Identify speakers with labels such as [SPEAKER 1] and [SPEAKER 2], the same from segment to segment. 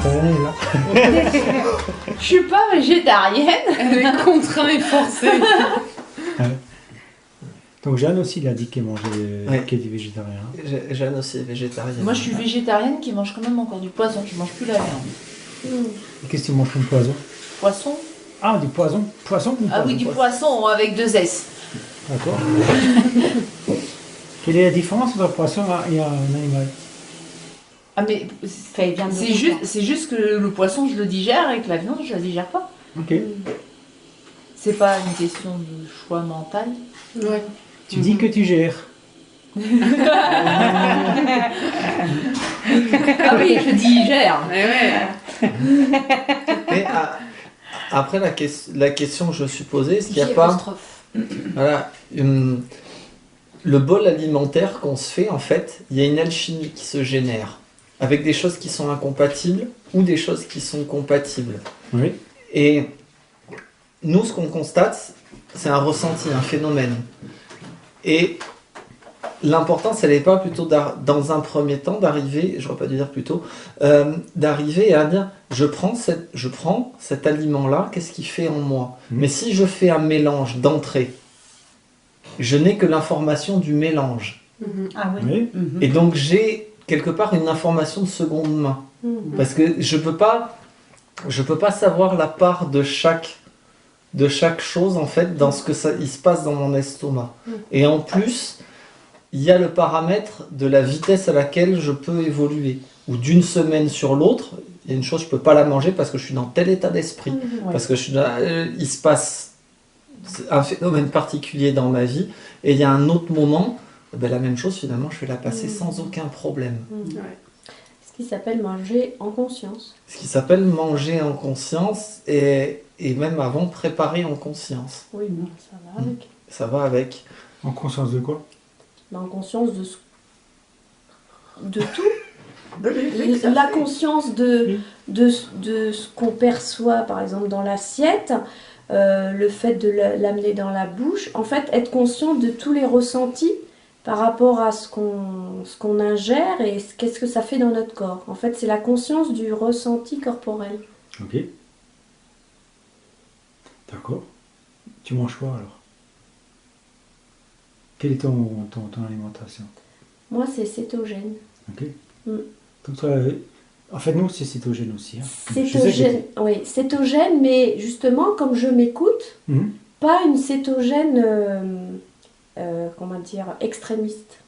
[SPEAKER 1] végétarienne là.
[SPEAKER 2] Je suis pas végétarienne.
[SPEAKER 3] Elle est contrainte et forcée.
[SPEAKER 1] Donc Jeanne aussi, il a dit qu'elle mangeait,
[SPEAKER 4] Ouais.
[SPEAKER 1] qu'elle était végétarien.
[SPEAKER 4] Jeanne aussi est végétarienne.
[SPEAKER 2] Moi, je suis végétarienne qui mange quand même encore du poisson. Je mange plus la viande.
[SPEAKER 1] Et qu'est-ce que tu manges comme poison?
[SPEAKER 2] Poisson?
[SPEAKER 1] Ah, du poison? Poisson ou
[SPEAKER 2] Ah oui, du poisson avec 2 S.
[SPEAKER 1] D'accord. Quelle est la différence entre un poisson et un animal?
[SPEAKER 2] Ah mais
[SPEAKER 5] Fait, viande de
[SPEAKER 2] c'est juste que le poisson, je le digère et que la viande, je la digère pas.
[SPEAKER 1] Ok.
[SPEAKER 2] C'est pas une question de choix mental.
[SPEAKER 3] Ouais.
[SPEAKER 1] Tu dis que tu gères.
[SPEAKER 2] Ah oui, je digère.
[SPEAKER 3] Ouais, ouais.
[SPEAKER 4] Mais après, la question que je me suis posée, est-ce qu'il n'y a pas... Voilà, le bol alimentaire qu'on se fait, en fait, il y a une alchimie qui se génère avec des choses qui sont incompatibles ou des choses qui sont compatibles.
[SPEAKER 1] Oui.
[SPEAKER 4] Et nous, ce qu'on constate, c'est un ressenti, un phénomène. Et l'importance, elle n'est pas plutôt dans un premier temps d'arriver, j'aurais pas dû dire plutôt, d'arriver à dire je prends cet aliment-là, qu'est-ce qu'il fait en moi? Mais si je fais un mélange d'entrée, je n'ai que l'information du mélange.
[SPEAKER 5] Ah oui.
[SPEAKER 1] Oui.
[SPEAKER 4] Et donc j'ai quelque part une information de seconde main. Parce que je peux pas savoir la part de chaque chose en fait dans ce que il se passe dans mon estomac. Et en plus, il y a le paramètre de la vitesse à laquelle je peux évoluer. Ou d'une semaine sur l'autre, il y a une chose, je peux pas la manger parce que je suis dans tel état d'esprit. Parce que il se passe un phénomène particulier dans ma vie. Et il y a un autre moment, ben, la même chose finalement, je vais la passer sans aucun problème.
[SPEAKER 3] Ouais.
[SPEAKER 5] Ce qui s'appelle manger en conscience.
[SPEAKER 4] Ce qui s'appelle manger en conscience et même avant préparer en conscience.
[SPEAKER 5] Oui, bon, ça va avec.
[SPEAKER 4] Ça va avec.
[SPEAKER 1] En conscience de quoi?
[SPEAKER 5] Mais en conscience de tout. La conscience de ce qu'on perçoit, par exemple, dans l'assiette, le fait de l'amener dans la bouche. En fait, être conscient de tous les ressentis par rapport à ce qu'on ingère et qu'est-ce que ça fait dans notre corps. En fait, c'est la conscience du ressenti corporel.
[SPEAKER 1] Ok. D'accord. Tu manges quoi alors? Quelle est ton alimentation?
[SPEAKER 5] Moi, c'est cétogène.
[SPEAKER 1] Ok.
[SPEAKER 5] Mm.
[SPEAKER 1] Donc toi, en fait, nous, c'est cétogène aussi. Hein.
[SPEAKER 5] Cétogène, oui, cétogène, mais justement, comme je m'écoute, pas une cétogène, comment dire, extrémiste.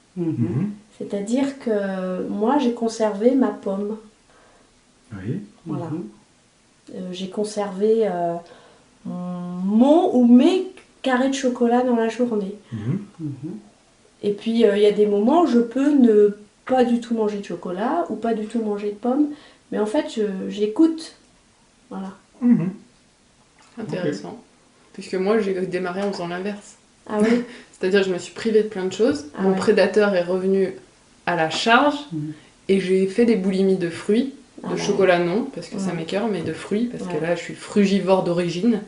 [SPEAKER 5] C'est-à-dire que moi, j'ai conservé ma pomme.
[SPEAKER 1] Oui.
[SPEAKER 5] Voilà. J'ai conservé mon ou mes carrés de chocolat dans la journée. Et puis, il y a des moments où je peux ne pas du tout manger de chocolat ou pas du tout manger de pommes. Mais en fait, j'écoute. Voilà.
[SPEAKER 3] Intéressant. Puisque moi, j'ai démarré en faisant l'inverse.
[SPEAKER 5] Ah oui.
[SPEAKER 3] C'est-à-dire, je me suis privée de plein de choses.
[SPEAKER 5] Ah
[SPEAKER 3] Mon
[SPEAKER 5] ouais.
[SPEAKER 3] prédateur est revenu à la charge et j'ai fait des boulimies de fruits. De chocolat, non, parce que ça m'écœure, mais de fruits, parce que là, je suis frugivore d'origine.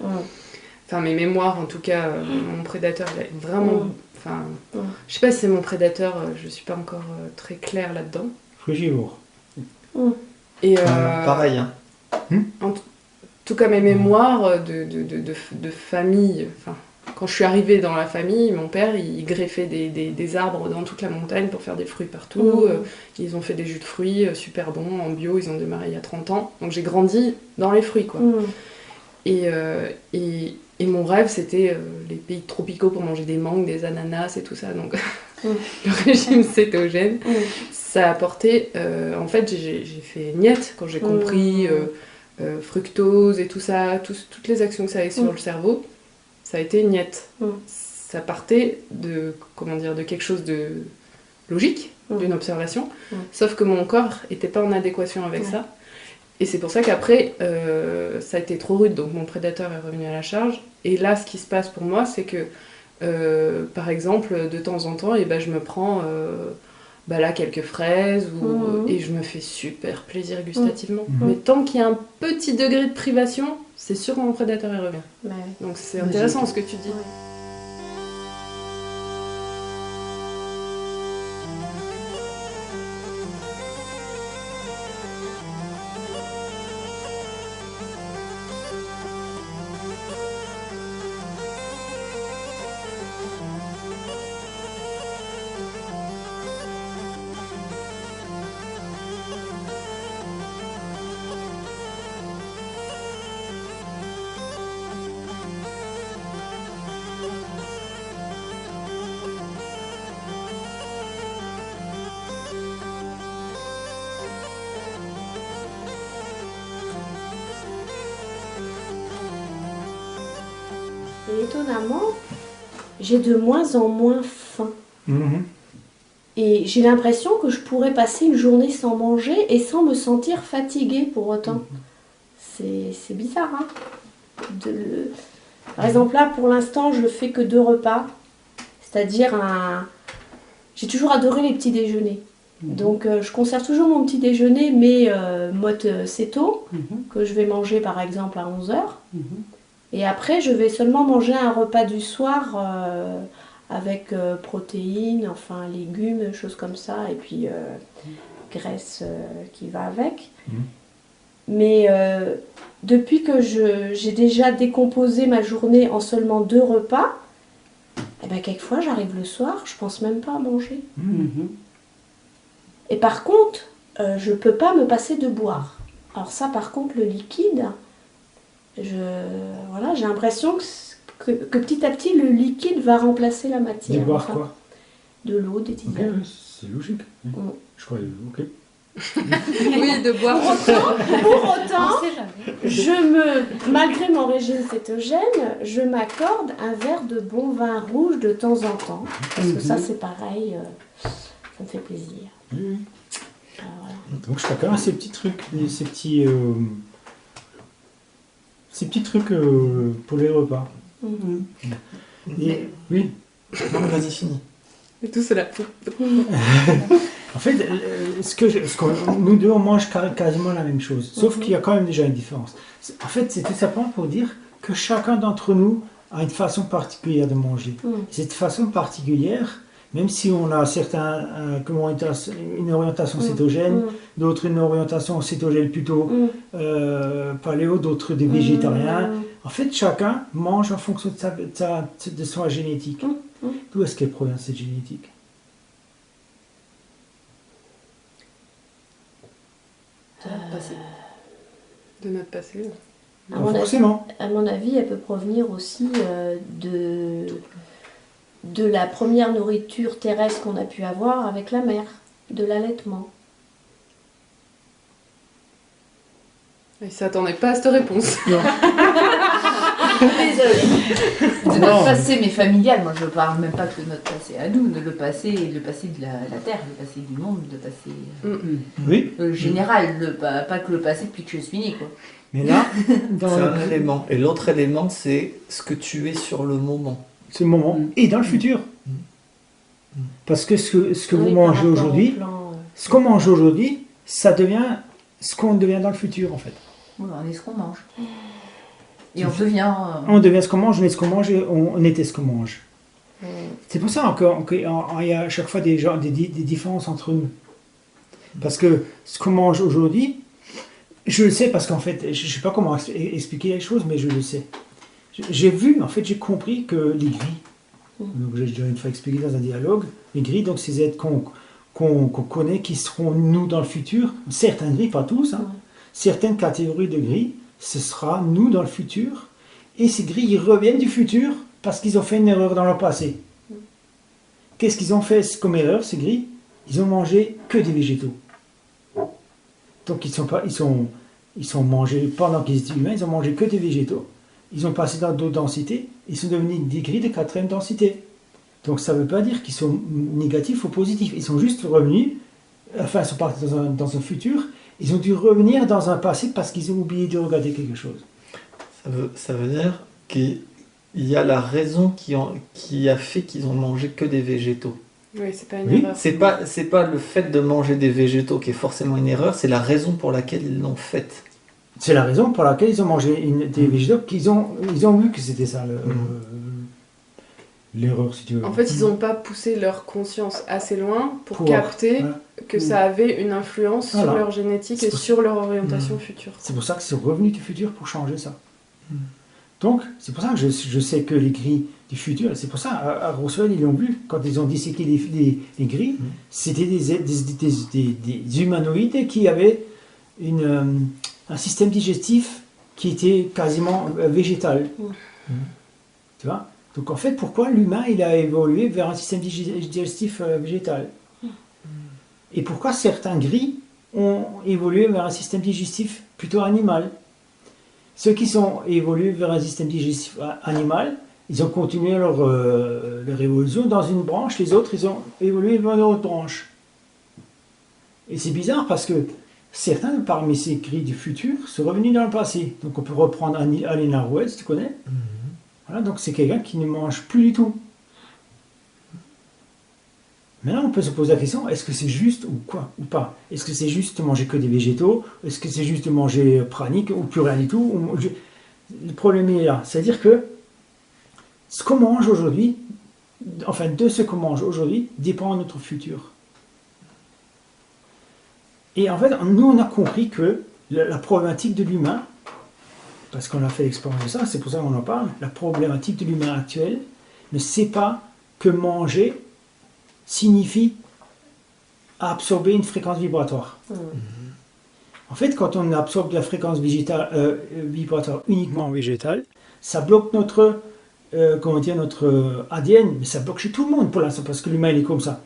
[SPEAKER 3] Enfin, mes mémoires, en tout cas, mon prédateur, il a vraiment... Enfin, je sais pas si c'est mon prédateur, je suis pas encore très claire là-dedans.
[SPEAKER 1] Frugivore.
[SPEAKER 3] Et
[SPEAKER 4] pareil, hein.
[SPEAKER 3] En tout cas, mes mémoires de famille, enfin, quand je suis arrivée dans la famille, mon père, il greffait des arbres dans toute la montagne pour faire des fruits partout. Ils ont fait des jus de fruits super bons, en bio, ils ont démarré il y a 30 ans. Donc j'ai grandi dans les fruits, quoi. Et mon rêve, c'était les pays tropicaux pour manger des mangues, des ananas et tout ça. Donc le régime cétogène, ça a apporté... en fait, j'ai fait niette quand j'ai compris fructose et tout ça, toutes les actions que ça avait sur le cerveau. Ça a été niette. Ça partait de quelque chose de logique, d'une observation, sauf que mon corps n'était pas en adéquation avec ça. Et c'est pour ça qu'après, ça a été trop rude, donc mon prédateur est revenu à la charge. Et là, ce qui se passe pour moi, c'est que, par exemple, de temps en temps, je me prends là, quelques fraises, et je me fais super plaisir gustativement. Mais tant qu'il y a un petit degré de privation, c'est sûr que mon prédateur est revenu. Donc c'est intéressant ce que tu dis.
[SPEAKER 5] Et étonnamment, j'ai de moins en moins faim. Et j'ai l'impression que je pourrais passer une journée sans manger et sans me sentir fatiguée pour autant. C'est bizarre, hein. Par exemple, là, pour l'instant, je fais que 2 repas. C'est-à-dire J'ai toujours adoré les petits déjeuners. Donc, je conserve toujours mon petit déjeuner, mais mode céto, que je vais manger par exemple à 11h. Et après, je vais seulement manger un repas du soir avec protéines, enfin légumes, choses comme ça, et puis graisse qui va avec. Mais depuis que j'ai déjà décomposé ma journée en seulement 2 repas, et ben quelquefois j'arrive le soir, je pense même pas à manger. Et par contre, je peux pas me passer de boire. Alors ça, par contre, le liquide, voilà, j'ai l'impression que petit à petit, le liquide va remplacer la matière.
[SPEAKER 1] De boire quoi?
[SPEAKER 5] De l'eau, des tisanes.
[SPEAKER 1] C'est logique. Je croyais, ok.
[SPEAKER 3] Oui, de boire.
[SPEAKER 5] Pour autant, malgré mon régime cétogène, je m'accorde un verre de bon vin rouge de temps en temps. Parce que ça, c'est pareil, ça me fait plaisir.
[SPEAKER 1] Voilà. Donc chacun a ses petits trucs, ces petits trucs pour les repas. Et, oui.
[SPEAKER 4] Non, vas-y, fini.
[SPEAKER 3] Et tout cela.
[SPEAKER 1] En fait, nous deux, on mange quasiment la même chose. Sauf qu'il y a quand même déjà une différence. En fait, c'est tout simplement pour dire que chacun d'entre nous a une façon particulière de manger. Cette façon particulière, même si on a certains une orientation cétogène, d'autres une orientation cétogène plutôt paléo, d'autres des végétariens. En fait, chacun mange en fonction de sa génétique. D'où est-ce qu'elle provient cette génétique?
[SPEAKER 3] De notre passé.
[SPEAKER 5] À mon avis, elle peut provenir aussi de la première nourriture terrestre qu'on a pu avoir avec la mère, de l'allaitement.
[SPEAKER 3] Il ne s'attendait pas à cette réponse.
[SPEAKER 2] Désolée. De notre passé, mais familial, moi je parle même pas que de notre passé à nous, le passé de la Terre, le passé du monde, le passé
[SPEAKER 1] Oui.
[SPEAKER 2] Général, pas que le passé depuis que je suis née, quoi.
[SPEAKER 1] Mais là,
[SPEAKER 4] c'est un élément. Et l'autre élément, c'est ce que tu es sur le moment.
[SPEAKER 1] Ce moment. Et dans le futur. Parce que ce que vous mangez aujourd'hui, ce qu'on mange aujourd'hui, ça devient ce qu'on devient dans le futur, en fait.
[SPEAKER 2] Oui, on est ce qu'on mange. Et on devient...
[SPEAKER 1] On devient ce qu'on mange, on est ce qu'on mange, et on était ce qu'on mange. C'est pour ça qu'il y a à chaque fois des différences entre nous. Parce que ce qu'on mange aujourd'hui, je le sais parce qu'en fait, je ne sais pas comment expliquer les choses, mais je le sais. J'ai compris que les gris, donc j'ai déjà une fois expliqué dans un dialogue, les gris, donc ces êtres qu'on connaît, qui seront nous dans le futur, certains gris, pas tous, certaines catégories de gris, ce sera nous dans le futur, et ces gris, ils reviennent du futur parce qu'ils ont fait une erreur dans leur passé. Qu'est-ce qu'ils ont fait comme erreur, ces gris? Ils ont mangé que des végétaux. Donc ils sont mangés, pendant qu'ils étaient humains, ils ont mangé que des végétaux. Ils ont passé dans d'autres densités, ils sont devenus des gris de 4e densité. Donc ça ne veut pas dire qu'ils sont négatifs ou positifs, ils sont juste revenus, enfin ils sont partis dans un futur, ils ont dû revenir dans un passé parce qu'ils ont oublié de regarder quelque chose.
[SPEAKER 4] Ça veut dire qu'il y a la raison qui a fait qu'ils ont mangé que des végétaux.
[SPEAKER 3] Oui, c'est pas une erreur.
[SPEAKER 4] C'est pas le fait de manger des végétaux qui est forcément une erreur, c'est la raison pour laquelle ils l'ont faite.
[SPEAKER 1] C'est la raison pour laquelle ils ont mangé des végétaux, ils ont vu que c'était ça l'erreur, si tu veux.
[SPEAKER 3] En fait, ils n'ont pas poussé leur conscience assez loin pour capter que ça avait une influence sur leur génétique et sur leur orientation future.
[SPEAKER 1] C'est pour ça qu'ils sont revenus du futur pour changer ça. Donc, c'est pour ça que je sais que les gris du futur, c'est pour ça, à Roswell, ils l'ont vu, quand ils ont disséqué les gris, c'était des humanoïdes qui avaient un système digestif qui était quasiment végétal. Tu vois? Donc en fait, pourquoi l'humain il a évolué vers un système digestif végétal? Et pourquoi certains gris ont évolué vers un système digestif plutôt animal? Ceux qui sont évolués vers un système digestif animal, ils ont continué leur évolution dans une branche, les autres, ils ont évolué dans une autre branche. Et c'est bizarre parce que certains parmi ces cris du futur sont revenus dans le passé. Donc on peut reprendre Alina Ruiz, tu connais? Voilà, donc c'est quelqu'un qui ne mange plus du tout. Maintenant, on peut se poser la question, est-ce que c'est juste ou quoi, ou pas? Est-ce que c'est juste de manger que des végétaux? Est-ce que c'est juste de manger pranique ou plus rien du tout? Le problème est là, c'est-à-dire que ce qu'on mange aujourd'hui, enfin de ce qu'on mange aujourd'hui, dépend de notre futur. Et en fait, nous on a compris que la problématique de l'humain, parce qu'on a fait l'expérience de ça, c'est pour ça qu'on en parle, la problématique de l'humain actuel ne sait pas que manger signifie absorber une fréquence vibratoire. En fait, quand on absorbe de la fréquence vibratoire uniquement végétale, ça bloque notre ADN, mais ça bloque chez tout le monde pour l'instant, parce que l'humain il est comme ça.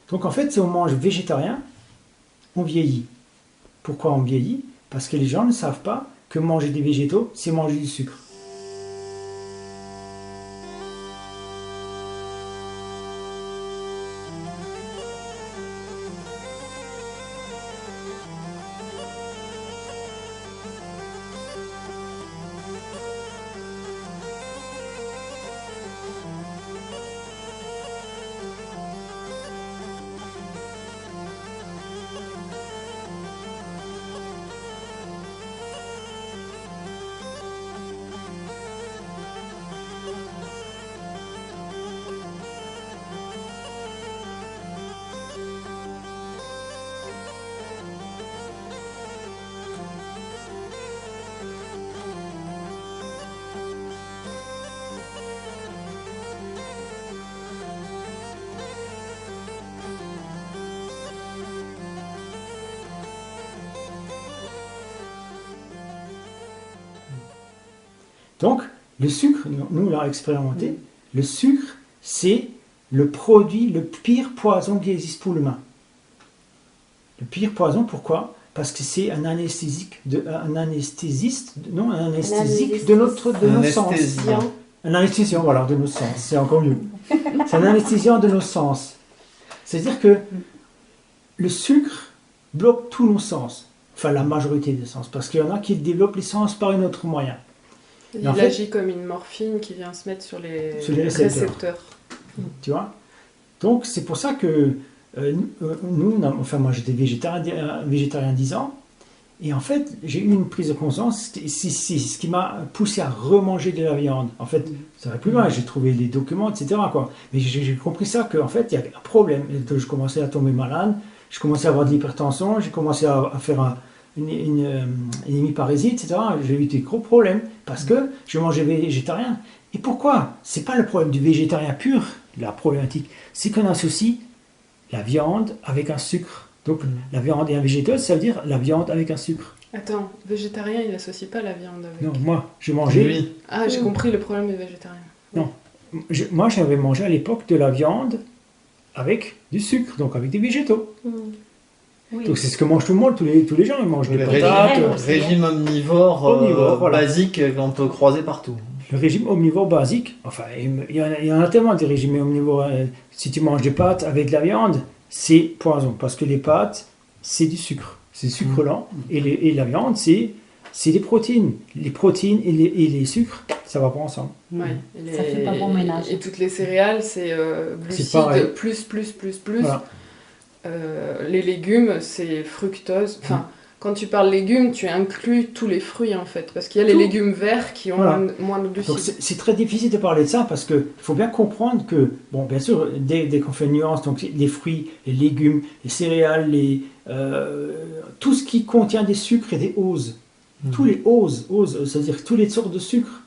[SPEAKER 1] Donc en fait, si on mange végétarien, on vieillit. Pourquoi on vieillit? Parce que les gens ne savent pas que manger des végétaux, c'est manger du sucre. Donc, le sucre, nous l'avons expérimenté, le sucre, c'est le produit, le pire poison qui existe pour l'humain. Le pire poison, pourquoi? Parce que c'est un anesthésique de nos sens. Un anesthésiant, voilà, de nos sens, c'est encore mieux. C'est un anesthésiant de nos sens. C'est-à-dire que le sucre bloque tous nos sens, enfin la majorité des sens, parce qu'il y en a qui développent les sens par un autre moyen.
[SPEAKER 3] Il agit comme une morphine qui vient se mettre sur les récepteurs.
[SPEAKER 1] Tu vois? Donc c'est pour ça que moi j'étais végétarien 10 ans, et en fait j'ai eu une prise de conscience, c'est ce qui m'a poussé à remanger de la viande. En fait, ça va plus loin, j'ai trouvé les documents, etc. quoi. Mais j'ai compris ça, qu'en fait il y a un problème. Je commençais à tomber malade, je commençais à avoir de l'hypertension, j'ai commencé à faire une hémiparésite, etc. J'ai eu des gros problèmes parce que je mangeais végétarien. Et pourquoi? C'est pas le problème du végétarien pur, la problématique. C'est qu'on associe la viande avec un sucre. Donc la viande et un végétal, ça veut dire la viande avec un sucre.
[SPEAKER 3] Attends, végétarien, il n'associe pas la viande avec...
[SPEAKER 1] Non, moi, je mangeais...
[SPEAKER 4] Oui.
[SPEAKER 3] Ah, j'ai compris le problème du végétarien.
[SPEAKER 1] Non, moi j'avais mangé à l'époque de la viande avec du sucre, donc avec des végétaux.
[SPEAKER 2] Oui.
[SPEAKER 1] Donc c'est ce que mange tout le monde, tous les gens, ils mangent des patates.
[SPEAKER 4] Régime omnivore,
[SPEAKER 1] voilà.
[SPEAKER 4] basique qu'on peut croiser partout.
[SPEAKER 1] Le régime omnivore basique, enfin, il y en a tellement des régimes omnivores. Si tu manges des pâtes avec de la viande, c'est poison, parce que les pâtes, c'est du sucre, c'est du sucre lent, et la viande, c'est des protéines. Les protéines et les sucres, ça va pas ensemble.
[SPEAKER 3] Ouais.
[SPEAKER 2] Ça fait pas bon ménage.
[SPEAKER 3] Et toutes les céréales, c'est glucides plus.
[SPEAKER 1] Voilà.
[SPEAKER 3] Les légumes, c'est fructose. Enfin, quand tu parles légumes, tu inclus tous les fruits en fait, parce qu'il y a les légumes verts qui ont moins de glucides.
[SPEAKER 1] Donc c'est très difficile de parler de ça parce qu'il faut bien comprendre que, bon, bien sûr, dès qu'on fait une nuance, donc les fruits, les légumes, les céréales, tout ce qui contient des sucres et des oses, tous les oses, c'est-à-dire toutes les sortes de sucres,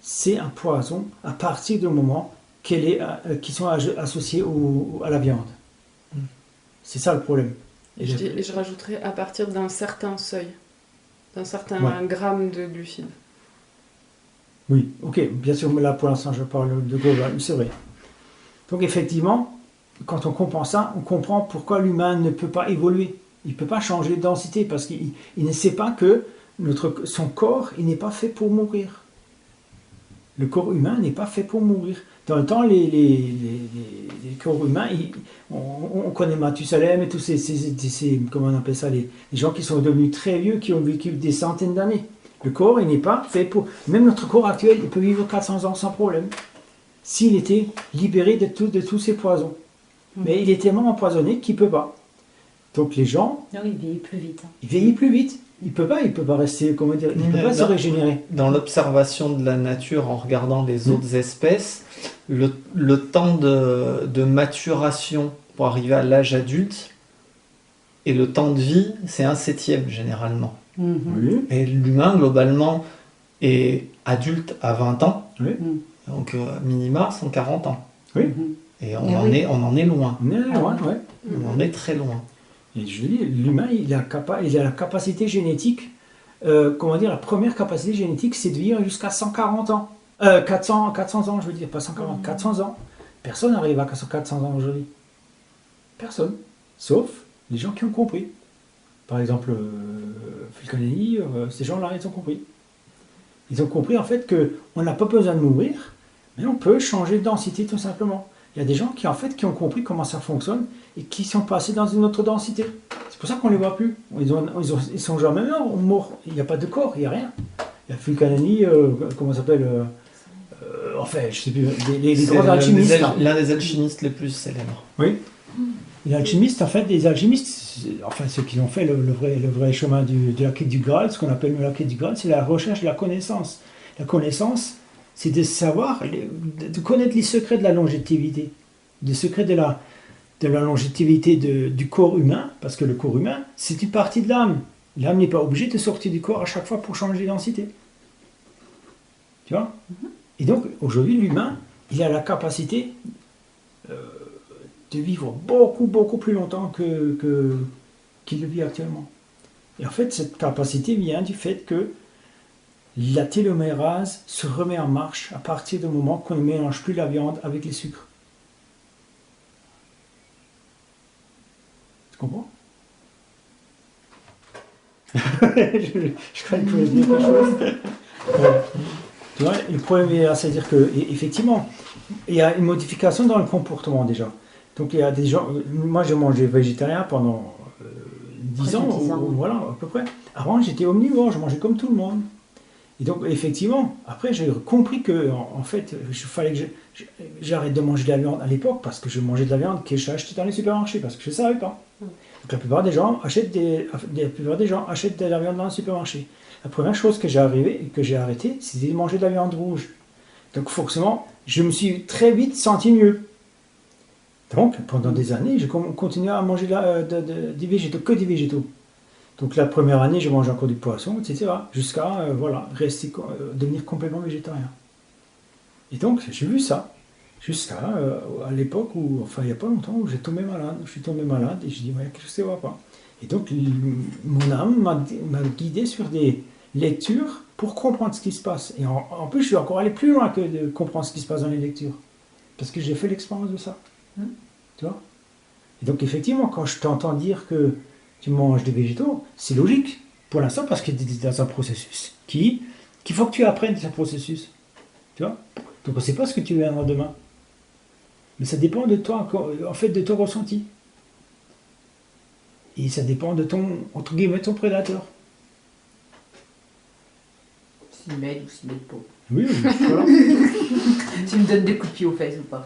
[SPEAKER 1] c'est un poison à partir du moment qui sont associés à la viande. C'est ça le problème.
[SPEAKER 3] Et je rajouterais à partir d'un certain seuil, d'un certain gramme de glucides.
[SPEAKER 1] Oui, ok, bien sûr, mais là pour l'instant je parle de global, c'est vrai. Donc effectivement, quand on comprend ça, on comprend pourquoi l'humain ne peut pas évoluer. Il ne peut pas changer de densité parce qu'il ne sait pas que son corps, il n'est pas fait pour mourir. Le corps humain n'est pas fait pour mourir. Dans le temps, les corps humains, on connaît Mathusalem et tous comment on appelle ça, les gens qui sont devenus très vieux, qui ont vécu des centaines d'années. Le corps, il n'est pas fait pour... Même notre corps actuel, il peut vivre 400 ans sans problème. S'il était libéré de tous ces poisons. Mais il est tellement empoisonné qu'il ne peut pas. Donc les gens...
[SPEAKER 2] Non, il vieillit plus vite.
[SPEAKER 1] Il vieillit plus vite. Il peut pas rester, comment dire, il peut pas se régénérer.
[SPEAKER 4] Dans l'observation de la nature, en regardant les autres espèces, le temps de maturation pour arriver à l'âge adulte et le temps de vie, c'est 1/7 généralement.
[SPEAKER 1] Oui.
[SPEAKER 4] Et l'humain, globalement, est adulte à 20 ans.
[SPEAKER 1] Oui.
[SPEAKER 4] Donc, minima, 140 ans.
[SPEAKER 1] Oui.
[SPEAKER 4] Et on en est loin.
[SPEAKER 1] Ouais.
[SPEAKER 4] On en est très loin.
[SPEAKER 1] Et je dis, l'humain, il a la capacité génétique, comment dire, la première capacité génétique, c'est de vivre jusqu'à 140 ans. 400 ans, je veux dire, pas 140, 400 ans. Personne n'arrive à 400 ans aujourd'hui. Personne. Sauf les gens qui ont compris. Par exemple, Fulcanelli, ces gens-là, ils ont compris. Ils ont compris en fait qu'on n'a pas besoin de mourir, mais on peut changer de densité tout simplement. Il y a des gens qui ont compris comment ça fonctionne et qui sont passés dans une autre densité. C'est pour ça qu'on ne les voit plus. Ils sont jamais morts. Il n'y a pas de corps, il n'y a rien. Il y a Fulcanelli, comment ça s'appelle enfin, je sais plus, les grands alchimistes.
[SPEAKER 4] L'un des alchimistes les plus célèbres.
[SPEAKER 1] Oui. Les alchimistes, en fait, enfin ceux qui ont fait le vrai chemin de la quête du Graal, ce qu'on appelle la quête du Graal, c'est la recherche de la connaissance. La connaissance, c'est de savoir, de connaître les secrets de la longévité, les secrets de la longévité du corps humain, parce que le corps humain, c'est une partie de l'âme. L'âme n'est pas obligée de sortir du corps à chaque fois pour changer d'identité. Tu vois? Et donc, aujourd'hui, l'humain, il a la capacité de vivre beaucoup, beaucoup plus longtemps qu'il le vit actuellement. Et en fait, cette capacité vient du fait que la télomérase se remet en marche à partir du moment qu'on ne mélange plus la viande avec les sucres. Tu comprends? je crois qu'il pouvait dire quelque chose. Tu vois, le problème est là, c'est-à-dire qu'effectivement, il y a une modification dans le comportement déjà. Donc il y a des gens, moi j'ai mangé végétarien pendant 10 ans, voilà, à peu près. Avant j'étais omnivore, je mangeais comme tout le monde. Et donc effectivement, après j'ai compris que en fait, il fallait que j'arrête de manger de la viande à l'époque parce que je mangeais de la viande que j'ai achetée dans les supermarchés parce que je ne savais pas. Donc la plupart des gens achètent de la viande dans le supermarché. La première chose que j'ai arrêté, c'était de manger de la viande rouge. Donc forcément, je me suis très vite senti mieux. Donc pendant des années, j'ai continué à manger des végétaux, que des végétaux. Donc la première année, je mangeais encore du poisson, etc. Jusqu'à devenir complètement végétarien. Et donc j'ai vu ça. Jusqu'à à l'époque où, enfin il n'y a pas longtemps, où j'ai tombé malade. Je suis tombé malade et je dis, ouais, quelque chose ne va pas. Et donc mon âme m'a guidé sur des lectures pour comprendre ce qui se passe. Et en plus, je suis encore allé plus loin que de comprendre ce qui se passe dans les lectures. Parce que j'ai fait l'expérience de ça. Tu vois? Et donc effectivement, quand je t'entends dire que tu manges des végétaux, c'est logique. Pour l'instant, parce que tu es dans un processus qu'il faut que tu apprennes ce processus. Tu vois? Donc on ne sait pas ce que tu viendras demain. Mais ça dépend de toi, en fait, de ton ressenti. Et ça dépend de ton, entre guillemets, ton prédateur.
[SPEAKER 2] S'il m'aide ou s'il m'aide pas.
[SPEAKER 1] Oui, voilà.
[SPEAKER 2] Tu me donnes des coups de pied aux fesses ou pas?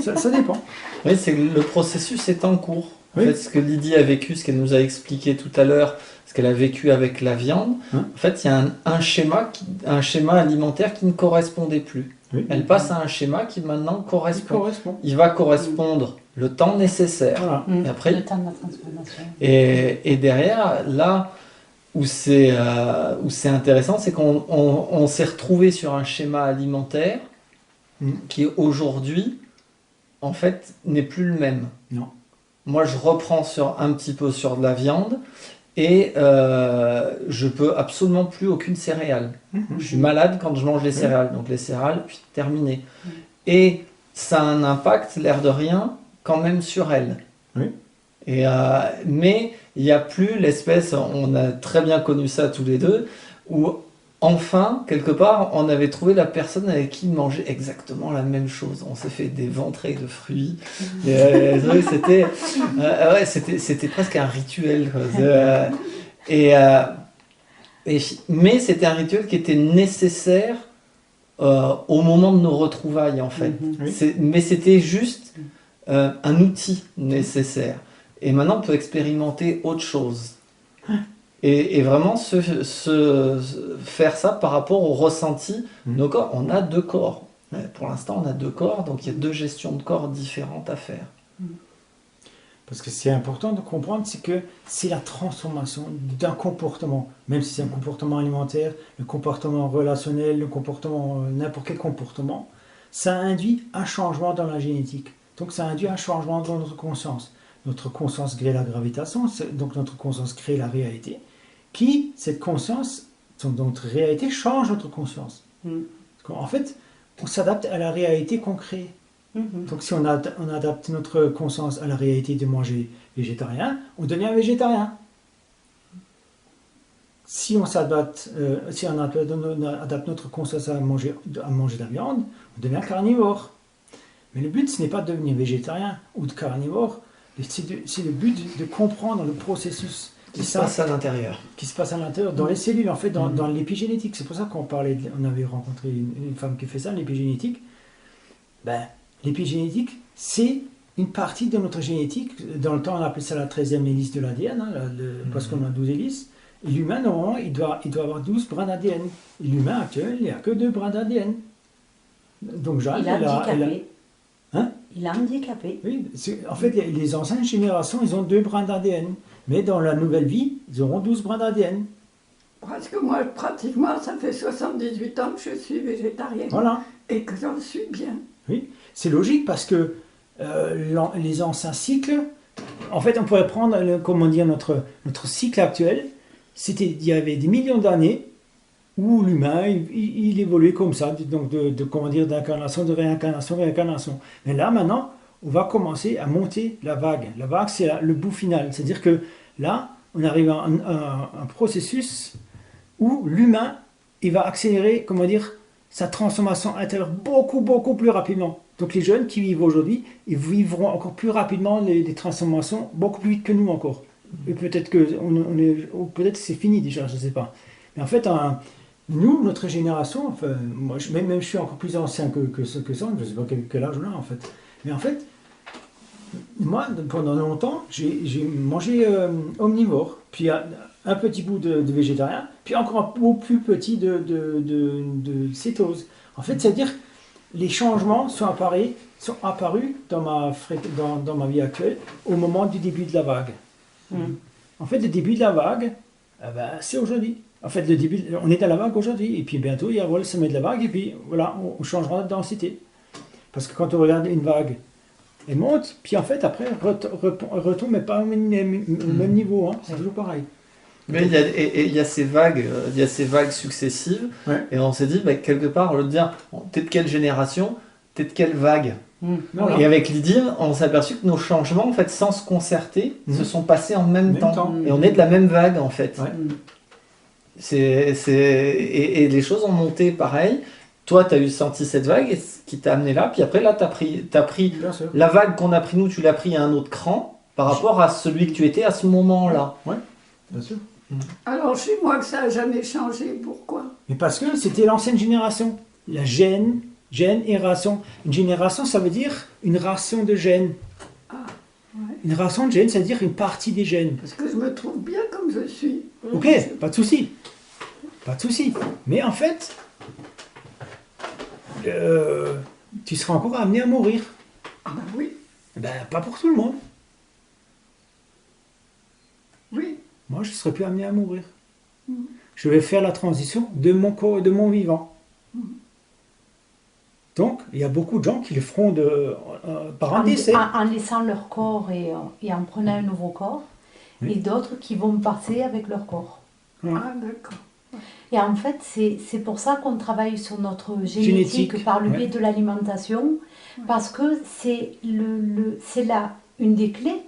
[SPEAKER 1] Ça dépend.
[SPEAKER 4] Oui, c'est le processus est en cours. En
[SPEAKER 1] Oui.
[SPEAKER 4] fait, ce que Lydie a vécu, ce qu'elle nous a expliqué tout à l'heure, ce qu'elle a vécu avec la viande, en fait, il y a un schéma alimentaire qui ne correspondait plus.
[SPEAKER 1] Oui.
[SPEAKER 4] Elle passe à un schéma qui maintenant correspond.
[SPEAKER 1] correspond.
[SPEAKER 4] Il va correspondre le temps nécessaire.
[SPEAKER 1] Voilà.
[SPEAKER 4] Et après,
[SPEAKER 2] Le temps de la transformation.
[SPEAKER 4] et derrière, là où c'est intéressant, c'est qu'on s'est retrouvé sur un schéma alimentaire qui aujourd'hui, en fait, n'est plus le même.
[SPEAKER 1] Non.
[SPEAKER 4] Moi, je reprends un petit peu sur de la viande et je peux absolument plus aucune céréale. Je suis malade quand je mange les céréales, donc les céréales, puis terminé. Et ça a un impact, l'air de rien, quand même sur elle.
[SPEAKER 1] Oui.
[SPEAKER 4] Mais il n'y a plus l'espèce, on a très bien connu ça tous les deux, où enfin, quelque part, on avait trouvé la personne avec qui manger exactement la même chose. On s'est fait des ventrées de fruits. C'était presque un rituel. Mais c'était un rituel qui était nécessaire au moment de nos retrouvailles, en fait. Mais c'était juste un outil nécessaire. Et maintenant, on peut expérimenter autre chose. Et vraiment faire ça par rapport au ressenti de nos corps. On a 2 corps. Pour l'instant, on a 2 corps, donc il y a 2 gestions de corps différentes à faire.
[SPEAKER 1] Parce que c'est important de comprendre, c'est que c'est la transformation d'un comportement, même si c'est un comportement alimentaire, le comportement relationnel, le comportement, n'importe quel comportement, ça induit un changement dans la génétique. Donc ça induit un changement dans notre conscience. Notre conscience crée la gravitation, donc notre conscience crée la réalité. Cette conscience, notre réalité change notre conscience. En fait, on s'adapte à la réalité qu'on crée. Donc si on adapte notre conscience à la réalité de manger végétarien, on devient végétarien. Si on adapte notre conscience à manger de la viande, on devient carnivore. Mais le but, ce n'est pas de devenir végétarien ou de carnivore, c'est le but de comprendre le processus
[SPEAKER 4] qui se passe à l'intérieur.
[SPEAKER 1] Qui se passe à l'intérieur, dans les cellules, en fait, dans l'épigénétique. C'est pour ça qu'on avait rencontré une femme qui fait ça, l'épigénétique. L'épigénétique, c'est une partie de notre génétique. Dans le temps, on appelait ça la 13e hélice de l'ADN, parce qu'on a 12 hélices. Et l'humain, normalement, il doit avoir 12 brins d'ADN. Et l'humain actuel, il n'y a que 2 brins d'ADN. Donc, Jeanne,
[SPEAKER 5] il a handicapé.
[SPEAKER 1] Oui, en fait, les anciennes générations, ils ont 2 brins d'ADN. Mais dans la nouvelle vie, ils auront 12 brins d'ADN.
[SPEAKER 6] Parce que moi, pratiquement, ça fait 78 ans que je suis végétarienne.
[SPEAKER 1] Voilà.
[SPEAKER 6] Et que j'en suis bien.
[SPEAKER 1] Oui, c'est logique parce que les anciens cycles, en fait, on pourrait prendre notre cycle actuel. Il y avait des millions d'années où l'humain, il évoluait comme ça, donc d'incarnation, de réincarnation. Mais là, maintenant, on va commencer à monter la vague. La vague, c'est le bout final. C'est-à-dire que là, on arrive à un processus où l'humain, il va accélérer, sa transformation intérieure beaucoup, beaucoup plus rapidement. Donc les jeunes qui vivent aujourd'hui, ils vivront encore plus rapidement les transformations, beaucoup plus vite que nous encore. Et peut-être que c'est fini déjà, je ne sais pas. Mais en fait, nous, notre génération, enfin, moi, même je suis encore plus ancien que ça, je ne sais pas quel âge on a en fait. Mais en fait, moi, pendant longtemps, j'ai mangé omnivore, puis un petit bout de végétarien, puis encore un bout plus petit de cétose. En fait, c'est-à-dire les changements sont apparus dans ma vie actuelle au moment du début de la vague. En fait, le début de la vague, c'est aujourd'hui. En fait, on est à la vague aujourd'hui, et puis bientôt, il y aura le sommet de la vague, et puis voilà, on changera de densité. Parce que quand on regarde une vague, elle monte, puis en fait, après, elle retombe, mais pas au même niveau, c'est toujours pareil.
[SPEAKER 4] Mais il y a ces vagues successives, et on s'est dit, quelque part, on veut dire, t'es de quelle génération, t'es de quelle vague. Et avec Lydie, on s'est aperçu que nos changements, en fait, sans se concerter, se sont passés en même temps. Et on est de la même vague, en fait. Et les choses ont monté pareil. Toi, tu as senti cette vague qui t'a amené là, puis après, là, t'as pris la vague qu'on a pris nous, tu l'as pris à un autre cran par rapport à celui que tu étais à ce moment-là.
[SPEAKER 1] Oui, bien sûr.
[SPEAKER 6] Alors, chez moi, que ça n'a jamais changé, pourquoi?
[SPEAKER 1] Mais parce que c'était l'ancienne génération. La gène et ration. Une génération, ça veut dire une ration de gènes. Une ration de gènes, ça veut dire une partie des gènes.
[SPEAKER 6] Parce que je me trouve bien comme je suis.
[SPEAKER 1] Ok, pas de souci. Pas de souci. Mais en fait, tu seras encore amené à mourir.
[SPEAKER 6] Ah ben oui.
[SPEAKER 1] Pas pour tout le monde.
[SPEAKER 6] Oui.
[SPEAKER 1] Moi, je ne serai plus amené à mourir. Je vais faire la transition de mon vivant. Donc, il y a beaucoup de gens qui le feront par un décès.
[SPEAKER 5] En laissant leur corps et en prenant un nouveau corps. Et d'autres qui vont passer avec leur corps.
[SPEAKER 6] Ah, d'accord.
[SPEAKER 5] Et en fait, c'est pour ça qu'on travaille sur notre génétique par le biais de l'alimentation, parce que c'est là une des clés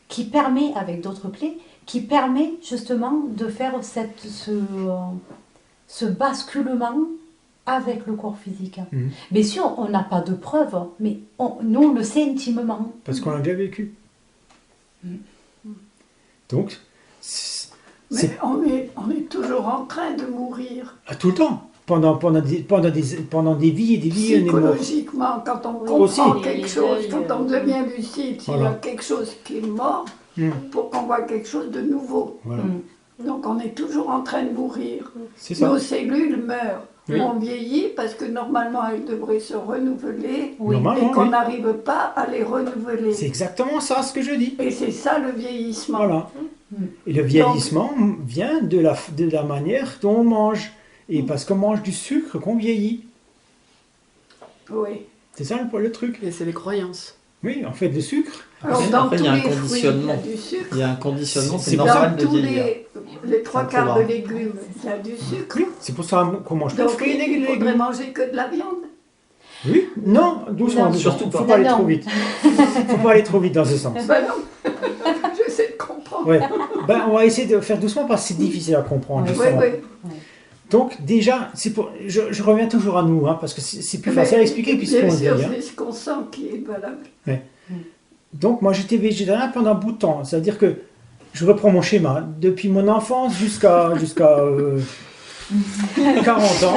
[SPEAKER 5] qui permet, avec d'autres clés, qui permet justement de faire
[SPEAKER 7] ce basculement avec le corps physique.
[SPEAKER 1] Mhm.
[SPEAKER 7] Bien sûr, on n'a pas de preuves, mais nous, on le sait intimement.
[SPEAKER 1] Parce qu'on l'a déjà vécu. Donc,
[SPEAKER 6] Mais on est toujours en train de mourir.
[SPEAKER 1] tout le temps. Pendant des vies et des vies, on est mort.
[SPEAKER 6] Psychologiquement, quand on
[SPEAKER 1] Aussi.
[SPEAKER 6] comprend
[SPEAKER 2] Il y a
[SPEAKER 6] quelque
[SPEAKER 2] les
[SPEAKER 6] chose,
[SPEAKER 2] deuils,
[SPEAKER 6] quand on devient lucide, s'il y
[SPEAKER 1] Voilà.
[SPEAKER 6] a quelque chose qui est mort, pour qu'on voit quelque chose de nouveau.
[SPEAKER 1] Voilà.
[SPEAKER 6] Donc on est toujours en train de mourir.
[SPEAKER 1] C'est ça.
[SPEAKER 6] Nos cellules meurent.
[SPEAKER 1] Oui.
[SPEAKER 6] On vieillit parce que normalement elles devraient se renouveler
[SPEAKER 7] Oui.
[SPEAKER 1] Normalement,
[SPEAKER 6] et qu'on
[SPEAKER 1] oui.
[SPEAKER 6] n'arrive pas à les renouveler.
[SPEAKER 1] C'est exactement ça ce que je dis.
[SPEAKER 6] Et c'est ça le vieillissement.
[SPEAKER 1] Voilà. Et le vieillissement vient de la manière dont on mange. Et parce qu'on mange du sucre qu'on vieillit.
[SPEAKER 6] Oui.
[SPEAKER 1] C'est ça le truc.
[SPEAKER 3] Et c'est les croyances.
[SPEAKER 1] Oui, en fait, le sucre.
[SPEAKER 6] Alors
[SPEAKER 4] Après,
[SPEAKER 6] dans
[SPEAKER 4] après, il
[SPEAKER 6] tous
[SPEAKER 4] y a un
[SPEAKER 6] les fruits, il y a
[SPEAKER 4] conditionnement.
[SPEAKER 6] du sucre.
[SPEAKER 4] Il y a un conditionnement,
[SPEAKER 1] C'est
[SPEAKER 4] c'est
[SPEAKER 1] pour
[SPEAKER 4] normal
[SPEAKER 6] Dans
[SPEAKER 4] de
[SPEAKER 6] tous
[SPEAKER 4] vieillir.
[SPEAKER 6] les trois
[SPEAKER 4] Ça me
[SPEAKER 6] quarts
[SPEAKER 4] fait
[SPEAKER 6] de légumes, il y a du sucre.
[SPEAKER 1] Oui, c'est pour ça qu'on mange plus de
[SPEAKER 6] Donc
[SPEAKER 1] fruits et
[SPEAKER 6] il
[SPEAKER 1] légumes.
[SPEAKER 6] faudrait manger que de la viande.
[SPEAKER 1] Oui, non, doucement,
[SPEAKER 7] Non,
[SPEAKER 1] doucement.
[SPEAKER 4] surtout
[SPEAKER 1] Faut
[SPEAKER 4] pas.
[SPEAKER 1] pas aller
[SPEAKER 7] Non,
[SPEAKER 1] trop
[SPEAKER 7] non.
[SPEAKER 1] vite. Faut pas aller trop vite dans ce sens.
[SPEAKER 6] Ben non, j'essaie de comprendre.
[SPEAKER 1] Ouais. Ben, on va essayer de faire doucement parce que c'est difficile à comprendre.
[SPEAKER 7] Oui,
[SPEAKER 6] Oui,
[SPEAKER 1] justement.
[SPEAKER 6] oui.
[SPEAKER 1] Donc déjà, je reviens toujours à nous, hein, parce que c'est plus
[SPEAKER 6] Mais
[SPEAKER 1] facile à expliquer puisqu'on
[SPEAKER 6] bien
[SPEAKER 1] le dit.
[SPEAKER 6] sûr,
[SPEAKER 1] Hein.
[SPEAKER 6] c'est ce qu'on sent qui est valable.
[SPEAKER 1] Donc moi j'étais végétarien pendant un bout de temps, c'est-à-dire que je reprends mon schéma, depuis mon enfance jusqu'à 40 ans.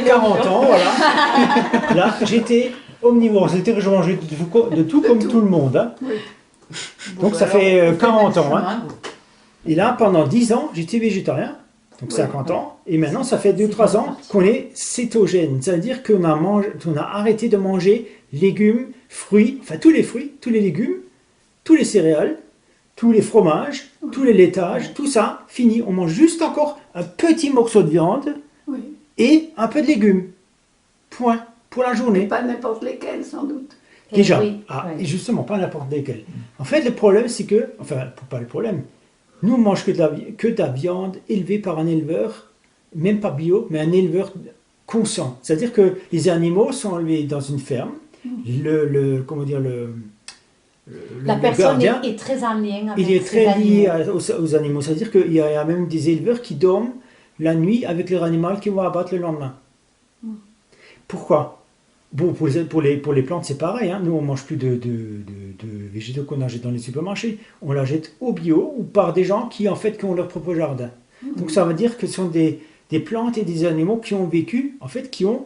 [SPEAKER 1] 40 ans, voilà. Là, j'étais omnivore, c'est-à-dire que je mangeais de tout comme tout le monde. Hein.
[SPEAKER 6] Oui.
[SPEAKER 1] Donc ça fait 40 ans. Hein. Et là, pendant 10 ans, j'étais végétarien, donc
[SPEAKER 6] Oui.
[SPEAKER 1] 50 ans. Et maintenant, ça fait 2-3 ans qu'on est cétogène, c'est-à-dire qu'on a arrêté de manger légumes, fruits, enfin tous les fruits, tous les légumes, tous les céréales, tous les fromages, tous les laitages, tout ça, fini. On mange juste encore un petit morceau de viande
[SPEAKER 6] Oui.
[SPEAKER 1] et un peu de légumes. Point. Pour la journée.
[SPEAKER 6] Pas n'importe lesquels, sans doute.
[SPEAKER 1] Déjà.
[SPEAKER 7] Oui,
[SPEAKER 1] Ah,
[SPEAKER 7] oui.
[SPEAKER 1] et justement, pas n'importe lesquels. En fait, le problème, c'est que, enfin, pas le problème, nous, on mange que de la viande élevée par un éleveur, même pas bio, mais un éleveur conscient. C'est-à-dire que les animaux sont élevés dans une ferme. Comment dire,
[SPEAKER 7] La
[SPEAKER 1] le
[SPEAKER 7] personne
[SPEAKER 1] gardien,
[SPEAKER 7] est très en lien avec
[SPEAKER 1] il est
[SPEAKER 7] ses
[SPEAKER 1] très lié
[SPEAKER 7] animaux.
[SPEAKER 1] aux animaux. C'est-à-dire qu'il y a même des éleveurs qui dorment la nuit avec leur animal qu'ils vont abattre le lendemain. Pourquoi? Bon, pour les plantes, c'est pareil. Hein. Nous, on ne mange plus de végétaux qu'on achète dans les supermarchés. On l'achète au bio ou par des gens qui ont leur propre jardin. Donc ça veut dire que ce sont des plantes et des animaux qui ont vécu, en fait, qui ont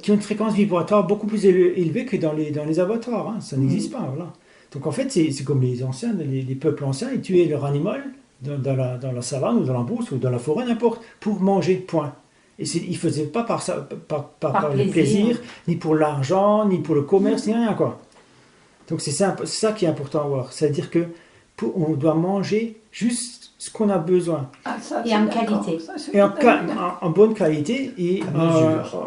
[SPEAKER 1] une fréquence vibratoire beaucoup plus élevée que dans les abattoirs. Hein. Ça n'existe pas. Voilà. Donc en fait, c'est comme les anciens, les peuples anciens, ils tuaient leur animal dans la savane ou dans la brousse ou dans la forêt, n'importe, pour manger, point. Et ils ne faisaient pas par le plaisir, ni pour l'argent, ni pour le commerce, ni rien, quoi. Donc c'est ça qui est important à voir. C'est-à-dire que on doit manger juste ce qu'on a besoin.
[SPEAKER 6] Ah, ça,
[SPEAKER 7] Et
[SPEAKER 6] c'est
[SPEAKER 7] en
[SPEAKER 6] d'accord.
[SPEAKER 7] qualité.
[SPEAKER 6] Ça, je suis
[SPEAKER 1] Et
[SPEAKER 6] tout à fait d'accord.
[SPEAKER 1] en bonne qualité et
[SPEAKER 4] Mesure.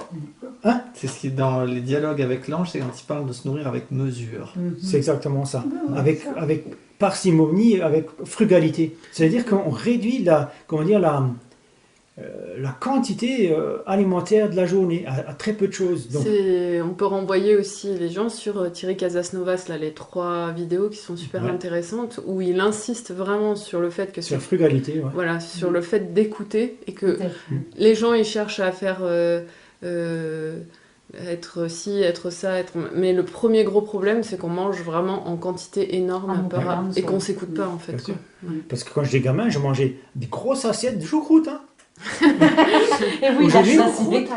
[SPEAKER 1] Hein?
[SPEAKER 4] C'est ce qui est dans les dialogues avec l'ange, c'est quand il parle de se nourrir avec mesure.
[SPEAKER 1] C'est exactement ça.
[SPEAKER 6] Ouais,
[SPEAKER 1] Avec parcimonie, avec frugalité. C'est-à-dire qu'on réduit la quantité alimentaire de la journée à très peu de choses. Donc,
[SPEAKER 3] On peut renvoyer aussi les gens sur Thierry Casasnovas, là, les 3 vidéos qui sont super
[SPEAKER 1] Ouais.
[SPEAKER 3] intéressantes, où il insiste vraiment sur le fait que
[SPEAKER 1] sur la frugalité, ouais.
[SPEAKER 3] voilà, sur le fait d'écouter et que
[SPEAKER 7] Peut-être.
[SPEAKER 3] les gens ils cherchent à faire être ci, être ça, mais le premier gros problème c'est qu'on mange vraiment en quantité énorme
[SPEAKER 7] En abondance,
[SPEAKER 3] et qu'on
[SPEAKER 7] ouais.
[SPEAKER 3] s'écoute pas en fait.
[SPEAKER 1] Bien sûr.
[SPEAKER 3] quoi.
[SPEAKER 1] Parce que quand j'étais gamin, je mangeais des grosses assiettes de choucroute. Hein.
[SPEAKER 7] Et oui,
[SPEAKER 1] Aujourd'hui,
[SPEAKER 7] ça, c'est des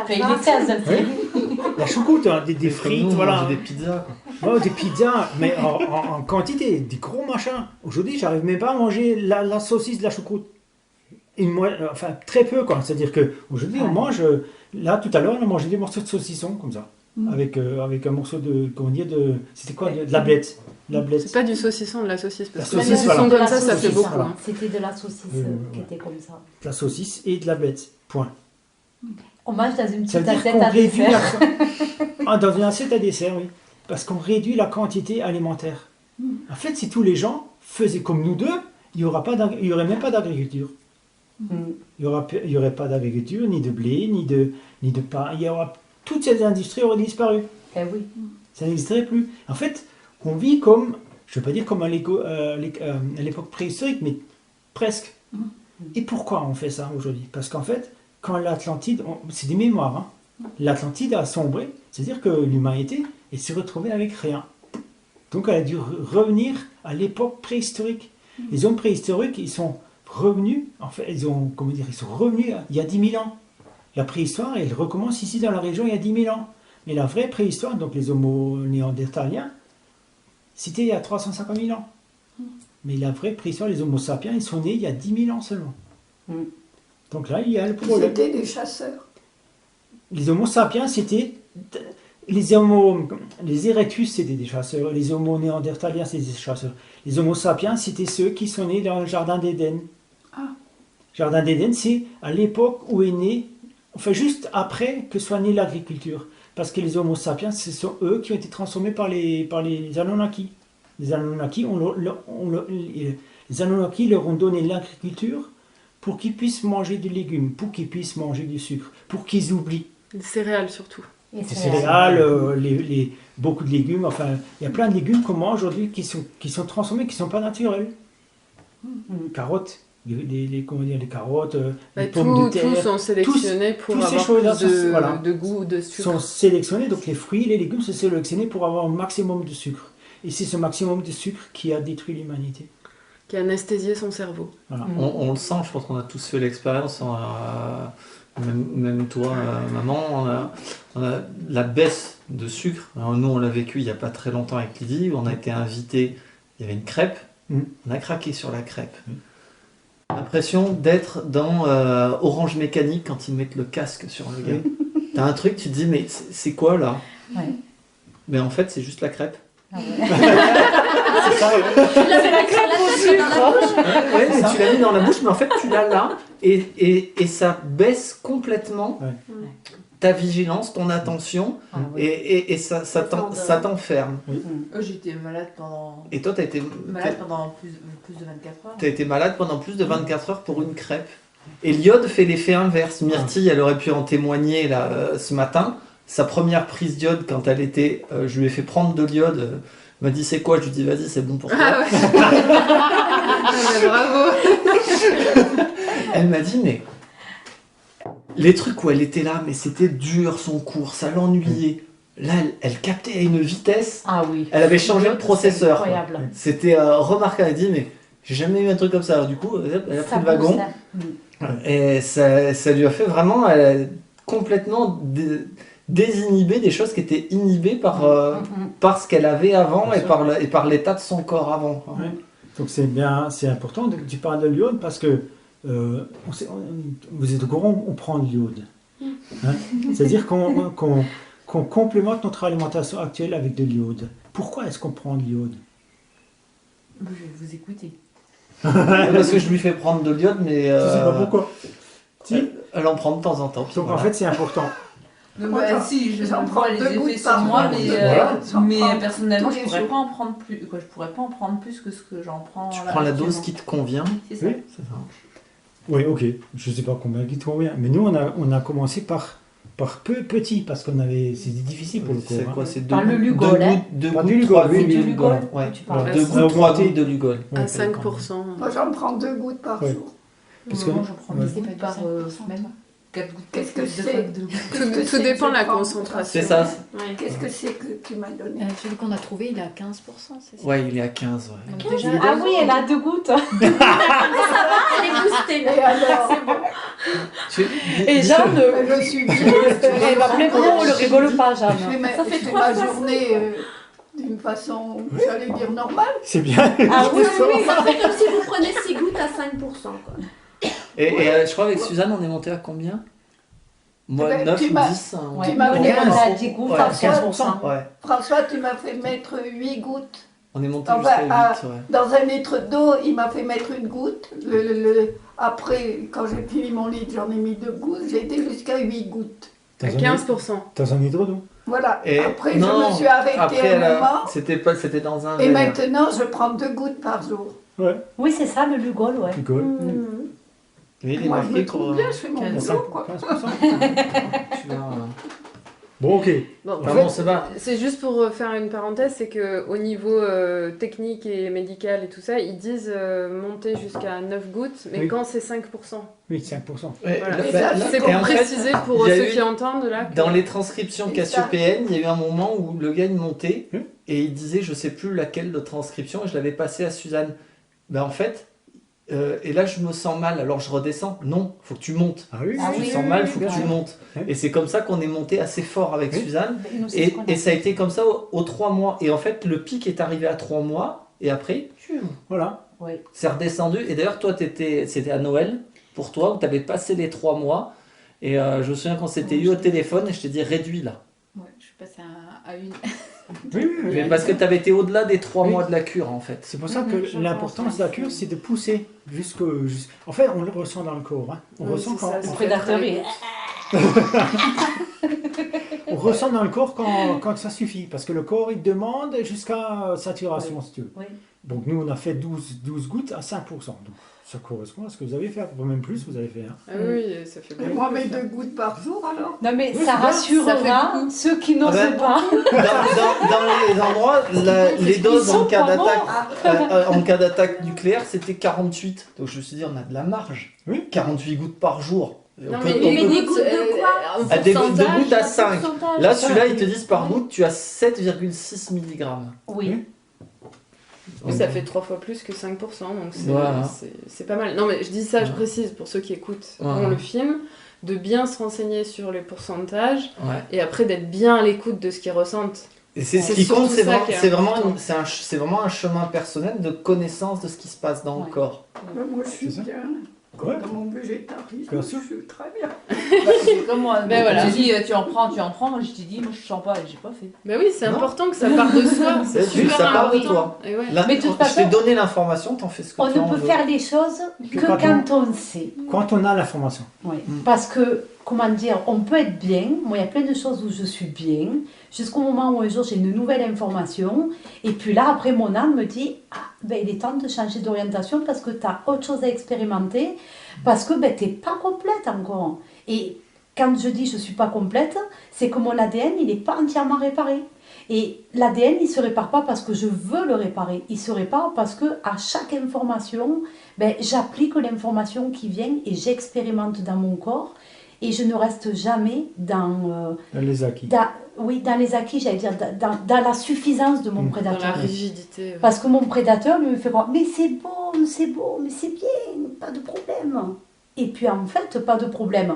[SPEAKER 1] La choucroute, hein, des
[SPEAKER 4] C'est comme
[SPEAKER 1] frites,
[SPEAKER 4] nous, on
[SPEAKER 1] voilà.
[SPEAKER 4] mangeait des pizzas. Quoi.
[SPEAKER 1] Ouais, des pizzas, mais en quantité, des gros machins. Aujourd'hui, j'arrive même pas à manger la saucisse de la choucroute. Enfin, très peu, quoi. C'est-à-dire qu'aujourd'hui, on mange... Là, tout à l'heure, on a mangé des morceaux de saucisson, comme ça. Avec un morceau c'était quoi? De la blette. La blette.
[SPEAKER 3] C'est pas du saucisson, de la saucisse. Parce que
[SPEAKER 1] La
[SPEAKER 3] le
[SPEAKER 1] saucisse,
[SPEAKER 3] saucisson
[SPEAKER 1] voilà.
[SPEAKER 3] comme ça fait beaucoup.
[SPEAKER 1] voilà.
[SPEAKER 3] hein.
[SPEAKER 7] C'était de la saucisse qui
[SPEAKER 1] ouais.
[SPEAKER 7] était comme ça.
[SPEAKER 1] De la saucisse et de la blette. Point.
[SPEAKER 7] On mange dans une
[SPEAKER 1] Ça
[SPEAKER 7] petite
[SPEAKER 1] veut dire
[SPEAKER 7] assiette
[SPEAKER 1] qu'on
[SPEAKER 7] à
[SPEAKER 1] réduit
[SPEAKER 7] dessert.
[SPEAKER 1] dans une assiette à dessert, oui. Parce qu'on réduit la quantité alimentaire. En fait, si tous les gens faisaient comme nous deux, il n'y aurait même pas d'agriculture. Il n'y aurait pas d'agriculture, ni de blé, ni de pain. Toutes ces industries auraient disparu.
[SPEAKER 7] Eh oui.
[SPEAKER 1] Ça n'existerait plus. En fait, on vit comme, je ne veux pas dire comme à l'époque préhistorique, mais presque. Et pourquoi on fait ça aujourd'hui? Parce qu'en fait, quand l'Atlantide, c'est des mémoires, hein, l'Atlantide a sombré, c'est-à-dire que l'humanité s'est retrouvée avec rien. Donc elle a dû revenir à l'époque préhistorique. Les hommes préhistoriques, ils sont revenus, en fait, ils sont revenus il y a 10 000 ans. La préhistoire, elle recommence ici dans la région il y a 10 000 ans. Mais la vraie préhistoire, donc les homo néandertaliens, c'était il y a 350 000 ans. Mais la vraie préhistoire, les homo sapiens, ils sont nés il y a 10 000 ans seulement. Donc là, il y a le problème.
[SPEAKER 6] C'était des chasseurs.
[SPEAKER 1] Les homo sapiens, c'était... Les erectus, c'était des chasseurs. Les homo néandertaliens, c'était des chasseurs. Les homo sapiens, c'était ceux qui sont nés dans le jardin d'Éden. Jardin d'Éden, c'est à l'époque où est né, enfin juste après que soit née l'agriculture. Parce que les homo sapiens, ce sont eux qui ont été transformés par les Anunnaki. Les Anunnaki, les Anunnaki leur ont donné l'agriculture pour qu'ils puissent manger des légumes, pour qu'ils puissent manger du sucre, pour qu'ils oublient.
[SPEAKER 3] Des céréales surtout.
[SPEAKER 1] Des céréales, beaucoup de légumes, enfin, il y a plein de légumes qu'on mange aujourd'hui qui sont transformés, qui ne sont pas naturels. Carottes, les carottes, les pommes de terre.
[SPEAKER 3] Tous sont sélectionnés pour
[SPEAKER 1] tous ces
[SPEAKER 3] avoir
[SPEAKER 1] choses-là
[SPEAKER 3] plus de goût, de sucre.
[SPEAKER 1] Sont sélectionnés, donc les fruits et les légumes sont sélectionnés pour avoir un maximum de sucre. Et c'est ce maximum de sucre qui a détruit l'humanité.
[SPEAKER 3] Qui a anesthésié son cerveau.
[SPEAKER 1] Voilà.
[SPEAKER 4] On le sent, je pense qu'on a tous fait l'expérience, même toi, maman, on a la baisse de sucre. Alors, nous, on l'a vécu il n'y a pas très longtemps avec Lydie, où on a été invité, il y avait une crêpe, on a craqué sur la crêpe. L'impression d'être dans Orange Mécanique quand ils mettent le casque sur le gars. T'as un truc, tu te dis, mais c'est quoi là? Mais en fait, c'est juste la crêpe.
[SPEAKER 5] C'est ça, tu l'avais la crêpe dans la bouche.
[SPEAKER 4] Ouais, mais tu l'as mis dans la bouche, mais en fait tu l'as là, et ça baisse complètement ta vigilance, ton attention, et ça t'enferme.
[SPEAKER 2] J'étais malade pendant...
[SPEAKER 4] Et toi, t'as été
[SPEAKER 2] malade pendant plus de 24 heures.
[SPEAKER 4] T'as été malade pendant plus de 24 heures pour une crêpe. Et l'iode fait l'effet inverse. Myrtille, elle aurait pu en témoigner là, ce matin. Sa première prise d'iode, quand elle était... je lui ai fait prendre de l'iode. Elle m'a dit c'est quoi? Je lui ai dit vas-y, c'est bon pour toi.
[SPEAKER 3] Ah ouais. Bravo.
[SPEAKER 4] Elle m'a dit mais... Les trucs où elle était là, mais c'était dur son cours, ça l'ennuyait. Là, elle captait à une vitesse.
[SPEAKER 7] Ah oui.
[SPEAKER 4] Elle avait changé de processeur.
[SPEAKER 7] Incroyable.
[SPEAKER 4] C'était remarquable. Elle dit mais j'ai jamais eu un truc comme ça. Alors, du coup, elle a pris le wagon. Et ça lui a fait vraiment complètement désinhiber des choses qui étaient inhibées par ce qu'elle avait avant et par l'état de son corps avant.
[SPEAKER 1] Ouais. Donc c'est important que tu parles de l'iode parce que vous êtes au courant, on prend de l'iode. Hein? C'est-à-dire qu'on complémente notre alimentation actuelle avec de l'iode. Pourquoi est-ce qu'on prend de l'iode?
[SPEAKER 2] Je vais vous écouter.
[SPEAKER 4] Parce que je lui fais prendre de l'iode, mais...
[SPEAKER 1] Je sais pas pourquoi.
[SPEAKER 4] Elle en prend de temps en temps.
[SPEAKER 1] Donc en fait c'est important.
[SPEAKER 2] Si, j'en
[SPEAKER 6] prends
[SPEAKER 2] prends les
[SPEAKER 6] deux
[SPEAKER 2] effets
[SPEAKER 6] gouttes
[SPEAKER 2] sur
[SPEAKER 6] par
[SPEAKER 2] moi,
[SPEAKER 6] jour.
[SPEAKER 2] mais personnellement,
[SPEAKER 6] tous
[SPEAKER 2] je
[SPEAKER 6] les
[SPEAKER 2] pourrais
[SPEAKER 6] jours.
[SPEAKER 2] pas en prendre plus. Je pourrais pas en prendre plus que ce que j'en prends.
[SPEAKER 4] Tu
[SPEAKER 2] là,
[SPEAKER 4] prends la
[SPEAKER 2] actuellement.
[SPEAKER 4] dose qui te convient.
[SPEAKER 2] C'est ça.
[SPEAKER 1] Oui.
[SPEAKER 4] C'est ça.
[SPEAKER 1] Oui, ok. Je sais pas combien qui te convient. Mais nous on a commencé par petit parce c'était difficile pour le corps.
[SPEAKER 4] C'est quoi? C'est
[SPEAKER 7] Par le Lugol, hein.
[SPEAKER 4] deux
[SPEAKER 1] Par
[SPEAKER 4] gouttes,
[SPEAKER 1] du
[SPEAKER 4] trois
[SPEAKER 1] Lugol,
[SPEAKER 4] gouttes
[SPEAKER 1] oui,
[SPEAKER 4] de
[SPEAKER 1] du
[SPEAKER 4] Lugol.
[SPEAKER 7] Lugol,
[SPEAKER 4] Ouais.
[SPEAKER 7] tu parles.
[SPEAKER 4] 2 gouttes, 3 gouttes de Lugol.
[SPEAKER 3] À 5%.
[SPEAKER 6] Moi, j'en prends 2 gouttes par
[SPEAKER 1] Ouais.
[SPEAKER 6] jour.
[SPEAKER 1] Parce que-
[SPEAKER 2] Moi, j'en prends
[SPEAKER 1] ouais.
[SPEAKER 2] des gouttes par semaine. 4 gouttes,
[SPEAKER 6] Qu'est-ce que
[SPEAKER 2] 4
[SPEAKER 6] c'est
[SPEAKER 2] gouttes, 2 gouttes.
[SPEAKER 6] Qu'est-ce que
[SPEAKER 3] Tout
[SPEAKER 6] c'est
[SPEAKER 3] dépend
[SPEAKER 6] que
[SPEAKER 3] de la
[SPEAKER 6] je prends?
[SPEAKER 3] concentration.
[SPEAKER 4] C'est ça.
[SPEAKER 3] Ouais.
[SPEAKER 6] Qu'est-ce que c'est que tu m'as donné?
[SPEAKER 8] Celui qu'on a trouvé, il est à 15%, c'est ça?
[SPEAKER 4] Ouais, il est à 15. Ouais.
[SPEAKER 8] Donc déjà,
[SPEAKER 7] Ah oui, elle a 2 gouttes.
[SPEAKER 5] Elle est boostée.
[SPEAKER 6] Et alors,
[SPEAKER 7] Et Jeanne,
[SPEAKER 6] je suis bien.
[SPEAKER 7] elle va plaire, on le rigole pas,
[SPEAKER 6] Je
[SPEAKER 7] Jeanne.
[SPEAKER 6] fais ma,
[SPEAKER 5] Ça fait
[SPEAKER 6] je fais
[SPEAKER 5] 3
[SPEAKER 6] ma
[SPEAKER 5] fois
[SPEAKER 6] journée d'une façon, j'allais dire normale.
[SPEAKER 1] C'est bien.
[SPEAKER 5] Ah oui, ça fait comme si vous prenez 6 gouttes à 5%. Quoi.
[SPEAKER 4] Et je crois avec Suzanne, on est monté à combien? Moi,
[SPEAKER 6] Eh ben,
[SPEAKER 4] 9
[SPEAKER 6] tu
[SPEAKER 4] ou
[SPEAKER 6] m'as-
[SPEAKER 4] 10. Hein.
[SPEAKER 7] Ouais.
[SPEAKER 6] Tu m'as
[SPEAKER 7] On
[SPEAKER 6] fait-
[SPEAKER 7] a 10 gouttes à 15%.
[SPEAKER 4] Ouais,
[SPEAKER 6] François, tu m'as fait mettre 8 gouttes.
[SPEAKER 4] on est monté
[SPEAKER 6] Enfin,
[SPEAKER 4] jusqu'à 8. Ouais.
[SPEAKER 6] Dans un litre d'eau, il m'a fait mettre une goutte. Après, quand j'ai fini mon litre, j'en ai mis 2 gouttes. J'ai été jusqu'à 8 gouttes.
[SPEAKER 3] À 15%.
[SPEAKER 1] Dans un hydrodon.
[SPEAKER 6] Voilà.
[SPEAKER 4] Et
[SPEAKER 6] Après,
[SPEAKER 4] non,
[SPEAKER 6] je me suis arrêtée
[SPEAKER 4] après,
[SPEAKER 6] un moment.
[SPEAKER 4] c'était dans un
[SPEAKER 6] Et
[SPEAKER 4] verre.
[SPEAKER 6] maintenant, je prends 2 gouttes par jour.
[SPEAKER 1] Ouais.
[SPEAKER 7] Oui, c'est ça, le Lugol, ouais.
[SPEAKER 1] Lugol.
[SPEAKER 4] Oui, il est
[SPEAKER 6] Moi, je
[SPEAKER 4] marqué
[SPEAKER 6] me trouve
[SPEAKER 4] pour...
[SPEAKER 6] bien, je fais mon boulot, quoi.
[SPEAKER 1] 15%.
[SPEAKER 4] Tu vas,
[SPEAKER 1] Bon, ok.
[SPEAKER 3] Bon,
[SPEAKER 1] En
[SPEAKER 4] Enfin,
[SPEAKER 1] fait,
[SPEAKER 4] bon, c'est pas...
[SPEAKER 3] c'est juste pour faire une parenthèse, c'est qu'au niveau technique et médical et tout ça, ils disent monter jusqu'à 9 gouttes, mais
[SPEAKER 1] Oui.
[SPEAKER 3] quand c'est 5%.
[SPEAKER 1] Oui, 5%.
[SPEAKER 4] Ouais,
[SPEAKER 3] Voilà.
[SPEAKER 4] là,
[SPEAKER 6] Et
[SPEAKER 4] bah,
[SPEAKER 6] ça,
[SPEAKER 4] là,
[SPEAKER 3] C'est
[SPEAKER 6] et
[SPEAKER 3] pour
[SPEAKER 4] en fait,
[SPEAKER 3] préciser pour
[SPEAKER 4] il y a
[SPEAKER 3] ceux
[SPEAKER 4] eu-
[SPEAKER 3] qui entendent là. Que...
[SPEAKER 4] Dans les transcriptions
[SPEAKER 6] Et ça-
[SPEAKER 4] cassiopéennes, il y a eu un moment où le gars il montait
[SPEAKER 1] Hmm.
[SPEAKER 4] et il disait je sais plus laquelle de transcription et je l'avais passé à Suzanne. Ben en fait, et là je me sens mal alors je redescends. Non, faut que tu montes.
[SPEAKER 1] Ah oui,
[SPEAKER 4] Si
[SPEAKER 7] Ah
[SPEAKER 4] tu
[SPEAKER 7] oui,
[SPEAKER 4] te sens
[SPEAKER 7] oui,
[SPEAKER 4] mal,
[SPEAKER 7] oui,
[SPEAKER 4] faut que
[SPEAKER 1] bien
[SPEAKER 4] tu
[SPEAKER 1] sûr.
[SPEAKER 4] montes.
[SPEAKER 1] Oui.
[SPEAKER 4] Et c'est comme ça qu'on est monté assez fort avec
[SPEAKER 1] Oui.
[SPEAKER 4] Suzanne.
[SPEAKER 7] Nous, c'est ce qu'on a
[SPEAKER 4] Et ça a
[SPEAKER 7] fait.
[SPEAKER 4] été comme ça aux 3 mois. Et en fait, le pic est arrivé à 3 mois et après,
[SPEAKER 1] Voilà.
[SPEAKER 7] Oui.
[SPEAKER 4] c'est redescendu. Et d'ailleurs, toi, c'était à Noël pour toi où tu avais passé les 3 mois. Et je me souviens qu'on s'était eu au téléphone et je t'ai dit réduis là.
[SPEAKER 8] Ouais, je suis passée à une.
[SPEAKER 1] Oui, oui, oui.
[SPEAKER 4] Mais parce que tu avais été au-delà des 3
[SPEAKER 1] Oui.
[SPEAKER 4] mois de la cure en fait.
[SPEAKER 1] C'est pour ça
[SPEAKER 7] Mhm,
[SPEAKER 1] que
[SPEAKER 7] je
[SPEAKER 1] l'importance
[SPEAKER 7] pense,
[SPEAKER 1] de la
[SPEAKER 7] oui.
[SPEAKER 1] cure, c'est de pousser En fait, on le ressent dans le corps. Hein. On
[SPEAKER 3] Oui,
[SPEAKER 1] ressent
[SPEAKER 3] c'est
[SPEAKER 1] quand
[SPEAKER 3] ça,
[SPEAKER 7] Le
[SPEAKER 3] c'est
[SPEAKER 7] prédateur,
[SPEAKER 3] très
[SPEAKER 7] il...
[SPEAKER 1] on ressent dans le corps quand ça suffit, parce que le corps il demande jusqu'à saturation, si tu veux.
[SPEAKER 7] Oui.
[SPEAKER 1] Donc nous on a fait 12 gouttes à 5%. Donc ça correspond à ce que vous avez fait, même plus vous avez fait. Hein.
[SPEAKER 3] Ah oui, ça fait
[SPEAKER 6] Et
[SPEAKER 3] beaucoup.
[SPEAKER 6] moi, mes 2 gouttes par jour, alors.
[SPEAKER 7] Non mais
[SPEAKER 1] Oui,
[SPEAKER 7] ça
[SPEAKER 1] c'est bien,
[SPEAKER 3] ça
[SPEAKER 7] rassurera
[SPEAKER 3] fait beaucoup.
[SPEAKER 7] ceux qui n'osent
[SPEAKER 4] ben,
[SPEAKER 7] pas.
[SPEAKER 4] Dans les endroits, les
[SPEAKER 7] Ils
[SPEAKER 4] doses
[SPEAKER 7] sont
[SPEAKER 4] en cas
[SPEAKER 7] pas
[SPEAKER 4] d'attaque en cas d'attaque nucléaire, c'était 48. Donc je me suis dit, on a de la marge.
[SPEAKER 1] Oui.
[SPEAKER 4] 48 gouttes par jour.
[SPEAKER 3] Non,
[SPEAKER 4] On
[SPEAKER 3] mais,
[SPEAKER 4] peut-
[SPEAKER 3] mais
[SPEAKER 4] on peut-
[SPEAKER 3] des
[SPEAKER 5] gouttes de quoi
[SPEAKER 3] en
[SPEAKER 4] Ah, des gouttes de
[SPEAKER 3] pourcentage,
[SPEAKER 4] gouttes à 5.
[SPEAKER 5] Pourcentage.
[SPEAKER 4] Là, celui-là, ils te disent par goutte, tu as 7,6 mg.
[SPEAKER 7] Oui.
[SPEAKER 3] Oui, ça fait 3 fois plus que 5%, donc
[SPEAKER 4] Voilà.
[SPEAKER 3] c'est pas mal. Non, mais je dis ça, je précise pour ceux qui écoutent
[SPEAKER 4] Voilà.
[SPEAKER 3] le film, de bien se renseigner sur les pourcentages
[SPEAKER 4] Ouais.
[SPEAKER 3] et après d'être bien à l'écoute de ce qu'ils ressentent.
[SPEAKER 4] Et c'est ce
[SPEAKER 3] C'est
[SPEAKER 4] qui compte,
[SPEAKER 3] surtout
[SPEAKER 4] c'est
[SPEAKER 3] ça
[SPEAKER 4] vraiment,
[SPEAKER 3] qui est
[SPEAKER 4] c'est vraiment,
[SPEAKER 3] important.
[SPEAKER 4] c'est vraiment un chemin personnel de connaissance de ce qui se passe dans le
[SPEAKER 7] Ouais.
[SPEAKER 4] corps.
[SPEAKER 6] Moi, je suis
[SPEAKER 1] C'est ça.
[SPEAKER 6] bien.
[SPEAKER 1] Ouais.
[SPEAKER 6] Dans mon végétarisme,
[SPEAKER 1] Bien
[SPEAKER 6] je
[SPEAKER 1] sûr.
[SPEAKER 6] suis très bien.
[SPEAKER 2] C'est comme moi.
[SPEAKER 3] Ben voilà.
[SPEAKER 2] J'ai dit tu en prends. Moi je t'ai dit moi je sens pas et j'ai pas fait.
[SPEAKER 3] Bah oui, c'est
[SPEAKER 4] Non.
[SPEAKER 3] important que ça parte de soi.
[SPEAKER 4] C'est
[SPEAKER 3] super
[SPEAKER 4] ça part de
[SPEAKER 3] important.
[SPEAKER 4] toi.
[SPEAKER 3] Et ouais.
[SPEAKER 4] Là,
[SPEAKER 7] Mais de toute
[SPEAKER 4] je t'ai
[SPEAKER 7] façon,
[SPEAKER 4] donné l'information, t'en fais ce que
[SPEAKER 7] On
[SPEAKER 4] tu en
[SPEAKER 7] ne peut
[SPEAKER 4] veux.
[SPEAKER 7] faire les choses
[SPEAKER 1] Que
[SPEAKER 7] que
[SPEAKER 1] quand
[SPEAKER 7] quand on sait.
[SPEAKER 1] Quand on a l'information.
[SPEAKER 7] Oui.
[SPEAKER 4] Mm.
[SPEAKER 7] Parce que, comment dire, on peut être bien. Moi, il y a plein de choses où je suis bien. Jusqu'au moment où un jour j'ai une nouvelle information. Et puis là, après, mon âme me dit ah, ben, il est temps de changer d'orientation parce que tu as autre chose à expérimenter. Parce que ben, tu n'es pas complète encore. Et quand je dis je ne suis pas complète, c'est que mon ADN, il n'est pas entièrement réparé. Et l'ADN, il ne se répare pas parce que je veux le réparer. Il se répare parce que à chaque information, ben, j'applique l'information qui vient et j'expérimente dans mon corps. Et je ne reste jamais dans,
[SPEAKER 1] Les acquis.
[SPEAKER 7] dans les acquis, j'allais dire, dans la suffisance de mon
[SPEAKER 1] Mm.
[SPEAKER 3] Dans la
[SPEAKER 7] prédateur.
[SPEAKER 3] rigidité.
[SPEAKER 7] Parce que mon prédateur lui me fait croire, mais c'est beau, mais c'est bien, pas de problème. Et puis en fait, pas de problème.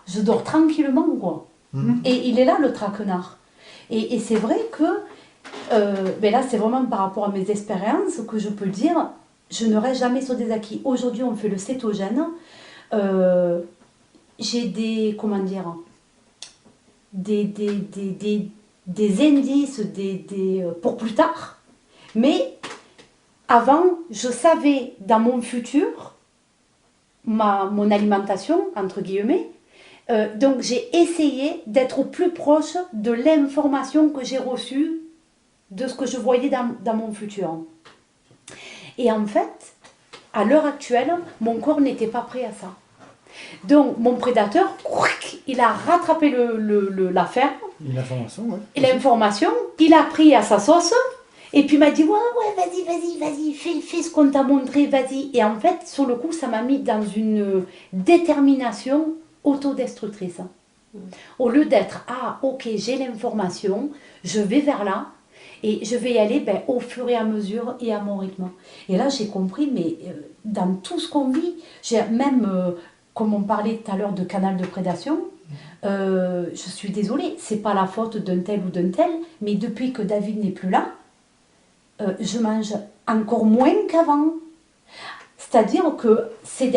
[SPEAKER 7] Je dors tranquillement, quoi.
[SPEAKER 4] Mhm.
[SPEAKER 7] Et il est là, le traquenard. Et c'est vrai que, ben là, c'est vraiment par rapport à mes expériences que je peux dire, je ne reste jamais sur des acquis. Aujourd'hui, on fait le cétogène. J'ai des, comment dire, des indices pour plus tard. Mais avant, je savais dans mon futur, mon alimentation, entre guillemets. Donc j'ai essayé d'être au plus proche de l'information que j'ai reçue de ce que je voyais dans mon futur. Et en fait, à l'heure actuelle, mon corps n'était pas prêt à ça. Donc mon prédateur, il a rattrapé l'affaire,
[SPEAKER 1] L'information, oui.
[SPEAKER 7] et l'information, il a pris à sa sauce, et puis il m'a dit ouais, vas-y, fais ce qu'on t'a montré, vas-y. Et en fait, sur le coup, ça m'a mis dans une détermination autodestructrice. Au lieu d'être, ah ok, j'ai l'information, je vais vers là, et je vais y aller au fur et à mesure et à mon rythme. Et là, j'ai compris, mais dans tout ce qu'on vit, même, comme on parlait tout à l'heure de canal de prédation, je suis désolée, c'est pas la faute d'un tel ou d'un tel, mais depuis que David n'est plus là, je mange encore moins qu'avant. C'est-à-dire que ces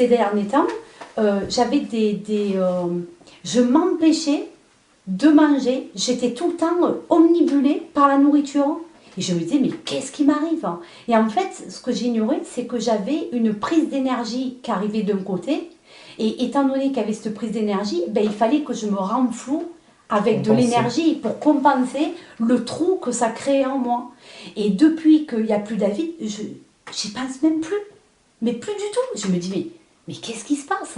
[SPEAKER 7] derniers temps, j'avais je m'empêchais de manger, j'étais tout le temps omnibulée par la nourriture. Et je me disais, mais qu'est-ce qui m'arrive? Et en fait, ce que j'ignorais, c'est que j'avais une prise d'énergie qui arrivait d'un côté. Et étant donné qu'il y avait cette prise d'énergie, il fallait que je me renfloue avec de l'énergie pour compenser le trou que ça créait en moi. Et depuis qu'il n'y a plus David, j'y pense même plus. Mais plus du tout. Je me dis, mais qu'est-ce qui se passe?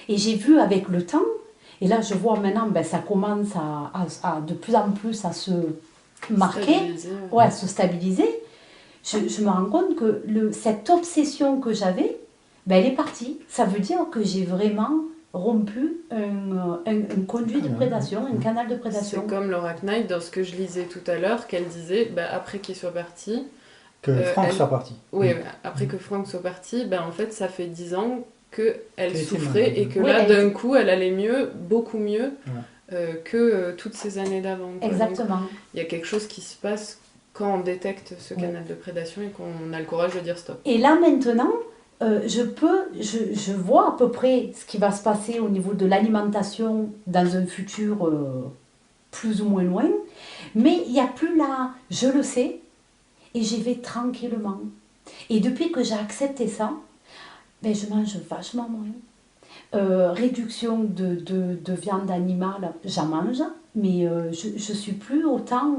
[SPEAKER 7] Et j'ai vu avec le temps, Et là, je vois maintenant, ben, ça commence à de plus en plus à se marquer, à se stabiliser. Je me rends compte que cette obsession que j'avais, ben, elle est partie. Ça veut dire que j'ai vraiment rompu un conduit de prédation, un canal de prédation.
[SPEAKER 3] C'est comme Laura Knight, dans ce que je lisais tout à l'heure, qu'elle disait, ben, après qu'il soit parti...
[SPEAKER 1] Que Franck soit parti.
[SPEAKER 3] Oui, après que Franck soit parti, ben, en fait, ça fait 10 ans qu'elle souffrait
[SPEAKER 1] malade.
[SPEAKER 3] et que là, d'un coup, elle allait mieux, beaucoup mieux, que toutes ces années d'avant.
[SPEAKER 7] Exactement.
[SPEAKER 3] Donc, il y a quelque chose qui se passe quand on détecte ce canal de prédation et qu'on a le courage de dire stop.
[SPEAKER 7] Et là, maintenant, je vois à peu près ce qui va se passer au niveau de l'alimentation dans un futur plus ou moins loin, mais il n'y a plus là, je le sais, et j'y vais tranquillement. Et depuis que j'ai accepté ça, ben, je mange vachement moins. Réduction de viande animale, j'en mange, mais je suis plus autant...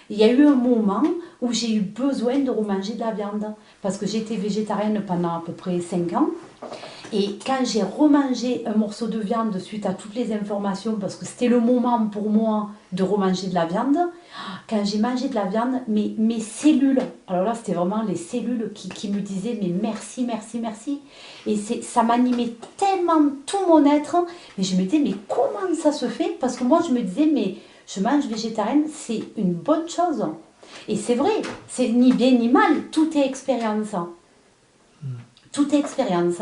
[SPEAKER 7] Il y a eu un moment où j'ai eu besoin de remanger de la viande, parce que j'étais végétarienne pendant à peu près 5 ans. Et quand j'ai remangé un morceau de viande suite à toutes les informations, parce que c'était le moment pour moi de remanger de la viande, quand j'ai mangé de la viande, mes cellules, alors là c'était vraiment les cellules qui me disaient mais merci, merci, merci. Et ça m'animait tellement tout mon être, mais je me disais mais comment ça se fait? Parce que moi je me disais mais je mange végétarienne, c'est une bonne chose. Et c'est vrai, c'est ni bien ni mal, tout est expérience. Tout est expérience.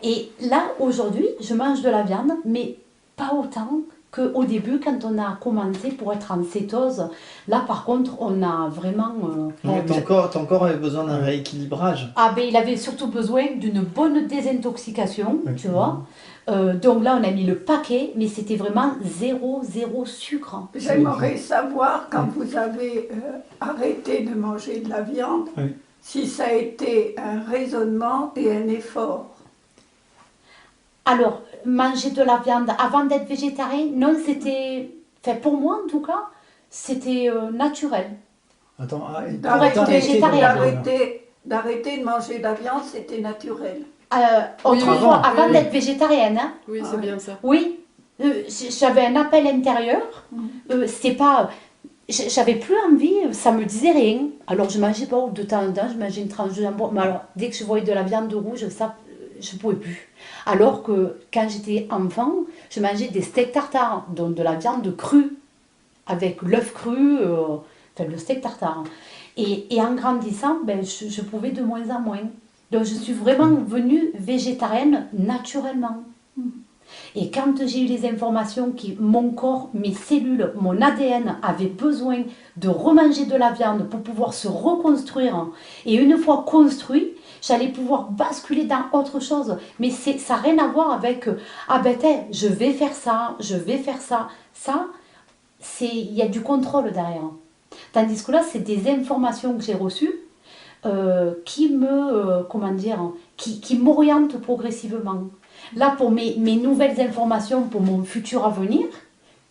[SPEAKER 7] Et là, aujourd'hui, je mange de la viande, mais pas autant qu'au début, quand on a commencé pour être en cétose. Là, par contre, on a vraiment...
[SPEAKER 4] ton corps avait besoin d'un rééquilibrage.
[SPEAKER 7] Ah, ben il avait surtout besoin d'une bonne désintoxication, tu vois. Donc là, on a mis le paquet, mais c'était vraiment zéro sucre.
[SPEAKER 6] J'aimerais savoir, quand vous avez arrêté de manger de la viande, si ça a été un raisonnement et un effort.
[SPEAKER 7] Alors, manger de la viande avant d'être végétarien, non, c'était... Enfin, pour moi, en tout cas, c'était naturel.
[SPEAKER 1] Attends,
[SPEAKER 6] d'arrêter de manger de la viande, c'était naturel.
[SPEAKER 7] Autrefois, avant d'être végétarienne. Hein.
[SPEAKER 3] Oui, c'est bien ça.
[SPEAKER 7] Oui, j'avais un appel intérieur. C'était pas... J'avais plus envie, ça me disait rien. Alors, je mangeais pas, de temps en temps, je mangeais une tranche de jambon. Mais alors, dès que je voyais de la viande rouge, ça, je pouvais plus. Alors que quand j'étais enfant, je mangeais des steaks tartare, donc de la viande crue, avec l'œuf cru, le steak tartare. Et en grandissant, ben, je pouvais de moins en moins. Donc je suis vraiment devenue végétarienne naturellement. Et quand j'ai eu les informations que mon corps, mes cellules, mon ADN avaient besoin de remanger de la viande pour pouvoir se reconstruire, et une fois construit, j'allais pouvoir basculer dans autre chose. Mais ça n'a rien à voir avec je vais faire ça, je vais faire ça. Ça, il y a du contrôle derrière. Tandis que là, c'est des informations que j'ai reçues qui m'orientent progressivement. Là, pour mes nouvelles informations, pour mon futur à venir,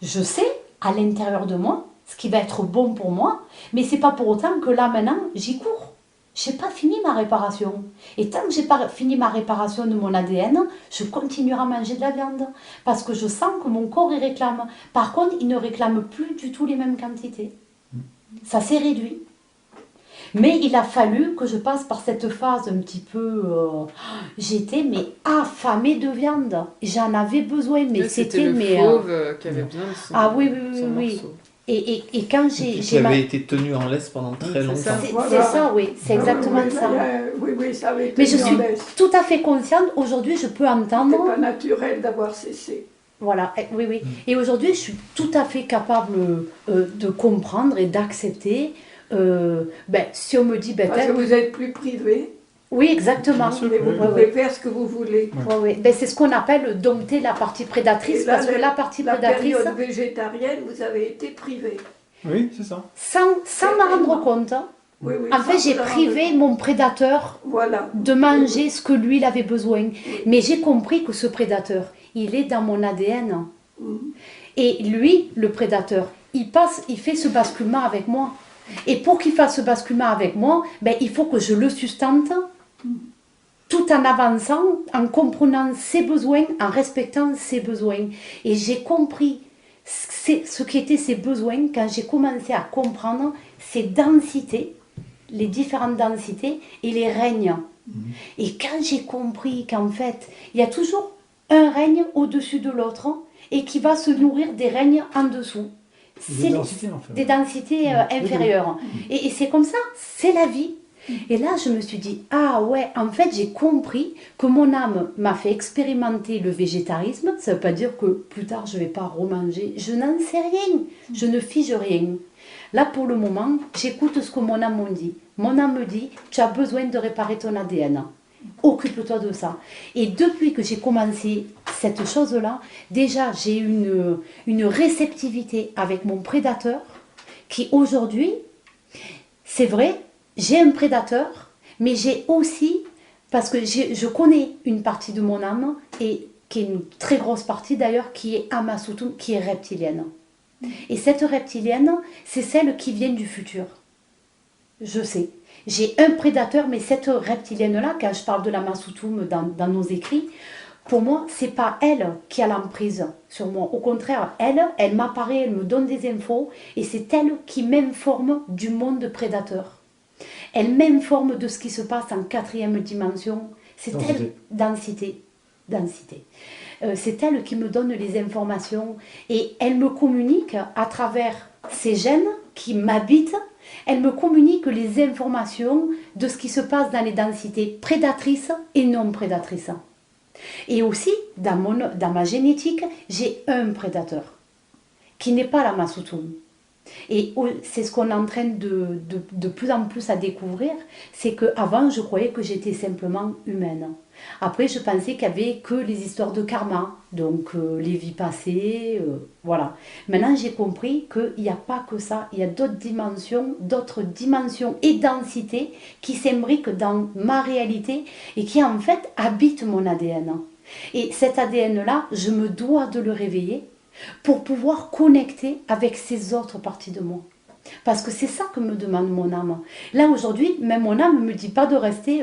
[SPEAKER 7] je sais à l'intérieur de moi ce qui va être bon pour moi, mais c'est pas pour autant que là, maintenant, j'y cours. Je n'ai pas fini ma réparation. Et tant que je n'ai pas fini ma réparation de mon ADN, je continuerai à manger de la viande. Parce que je sens que mon corps y réclame. Par contre, il ne réclame plus du tout les mêmes quantités. Ça s'est réduit. Mais il a fallu que je passe par cette phase un petit peu... j'étais affamée de viande. J'en avais besoin, mais c'était...
[SPEAKER 3] le fauve qui avait besoin de son, son morceau.
[SPEAKER 7] Et quand
[SPEAKER 4] qui avait été tenu en laisse pendant très longtemps.
[SPEAKER 7] C'est ça, oui, c'est exactement ça.
[SPEAKER 6] Oui, ça avait été
[SPEAKER 7] mais je suis tout à fait consciente, aujourd'hui je peux entendre...
[SPEAKER 6] C'est pas naturel d'avoir cessé.
[SPEAKER 7] Voilà, oui. Et aujourd'hui je suis tout à fait capable de comprendre et d'accepter. Si on me dit...
[SPEAKER 6] Parce que vous êtes plus privé.
[SPEAKER 7] Oui, exactement.
[SPEAKER 6] Et vous pouvez faire ce que vous voulez.
[SPEAKER 7] Oui. C'est ce qu'on appelle dompter la partie prédatrice, parce que la partie prédatrice...
[SPEAKER 6] La période végétarienne, vous avez été privé.
[SPEAKER 1] Oui, c'est ça.
[SPEAKER 7] Sans m'en rendre compte.
[SPEAKER 6] Oui,
[SPEAKER 7] en fait, j'ai privé mon prédateur de manger ce que lui, il avait besoin. Mais j'ai compris que ce prédateur, il est dans mon ADN. Et lui, le prédateur, il fait ce basculement avec moi. Et pour qu'il fasse ce basculement avec moi, il faut que je le sustente tout en avançant, en comprenant ses besoins, en respectant ses besoins. Et j'ai compris ce qu'étaient ses besoins quand j'ai commencé à comprendre ces densités, les différentes densités et les règnes. Et quand j'ai compris qu'en fait, il y a toujours un règne au-dessus de l'autre et qui va se nourrir des règnes en dessous.
[SPEAKER 1] Des densités, en fait.
[SPEAKER 7] Des densités inférieures. Et c'est comme ça, c'est la vie. Et là, je me suis dit, ah ouais, en fait, j'ai compris que mon âme m'a fait expérimenter le végétarisme. Ça ne veut pas dire que plus tard, je ne vais pas remanger. Je n'en sais rien. Je ne fige rien. Là, pour le moment, j'écoute ce que mon âme me dit. Mon âme me dit, tu as besoin de réparer ton ADN. Occupe-toi de ça. Et depuis que j'ai commencé cette chose-là, déjà, j'ai une réceptivité avec mon prédateur qui, aujourd'hui, c'est vrai, j'ai un prédateur, mais j'ai aussi, parce que je connais une partie de mon âme, et qui est une très grosse partie d'ailleurs, qui est Amasutum, qui est reptilienne. Et cette reptilienne, c'est celle qui vient du futur. Je sais. J'ai un prédateur, mais cette reptilienne-là, quand je parle de la Masutum dans nos écrits, pour moi, c'est pas elle qui a l'emprise sur moi. Au contraire, elle m'apparaît, elle me donne des infos, et c'est elle qui m'informe du monde prédateur. Elle m'informe de ce qui se passe en 4e dimension. C'est elle, densité. C'est elle qui me donne les informations et elle me communique à travers ces gènes qui m'habitent. Elle me communique les informations de ce qui se passe dans les densités prédatrices et non prédatrices. Et aussi, dans ma génétique, j'ai un prédateur qui n'est pas la Masutum. Et c'est ce qu'on est en train de plus en plus à découvrir, c'est qu'avant, je croyais que j'étais simplement humaine. Après, je pensais qu'il n'y avait que les histoires de karma, donc les vies passées, voilà. Maintenant, j'ai compris qu'il n'y a pas que ça, il y a d'autres dimensions et densités qui s'imbriquent dans ma réalité et qui en fait habitent mon ADN. Et cet ADN-là, je me dois de le réveiller pour pouvoir connecter avec ces autres parties de moi. Parce que c'est ça que me demande mon âme. Là aujourd'hui, même mon âme ne me dit pas de rester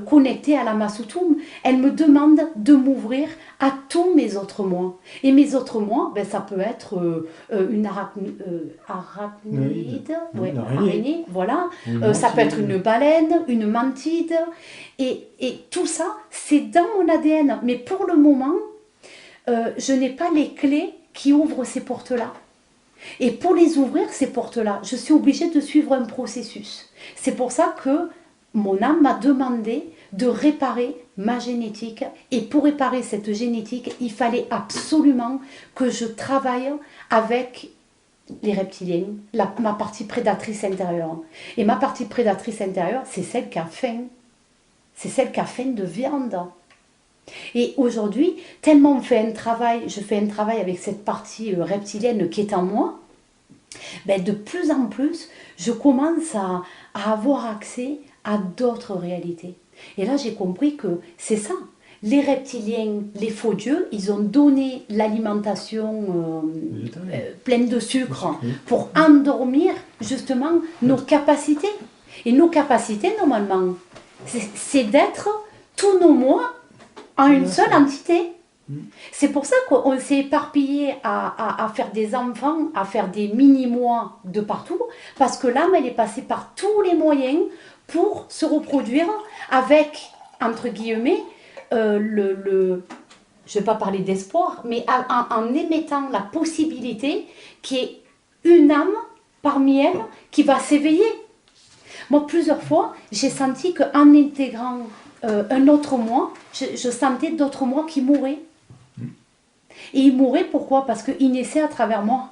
[SPEAKER 7] connectée à la Masutum. Elle me demande de m'ouvrir à tous mes autres moi. Et mes autres moi, ben, ça peut être une arachnide, araignée, voilà. Ça peut être une baleine, une mantide. Et tout ça, c'est dans mon ADN. Mais pour le moment, je n'ai pas les clés qui ouvrent ces portes-là. Et pour les ouvrir, ces portes-là, je suis obligée de suivre un processus. C'est pour ça que mon âme m'a demandé de réparer ma génétique. Et pour réparer cette génétique, il fallait absolument que je travaille avec les reptiliens, ma partie prédatrice intérieure. Et ma partie prédatrice intérieure, c'est celle qui a faim. C'est celle qui a faim de viande. Et aujourd'hui, tellement je fais un travail avec cette partie reptilienne qui est en moi, ben de plus en plus, je commence à avoir accès à d'autres réalités. Et là, j'ai compris que c'est ça. Les reptiliens, les faux dieux, ils ont donné l'alimentation pleine de sucre pour endormir justement nos capacités. Et nos capacités, normalement, c'est d'être tous nos moi en une seule entité. C'est pour ça qu'on s'est éparpillé à faire des enfants, à faire des mini-moi de partout, parce que l'âme, elle est passée par tous les moyens pour se reproduire avec, entre guillemets, je ne vais pas parler d'espoir, mais en émettant la possibilité qu'il y ait une âme parmi elles qui va s'éveiller. Moi, plusieurs fois, j'ai senti qu'en intégrant un autre moi, je sentais d'autres moi qui mouraient. Et ils mouraient pourquoi? Parce qu'ils naissaient à travers moi.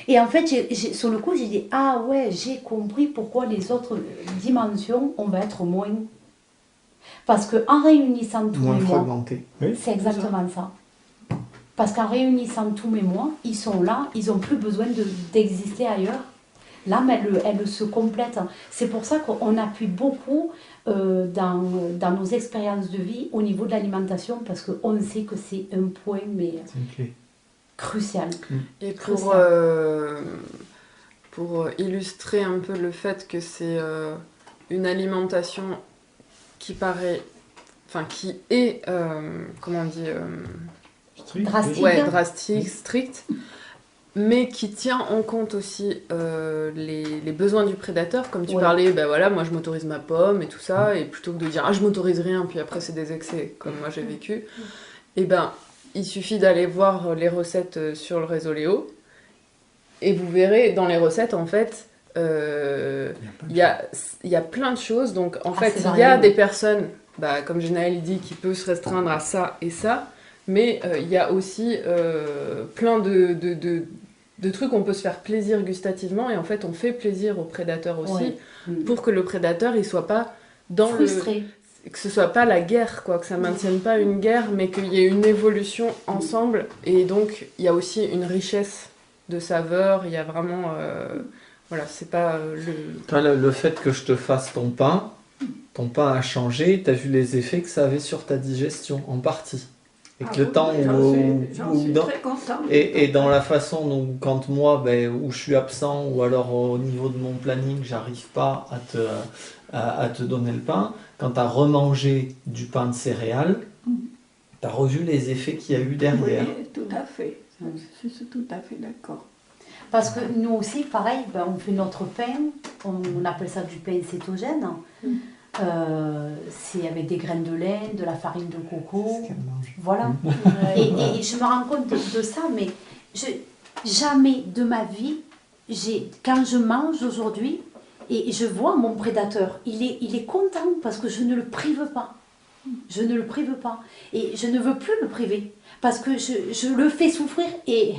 [SPEAKER 7] Et en fait, sur le coup, j'ai dit, ah ouais, j'ai compris pourquoi les autres dimensions, on va être moins. Parce qu'en réunissant tous mes moi, c'est exactement ça. Parce qu'en réunissant tous mes moi, ils sont là, ils n'ont plus besoin d'exister ailleurs. L'âme, elle se complète. C'est pour ça qu'on appuie beaucoup dans nos expériences de vie au niveau de l'alimentation, parce qu'on sait que c'est un point crucial.
[SPEAKER 3] Et pour illustrer un peu le fait que c'est une alimentation qui paraît, enfin qui est, comment on dit,
[SPEAKER 7] Drastique.
[SPEAKER 3] ouais, drastique, strict, mais qui tient en compte aussi les besoins du prédateur, comme tu parlais, ben voilà, moi je m'autorise ma pomme et tout ça, et plutôt que de dire ah je m'autorise rien, puis après c'est des excès, comme moi j'ai vécu, et ben il suffit d'aller voir les recettes sur le réseau Léo, et vous verrez dans les recettes en fait, il y a plein de choses, donc en fait il y a des personnes, bah, comme Genaëlle dit, qui peut se restreindre à ça et ça, mais il y a aussi plein de trucs où on peut se faire plaisir gustativement, et en fait on fait plaisir au prédateur aussi, pour que le prédateur il soit pas dans
[SPEAKER 7] frustré.
[SPEAKER 3] Que ce soit pas la guerre, quoi, que ça maintienne pas une guerre, mais qu'il y ait une évolution ensemble, et donc il y a aussi une richesse de saveurs, il y a vraiment voilà, c'est pas
[SPEAKER 4] Toi, le fait que je te fasse ton pain a changé, t'as vu les effets que ça avait sur ta digestion en partie. Et que le temps
[SPEAKER 6] j'en suis très contente.
[SPEAKER 4] Et dans la façon dont, quand moi, où je suis absent, ou alors au niveau de mon planning, j'arrive pas à te donner le pain, quand tu as remangé du pain de céréales, tu as revu les effets qu'il y a eu derrière.
[SPEAKER 6] Oui, tout à fait. Je suis tout à fait d'accord.
[SPEAKER 7] Parce que nous aussi, pareil, on fait notre pain, on appelle ça du pain cétogène. C'est avec des graines de lin, de la farine de coco, voilà. Et je me rends compte de ça, mais jamais de ma vie, quand je mange aujourd'hui, et je vois mon prédateur, il est content parce que je ne le prive pas. Je ne le prive pas. Et je ne veux plus le priver, parce que je le fais souffrir, et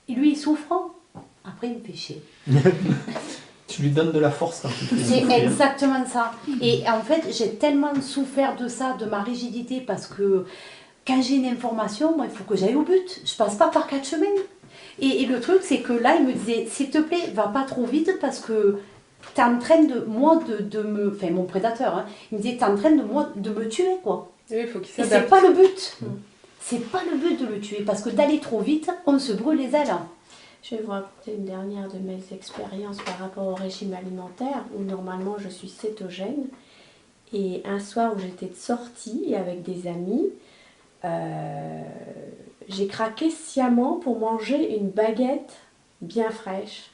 [SPEAKER 7] lui, souffrant, après il me fait chier.
[SPEAKER 4] Tu lui donnes de la force quand tu fais
[SPEAKER 7] C'est exactement ça. Et en fait, j'ai tellement souffert de ça, de ma rigidité, parce que quand j'ai une information, moi, il faut que j'aille au but. Je passe pas par 4 chemins. Et le truc, c'est que là, il me disait, s'il te plaît, va pas trop vite, parce que t'es en train de me... Enfin, mon prédateur, hein, il me disait, t'es en train de me tuer, quoi.
[SPEAKER 3] il faut qu'il
[SPEAKER 7] Et
[SPEAKER 3] s'adapte.
[SPEAKER 7] c'est pas le but. C'est pas le but de le tuer, parce que d'aller trop vite, on se brûle les ailes.
[SPEAKER 5] Je vais vous raconter une dernière de mes expériences par rapport au régime alimentaire, où normalement je suis cétogène. Et un soir où j'étais de sortie avec des amis, j'ai craqué sciemment pour manger une baguette bien fraîche.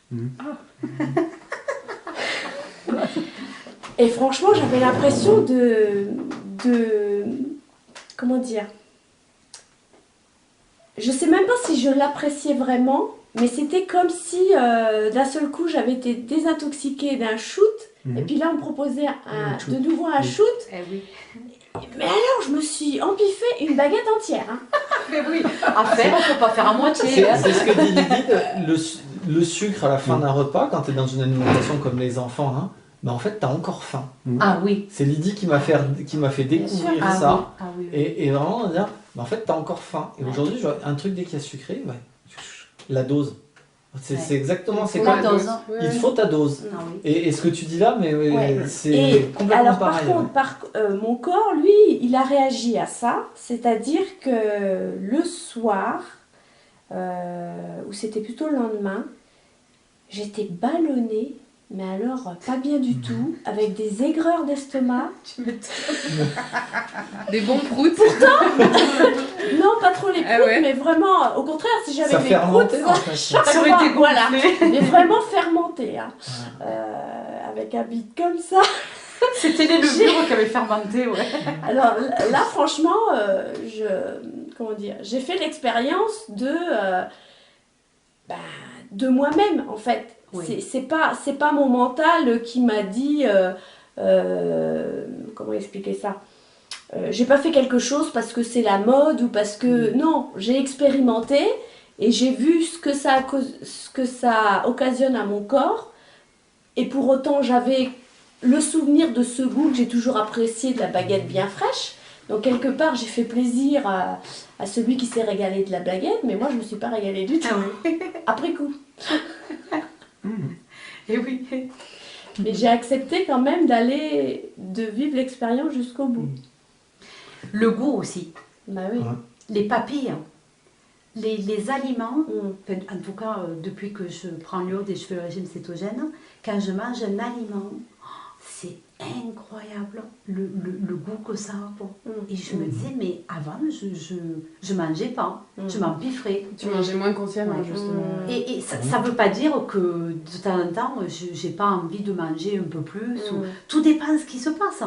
[SPEAKER 5] Et franchement, j'avais l'impression de... Comment dire ? Je sais même pas si je l'appréciais vraiment, mais c'était comme si d'un seul coup j'avais été désintoxiquée d'un shoot, et puis là on me proposait de nouveau un shoot. Mais alors je me suis empiffée une baguette entière. Hein.
[SPEAKER 7] Mais oui, à faire, on peut pas faire à moitié.
[SPEAKER 4] C'est ce que dit Lydie, le sucre à la fin d'un repas, quand tu es dans une alimentation comme les enfants, hein, en fait tu as encore faim.
[SPEAKER 7] Ah oui.
[SPEAKER 4] C'est Lydie qui m'a fait découvrir ça.
[SPEAKER 7] Ah oui.
[SPEAKER 4] Et vraiment on va dire, en fait tu as encore faim. Et aujourd'hui, un truc dès qu'il y a sucré, la dose. C'est exactement, c'est
[SPEAKER 7] la dose.
[SPEAKER 4] Il te faut ta dose.
[SPEAKER 7] Ah, oui.
[SPEAKER 4] Et ce que tu dis là, c'est complètement
[SPEAKER 5] alors,
[SPEAKER 4] pareil.
[SPEAKER 5] Par contre, mon corps, lui, il a réagi à ça. C'est-à-dire que le soir, ou c'était plutôt le lendemain, j'étais ballonnée, mais alors pas bien du tout, avec des aigreurs d'estomac.
[SPEAKER 3] Des bons proutes.
[SPEAKER 5] Pourtant, non, pas trop les proutes, mais vraiment, au contraire, si j'avais
[SPEAKER 4] ça
[SPEAKER 5] des proutes,
[SPEAKER 4] ça
[SPEAKER 5] aurait été voilà, mais vraiment fermenté, hein. Avec un bide comme ça.
[SPEAKER 7] C'était les levures qui avaient fermenté, ouais.
[SPEAKER 5] Alors là, franchement, j'ai fait l'expérience de moi-même, en fait. Oui. C'est pas mon mental qui m'a dit comment expliquer ça, j'ai pas fait quelque chose parce que c'est la mode ou parce que non, j'ai expérimenté et j'ai vu ce que ça occasionne à mon corps, et pour autant j'avais le souvenir de ce goût que j'ai toujours apprécié de la baguette bien fraîche. Donc quelque part j'ai fait plaisir à celui qui s'est régalé de la baguette, mais moi je me suis pas régalée du tout. Après coup.
[SPEAKER 7] Et oui.
[SPEAKER 5] Mais j'ai accepté quand même de vivre l'expérience jusqu'au bout.
[SPEAKER 7] Le goût aussi.
[SPEAKER 5] Bah oui.
[SPEAKER 7] Les papilles, les aliments, en tout cas depuis que je prends l'iode et je fais le régime cétogène, quand je mange un aliment, c'est incroyable le goût que ça a. Et je me disais, mais avant, je mangeais pas, je m'empiffrais.
[SPEAKER 3] Tu mangeais moins consciemment, justement.
[SPEAKER 7] Et ça veut pas dire que de temps en temps, j'ai pas envie de manger un peu plus. Tout dépend de ce qui se passe.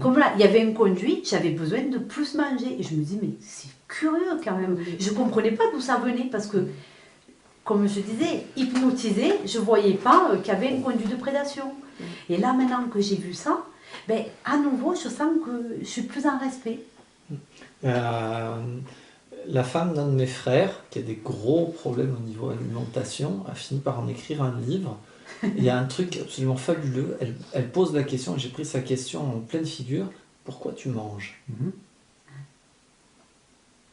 [SPEAKER 7] Comme là, il y avait un conduit, j'avais besoin de plus manger. Et je me dis, mais c'est curieux quand même. Je comprenais pas d'où ça venait parce que, comme je disais, hypnotisée, je voyais pas qu'il y avait un conduit de prédation. Et là, maintenant que j'ai vu ça, ben, à nouveau, je sens que je suis plus en respect.
[SPEAKER 4] La femme d'un de mes frères, qui a des gros problèmes au niveau alimentation, a fini par en écrire un livre. Il y a un truc absolument fabuleux. Elle pose la question, et j'ai pris sa question en pleine figure. Pourquoi tu manges ?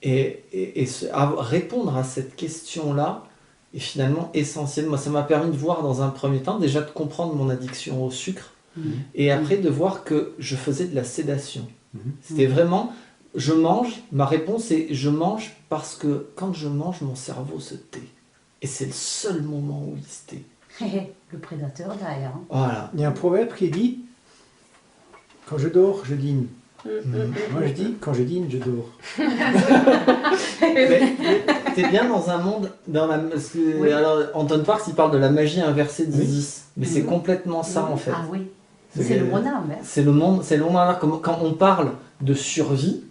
[SPEAKER 4] Répondre à cette question-là est finalement essentiel. Moi, ça m'a permis de voir dans un premier temps, déjà de comprendre mon addiction au sucre, et après de voir que je faisais de la sédation. C'était vraiment, je mange, ma réponse est, je mange parce que quand je mange, mon cerveau se tait. Et c'est le seul moment où il se tait.
[SPEAKER 7] Le prédateur derrière.
[SPEAKER 4] Voilà.
[SPEAKER 1] Il y a un proverbe qui dit « Quand je dors, je dîne ». Moi je dis « Quand je dîne, je dors ».
[SPEAKER 4] T'es bien dans un monde, alors Anton Parks il parle de la magie inversée d'Isis, mais c'est complètement ça en fait.
[SPEAKER 7] Ah oui, c'est le monde inverse.
[SPEAKER 4] C'est le monde inverse. Quand on parle de survie,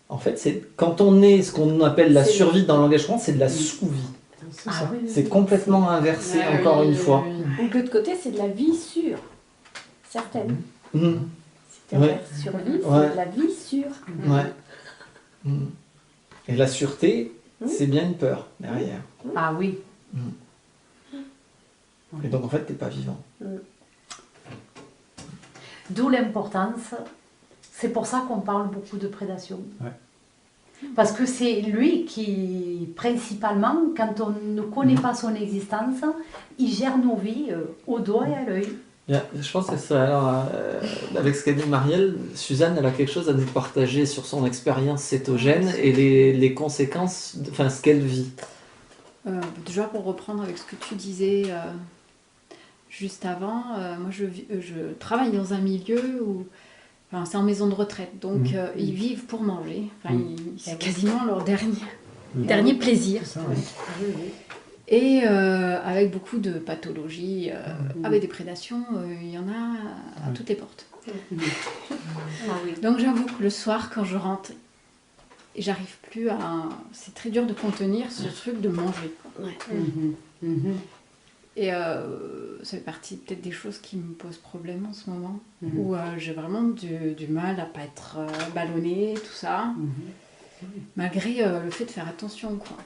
[SPEAKER 4] en fait, c'est quand on est ce qu'on appelle la survie dans le langage courant, c'est de la sous-vie. C'est complètement inversé encore une fois.
[SPEAKER 5] Donc l'autre côté, c'est de la vie sûre, certaine. C'est de la survie, c'est de la vie sûre.
[SPEAKER 4] Et la sûreté, c'est bien une peur derrière.
[SPEAKER 7] Ah oui.
[SPEAKER 4] Et donc en fait, t'es pas vivant.
[SPEAKER 7] D'où l'importance, c'est pour ça qu'on parle beaucoup de prédation. Parce que c'est lui qui, principalement, quand on ne connaît pas son existence, il gère nos vies au doigt et à l'œil.
[SPEAKER 4] Je pense que ça, alors, avec ce qu'a dit Marielle, Suzanne, elle a quelque chose à nous partager sur son expérience cétogène et les conséquences, enfin ce qu'elle vit.
[SPEAKER 8] Déjà pour reprendre avec ce que tu disais juste avant, moi je travaille dans un milieu où c'est en maison de retraite, donc ils vivent pour manger. C'est quasiment leur dernier plaisir.
[SPEAKER 1] Ça,
[SPEAKER 8] Et avec beaucoup de pathologies, avec des prédations, il y en a à toutes les portes. Donc j'avoue que le soir, quand je rentre, j'arrive plus à... C'est très dur de contenir ce truc de manger. Et ça fait partie peut-être des choses qui me posent problème en ce moment, où j'ai vraiment du mal à pas être ballonnée, tout ça, malgré le fait de faire attention, quoi.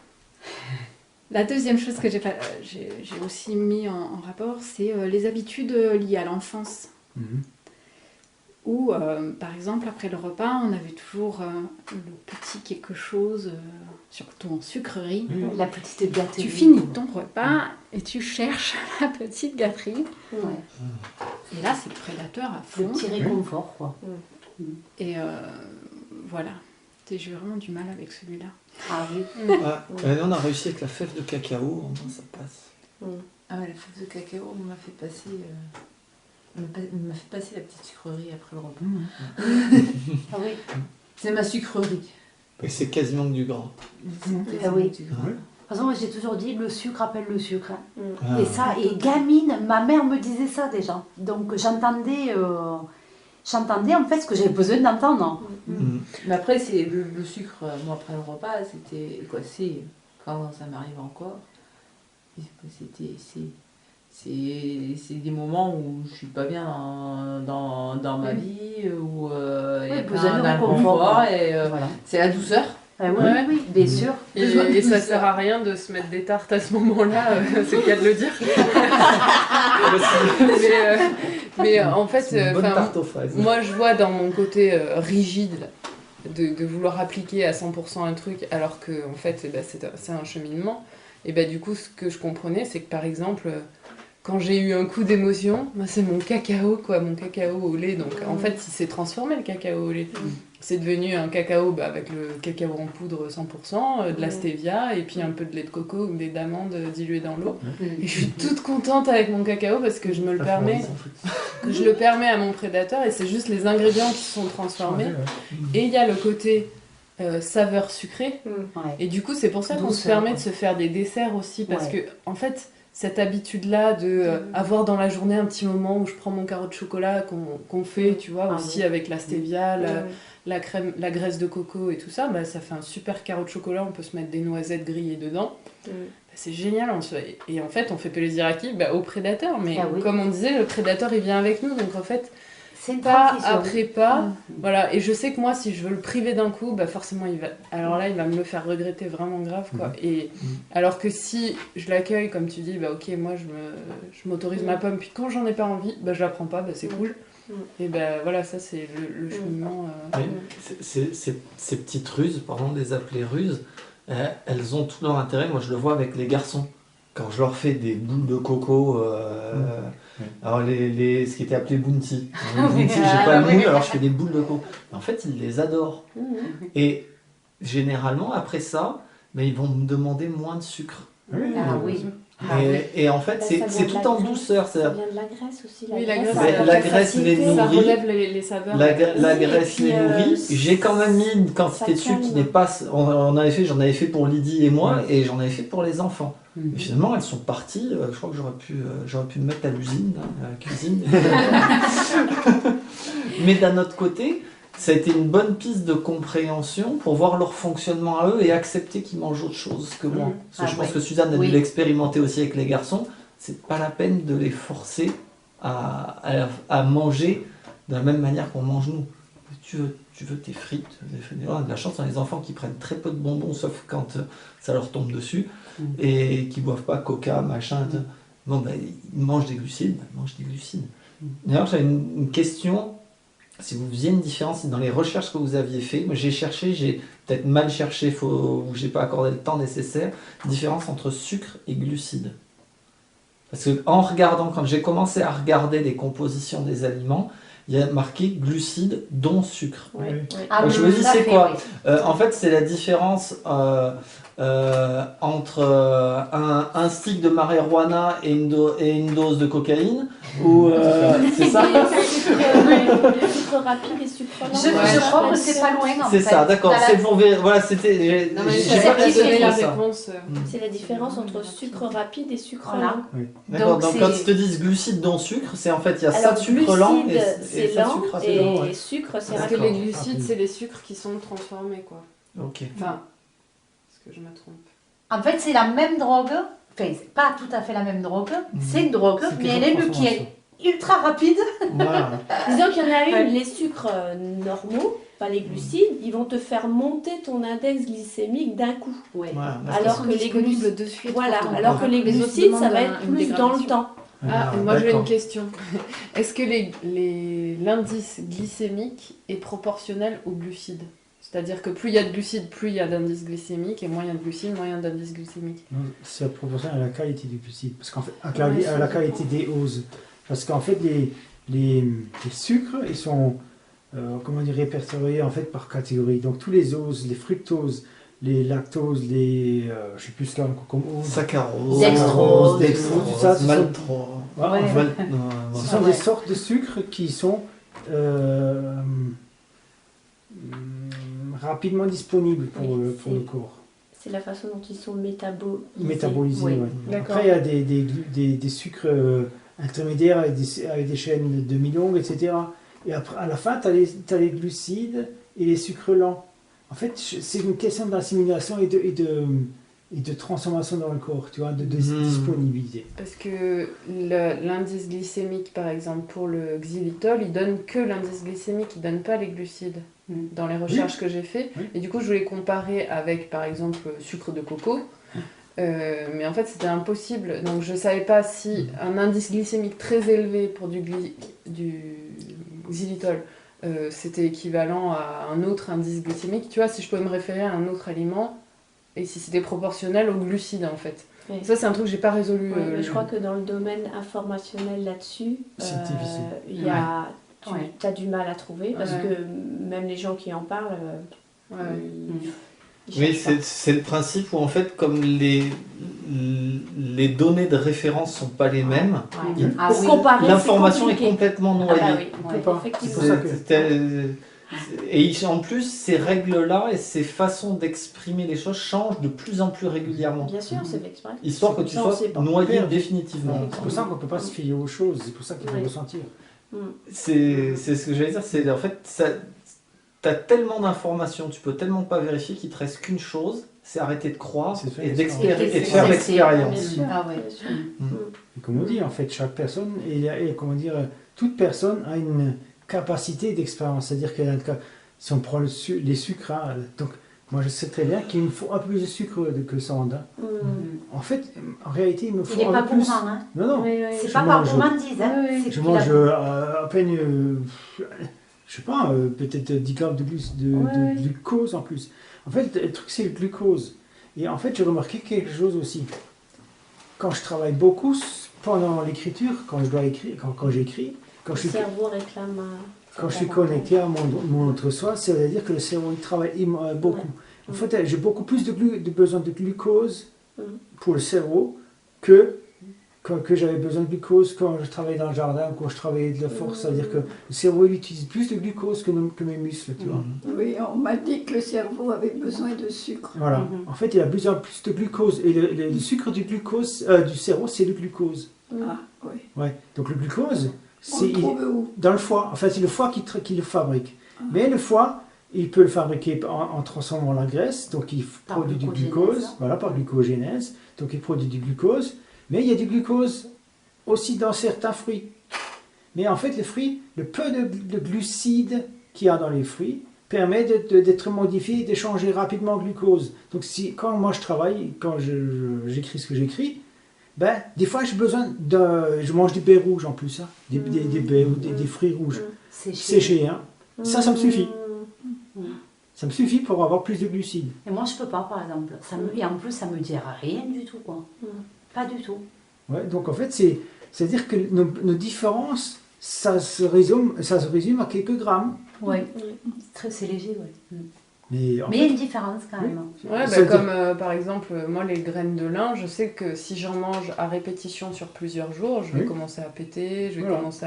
[SPEAKER 8] La deuxième chose que j'ai aussi mis en rapport, c'est les habitudes liées à l'enfance. Où, par exemple, après le repas, on avait toujours le petit quelque chose, surtout en sucrerie.
[SPEAKER 7] La petite gâterie.
[SPEAKER 8] Tu finis ton repas et tu cherches la petite gâterie. Et là, c'est le prédateur à fond.
[SPEAKER 7] Le petit réconfort, quoi.
[SPEAKER 8] Et voilà. J'ai vraiment du mal avec celui-là.
[SPEAKER 7] Ah oui.
[SPEAKER 4] On a réussi avec la fève de cacao, au moins ça passe.
[SPEAKER 2] Ah ouais, la fève de cacao, on m'a fait passer la petite sucrerie après le repas.
[SPEAKER 7] Ah oui.
[SPEAKER 2] C'est ma sucrerie.
[SPEAKER 4] Et c'est quasiment que du gras.
[SPEAKER 7] Ah oui. De toute façon, moi j'ai toujours dit, le sucre appelle le sucre. Et ça, et gamine, ma mère me disait ça déjà. Donc j'entendais en fait ce que j'avais besoin d'entendre.
[SPEAKER 2] Mais après, c'est le sucre, moi après le repas, c'était quoi, c'est quand ça m'arrive encore, c'est des moments où je suis pas bien dans ma vie, où il y a besoin d'un confort, et voilà. C'est la douceur.
[SPEAKER 7] Oui, bien sûr.
[SPEAKER 3] Et ça sert à rien de se mettre des tartes à ce moment-là, c'est le cas de le dire. mais en fait, moi je vois dans mon côté rigide de vouloir appliquer à 100% un truc, alors que en fait c'est un cheminement. Et du coup, ce que je comprenais, c'est que par exemple, quand j'ai eu un coup d'émotion, moi c'est mon cacao au lait. Donc en fait, il s'est transformé le cacao au lait. c'est devenu un cacao avec le cacao en poudre 100%, de la stevia et puis un peu de lait de coco ou des d'amandes diluées dans l'eau. Et je suis toute contente avec mon cacao parce que je me le permets, je le permets à mon prédateur et c'est juste les ingrédients qui sont transformés. Et il y a le côté saveur sucrée. Et du coup, c'est pour ça qu'on se permet de se faire des desserts aussi parce que, en fait, cette habitude-là de avoir dans la journée un petit moment où je prends mon carreau de chocolat qu'on fait, tu vois, aussi avec la stevia, la crème, la graisse de coco et tout ça, bah, ça fait un super carreau de chocolat, on peut se mettre des noisettes grillées dedans. Bah, c'est génial, et en fait on fait plaisir à qui ? Bah, au prédateur, mais comme on disait, le prédateur il vient avec nous, donc en fait, pas après pas, voilà, et je sais que moi si je veux le priver d'un coup, bah forcément il va me le faire regretter vraiment grave, quoi. Et alors que si je l'accueille, comme tu dis, bah ok, moi je m'autorise ma pomme, puis quand j'en ai pas envie, bah je la prends pas, bah c'est cool. Et ben voilà, ça c'est le cheminement.
[SPEAKER 4] Ces petites ruses, pardon de les appeler ruses, elles ont tout leur intérêt. Moi je le vois avec les garçons. Quand je leur fais des boules de coco, alors ce qui était appelé bounty. Bounty, j'ai pas le moule, alors je fais des boules de coco. Mais en fait, ils les adorent. Et généralement, après ça, ils vont me demander moins de sucre. Et en fait, c'est tout en douceur.
[SPEAKER 5] Ça vient de la graisse aussi.
[SPEAKER 4] La graisse les nourrit.
[SPEAKER 3] Ça relève les saveurs.
[SPEAKER 4] La graisse les nourrit. J'ai quand même mis une quantité de sucre qui n'est pas... j'en avais fait pour Lydie et moi, et j'en avais fait pour les enfants. Et finalement, elles sont parties. Je crois que j'aurais pu me mettre à l'usine, à la cuisine. Mais d'un autre côté, ça a été une bonne piste de compréhension pour voir leur fonctionnement à eux et accepter qu'ils mangent autre chose que moi. Parce que je pense que Suzanne a dû l'expérimenter aussi avec les garçons. C'est pas la peine de les forcer à manger de la même manière qu'on mange nous. Tu veux tes frites, on a de la chance, on a des enfants qui prennent très peu de bonbons, sauf quand ça leur tombe dessus, et qui boivent pas coca, machin. Bon, ils mangent des glucides, D'ailleurs, j'avais une question. Si vous faisiez une différence dans les recherches que vous aviez fait, moi j'ai peut-être mal cherché, ou j'ai pas accordé le temps nécessaire, différence entre sucre et glucides. Parce que en regardant, quand j'ai commencé à regarder les compositions des aliments, il y a marqué glucides dont sucre. Je me dis c'est quoi ? En fait, c'est la différence entre un stick de marijuana et une dose de cocaïne, ou c'est ça ?
[SPEAKER 5] Les sucres rapides et sucres lents.
[SPEAKER 7] Je crois que c'est pas loin.
[SPEAKER 4] C'est ça, d'accord. C'est pour voilà, c'était. J'ai pas donné la réponse.
[SPEAKER 5] C'est la différence entre sucre rapide et sucre lent.
[SPEAKER 4] D'accord. Donc quand ils te disent glucides dont sucre, c'est en fait il y a ça de sucre lent et ça de sucre assez lent.
[SPEAKER 5] Et sucre c'est
[SPEAKER 3] rapide. Parce que les glucides c'est les sucres qui sont transformés, quoi.
[SPEAKER 4] Ok.
[SPEAKER 3] Enfin, est-ce que je me trompe ?
[SPEAKER 7] En fait, c'est la même drogue. Enfin, c'est pas tout à fait la même drogue. C'est une drogue, mais elle est qui est ultra rapide.
[SPEAKER 5] Disons qu'il y en a une, les sucres normaux, pas les glucides, ils vont te faire monter ton index glycémique d'un coup. Alors que les glucides,
[SPEAKER 8] de suite.
[SPEAKER 5] Alors que les glucides, ça va être plus dans le temps.
[SPEAKER 3] Moi j'ai une question. Est-ce que l'indice glycémique est proportionnel aux glucides ? C'est-à-dire que plus il y a de glucides, plus il y a d'indice glycémique, et moins il y a de glucides, moins il y a d'indice glycémique.
[SPEAKER 1] C'est proportionnel à la qualité du glucide, parce qu'en fait, à la qualité des oses. Parce qu'en fait, les sucres, ils sont répertoriés en fait par catégorie. Donc tous les oses, les fructoses, les lactoses, je sais plus ce qu'il y a comme ose.
[SPEAKER 4] Saccharose,
[SPEAKER 1] dextrose, tout ça.
[SPEAKER 4] Maltose.
[SPEAKER 1] Ce sont des sortes de sucres qui sont rapidement disponibles pour le corps.
[SPEAKER 5] C'est la façon dont ils sont
[SPEAKER 1] métabolisés. Après, il y a des sucres intermédiaires avec des chaînes demi-longues, etc. Et après, à la fin, tu as les glucides et les sucres lents. En fait, c'est une question d'assimilation et de transformation dans le corps, tu vois, de disponibilité.
[SPEAKER 3] Parce que l'indice glycémique, par exemple, pour le xylitol, il donne que l'indice glycémique, il donne pas les glucides dans les recherches que j'ai fait. Et du coup, je voulais comparer avec, par exemple, sucre de coco. Mais en fait, c'était impossible. Donc, je savais pas si un indice glycémique très élevé pour du xylitol, c'était équivalent à un autre indice glycémique. Tu vois, si je pouvais me référer à un autre aliment, et si c'était proportionnel aux glucides, en fait. Ça, c'est un truc que j'ai pas résolu.
[SPEAKER 5] Mais je crois que dans le domaine informationnel là-dessus,
[SPEAKER 1] c'est difficile.
[SPEAKER 5] Il y a tu as du mal à trouver, parce que même les gens qui en parlent,
[SPEAKER 4] oui, c'est le principe où en fait, comme les données de référence sont pas les mêmes,
[SPEAKER 5] pour comparer,
[SPEAKER 4] l'information est complètement noyée.
[SPEAKER 5] C'est
[SPEAKER 4] pour ça que... Et en plus, ces règles-là et ces façons d'exprimer les choses changent de plus en plus régulièrement.
[SPEAKER 5] Bien sûr, c'est l'exprès.
[SPEAKER 4] Histoire que tu sois noyé définitivement.
[SPEAKER 1] C'est pour ça qu'on ne peut pas se fier aux choses, c'est pour ça qu'il faut ressentir.
[SPEAKER 4] C'est ce que j'allais dire, c'est en fait, tu as tellement d'informations, tu peux tellement pas vérifier qu'il te reste qu'une chose, c'est arrêter de croire et de faire l'expérience.
[SPEAKER 1] Et comme on dit, en fait, chaque personne, toute personne a une capacité d'expérience, c'est-à-dire que si on prend les sucres, donc moi je sais très bien qu'il me faut un peu plus de sucre que ça en a. En fait, en réalité, il me faut un peu plus. Non,
[SPEAKER 7] c'est pas par gourmandise.
[SPEAKER 1] Je mange à peine, je sais pas, peut-être 10 grammes de glucose en plus. En fait, le truc c'est le glucose. Et en fait, j'ai remarqué quelque chose aussi. Quand je travaille beaucoup pendant l'écriture, quand j'écris, quand je suis connecté à mon entre-soi, ça veut dire que le cerveau il travaille beaucoup. En fait, j'ai beaucoup plus de besoin de glucose pour le cerveau que j'avais besoin de glucose quand je travaillais dans le jardin, quand je travaillais de la force. C'est-à-dire que le cerveau il utilise plus de glucose que mes muscles, tu vois.
[SPEAKER 6] Oui, on m'a dit que le cerveau avait besoin de sucre.
[SPEAKER 1] Voilà. En fait, il a besoin plus de glucose. Et le sucre du cerveau, c'est le glucose.
[SPEAKER 6] Ah, oui.
[SPEAKER 1] Ouais. Donc le glucose,
[SPEAKER 6] c'est
[SPEAKER 1] dans le foie. En fait, c'est le foie qui le fabrique. Mais le foie, il peut le fabriquer en transformant la graisse. Donc il produit du glucose, par glucogénèse. Donc il produit du glucose. Mais il y a du glucose aussi dans certains fruits. Mais en fait, les fruits, le peu de glucides qu'il y a dans les fruits permet d'être modifié et de changer rapidement en glucose. Donc quand moi je travaille, quand j'écris ce que j'écris, des fois j'ai besoin je mange du baie rouge en plus, des baies ou des fruits rouges séchés. Ça me suffit. Ça me suffit pour avoir plus de glucides.
[SPEAKER 7] Et moi je peux pas, par exemple. Et en plus ça me dit rien du tout, quoi. Pas du tout.
[SPEAKER 1] Ouais, donc en fait, c'est-à-dire que nos différences, ça se résume à quelques grammes.
[SPEAKER 7] Oui, c'est léger, oui.
[SPEAKER 1] Mais il y
[SPEAKER 7] a une différence quand même.
[SPEAKER 3] Ouais, comme par exemple, moi les graines de lin, je sais que si j'en mange à répétition sur plusieurs jours, je vais commencer à péter, je vais commencer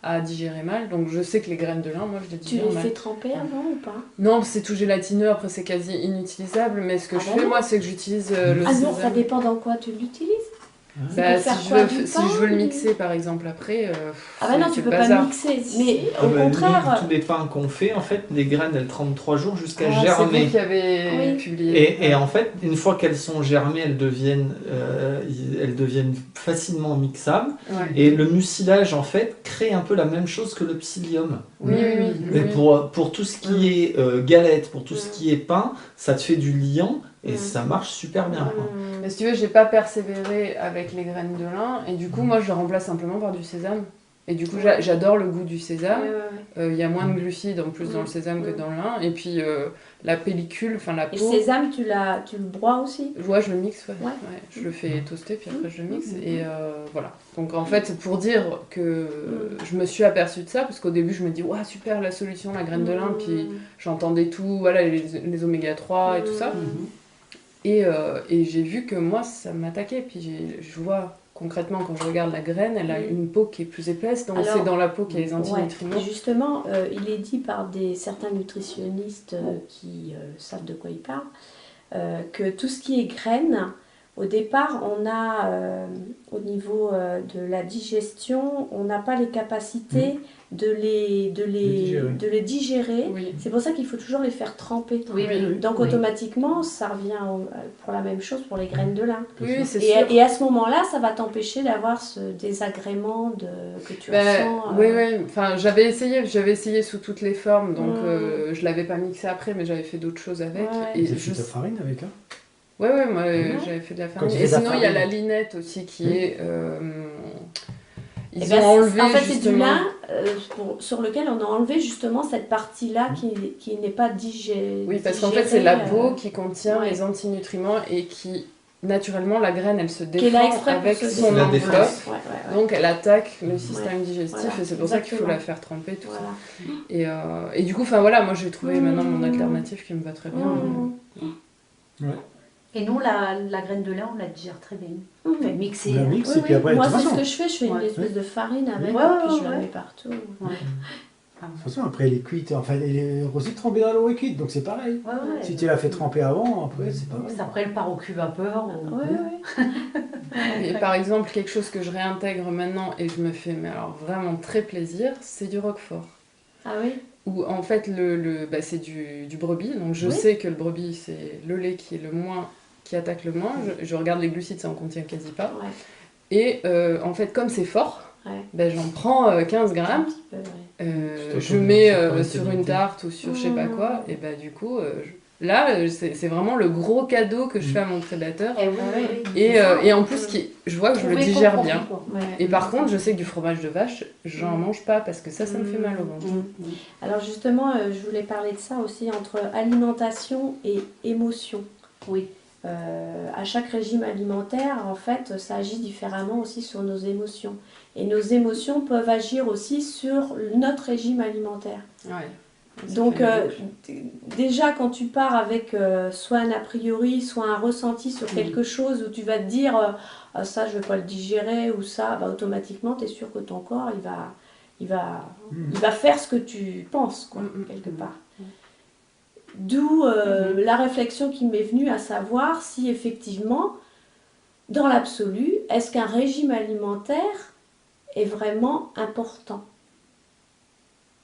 [SPEAKER 3] à digérer mal. Donc je sais que les graines de lin, moi je les digère mal.
[SPEAKER 5] Tu les fais tremper avant ou pas?
[SPEAKER 3] Non, c'est tout gélatineux, après c'est quasi inutilisable, mais ce que je fais moi c'est que j'utilise le sésame.
[SPEAKER 5] Non, ça dépend dans quoi tu l'utilises.
[SPEAKER 3] Si je veux le mixer par exemple après.
[SPEAKER 5] Non, tu peux pas le mixer. Mais au contraire.
[SPEAKER 4] Tous les pains qu'on fait, en fait, les graines elles 33 jours jusqu'à germer.
[SPEAKER 3] C'est vous qui avez publié.
[SPEAKER 4] Et en fait, une fois qu'elles sont germées, elles deviennent facilement mixables. Ouais. Et le mucilage en fait crée un peu la même chose que le psyllium.
[SPEAKER 3] Oui.
[SPEAKER 4] Mais pour tout ce qui est galette, pour tout ce qui est pain, ça te fait du liant. Et ça marche super bien.
[SPEAKER 3] Mais si tu veux, j'ai pas persévéré avec les graines de lin. Et du coup, moi, je le remplace simplement par du sésame. Et du coup, j'adore le goût du sésame. Y a moins de glucides en plus dans le sésame que dans le lin. Et puis, la pellicule, enfin la peau...
[SPEAKER 5] Et le sésame, tu le broies aussi?
[SPEAKER 3] Ouais, je le mixe, ouais. Je le fais toaster, puis après je le mixe. Et voilà. Donc en fait, pour dire que je me suis aperçue de ça, parce qu'au début, je me dis, ouais, super, la solution, la graine de lin. Puis j'entendais tout, voilà, les oméga 3 et tout ça. Et j'ai vu que moi, ça m'attaquait. Puis je vois concrètement, quand je regarde la graine, elle a une peau qui est plus épaisse. Donc c'est dans la peau qu'il y a les antinutriments.
[SPEAKER 5] Justement, il est dit par certains nutritionnistes qui savent de quoi ils parlent, que tout ce qui est graines, au départ, on a, au niveau de la digestion, on n'a pas les capacités de les digérer.
[SPEAKER 3] Oui.
[SPEAKER 5] C'est pour ça qu'il faut toujours les faire tremper. Donc automatiquement, ça revient pour la même chose pour les graines de lin.
[SPEAKER 3] Oui, c'est sûr.
[SPEAKER 5] Et à ce moment-là, ça va t'empêcher d'avoir ce désagrément que tu ressens.
[SPEAKER 3] Oui. Enfin, j'avais essayé sous toutes les formes, donc je l'avais pas mixé après, mais j'avais fait d'autres choses avec.
[SPEAKER 1] Et tu as fait de la farine avec hein?
[SPEAKER 3] Ouais, moi j'avais fait de la farine. Et sinon, il y a la linette aussi qui est... Ils ont enlevé
[SPEAKER 5] en fait,
[SPEAKER 3] justement...
[SPEAKER 5] c'est du lin sur lequel on a enlevé justement cette partie-là qui n'est pas digérée.
[SPEAKER 3] Oui, parce qu'en fait, c'est la peau qui contient les antinutriments et qui naturellement, la graine, elle se
[SPEAKER 5] Qui est là
[SPEAKER 3] défend
[SPEAKER 5] exprès pour
[SPEAKER 3] avec
[SPEAKER 5] se
[SPEAKER 3] son
[SPEAKER 5] défendre.
[SPEAKER 3] enveloppe.
[SPEAKER 5] Ouais.
[SPEAKER 3] Donc, elle attaque le système digestif
[SPEAKER 5] Voilà,
[SPEAKER 3] et c'est pour ça qu'il faut
[SPEAKER 5] exactement.
[SPEAKER 3] la faire tremper, tout
[SPEAKER 5] Voilà.
[SPEAKER 3] ça. Et du coup, enfin voilà, moi j'ai trouvé maintenant mon alternative qui me va très bien.
[SPEAKER 1] Ouais.
[SPEAKER 7] Et nous, la graine de lin, on la digère très bien. Enfin, mixée.
[SPEAKER 1] On la mixe et puis après,
[SPEAKER 5] Moi,
[SPEAKER 1] de toute
[SPEAKER 5] c'est ce
[SPEAKER 1] façon,
[SPEAKER 5] que je fais. Je fais une espèce de farine avec,
[SPEAKER 7] Ouais,
[SPEAKER 5] et puis je
[SPEAKER 7] ouais.
[SPEAKER 5] la mets partout.
[SPEAKER 7] Ouais.
[SPEAKER 1] de toute façon, après elle est cuite, enfin elle est aussi trempée dans l'eau et cuite, donc c'est pareil.
[SPEAKER 7] Ouais, ouais.
[SPEAKER 1] Si tu l'as fait tremper avant, après c'est pas grave.
[SPEAKER 7] Après, elle part au cul vapeur.
[SPEAKER 3] Et par exemple, quelque chose que je réintègre maintenant et je me fais mais alors vraiment très plaisir, c'est du roquefort.
[SPEAKER 5] Ah oui.
[SPEAKER 3] Où en fait c'est du brebis, donc je
[SPEAKER 5] Oui.
[SPEAKER 3] sais que le brebis c'est le lait qui attaque le moins. Je regarde les glucides, ça en contient quasi pas.
[SPEAKER 5] Ouais.
[SPEAKER 3] Et en fait, comme c'est fort, j'en prends 15 grammes.
[SPEAKER 5] Un petit peu, ouais.
[SPEAKER 3] Je mets sur une tarte ou sur je sais pas quoi, et du coup, là, c'est vraiment le gros cadeau que je fais à mon prédateur. Et en plus, je vois que je le digère bien.
[SPEAKER 5] Ouais.
[SPEAKER 3] Et par contre, je sais que du fromage de vache, j'en mange pas parce que ça me fait mal au ventre.
[SPEAKER 5] Alors justement, je voulais parler de ça aussi, entre alimentation et émotion.
[SPEAKER 7] Oui.
[SPEAKER 5] À chaque régime alimentaire, en fait, ça agit différemment aussi sur nos émotions. Et nos émotions peuvent agir aussi sur notre régime alimentaire.
[SPEAKER 3] Ouais.
[SPEAKER 5] Donc déjà quand tu pars avec soit un a priori, soit un ressenti sur quelque chose où tu vas te dire ah, ça je ne vais pas le digérer ou ça, bah, automatiquement tu es sûr que ton corps il va faire ce que tu penses quoi, quelque part. D'où la réflexion qui m'est venue à savoir si effectivement dans l'absolu, est-ce qu'un régime alimentaire est vraiment important?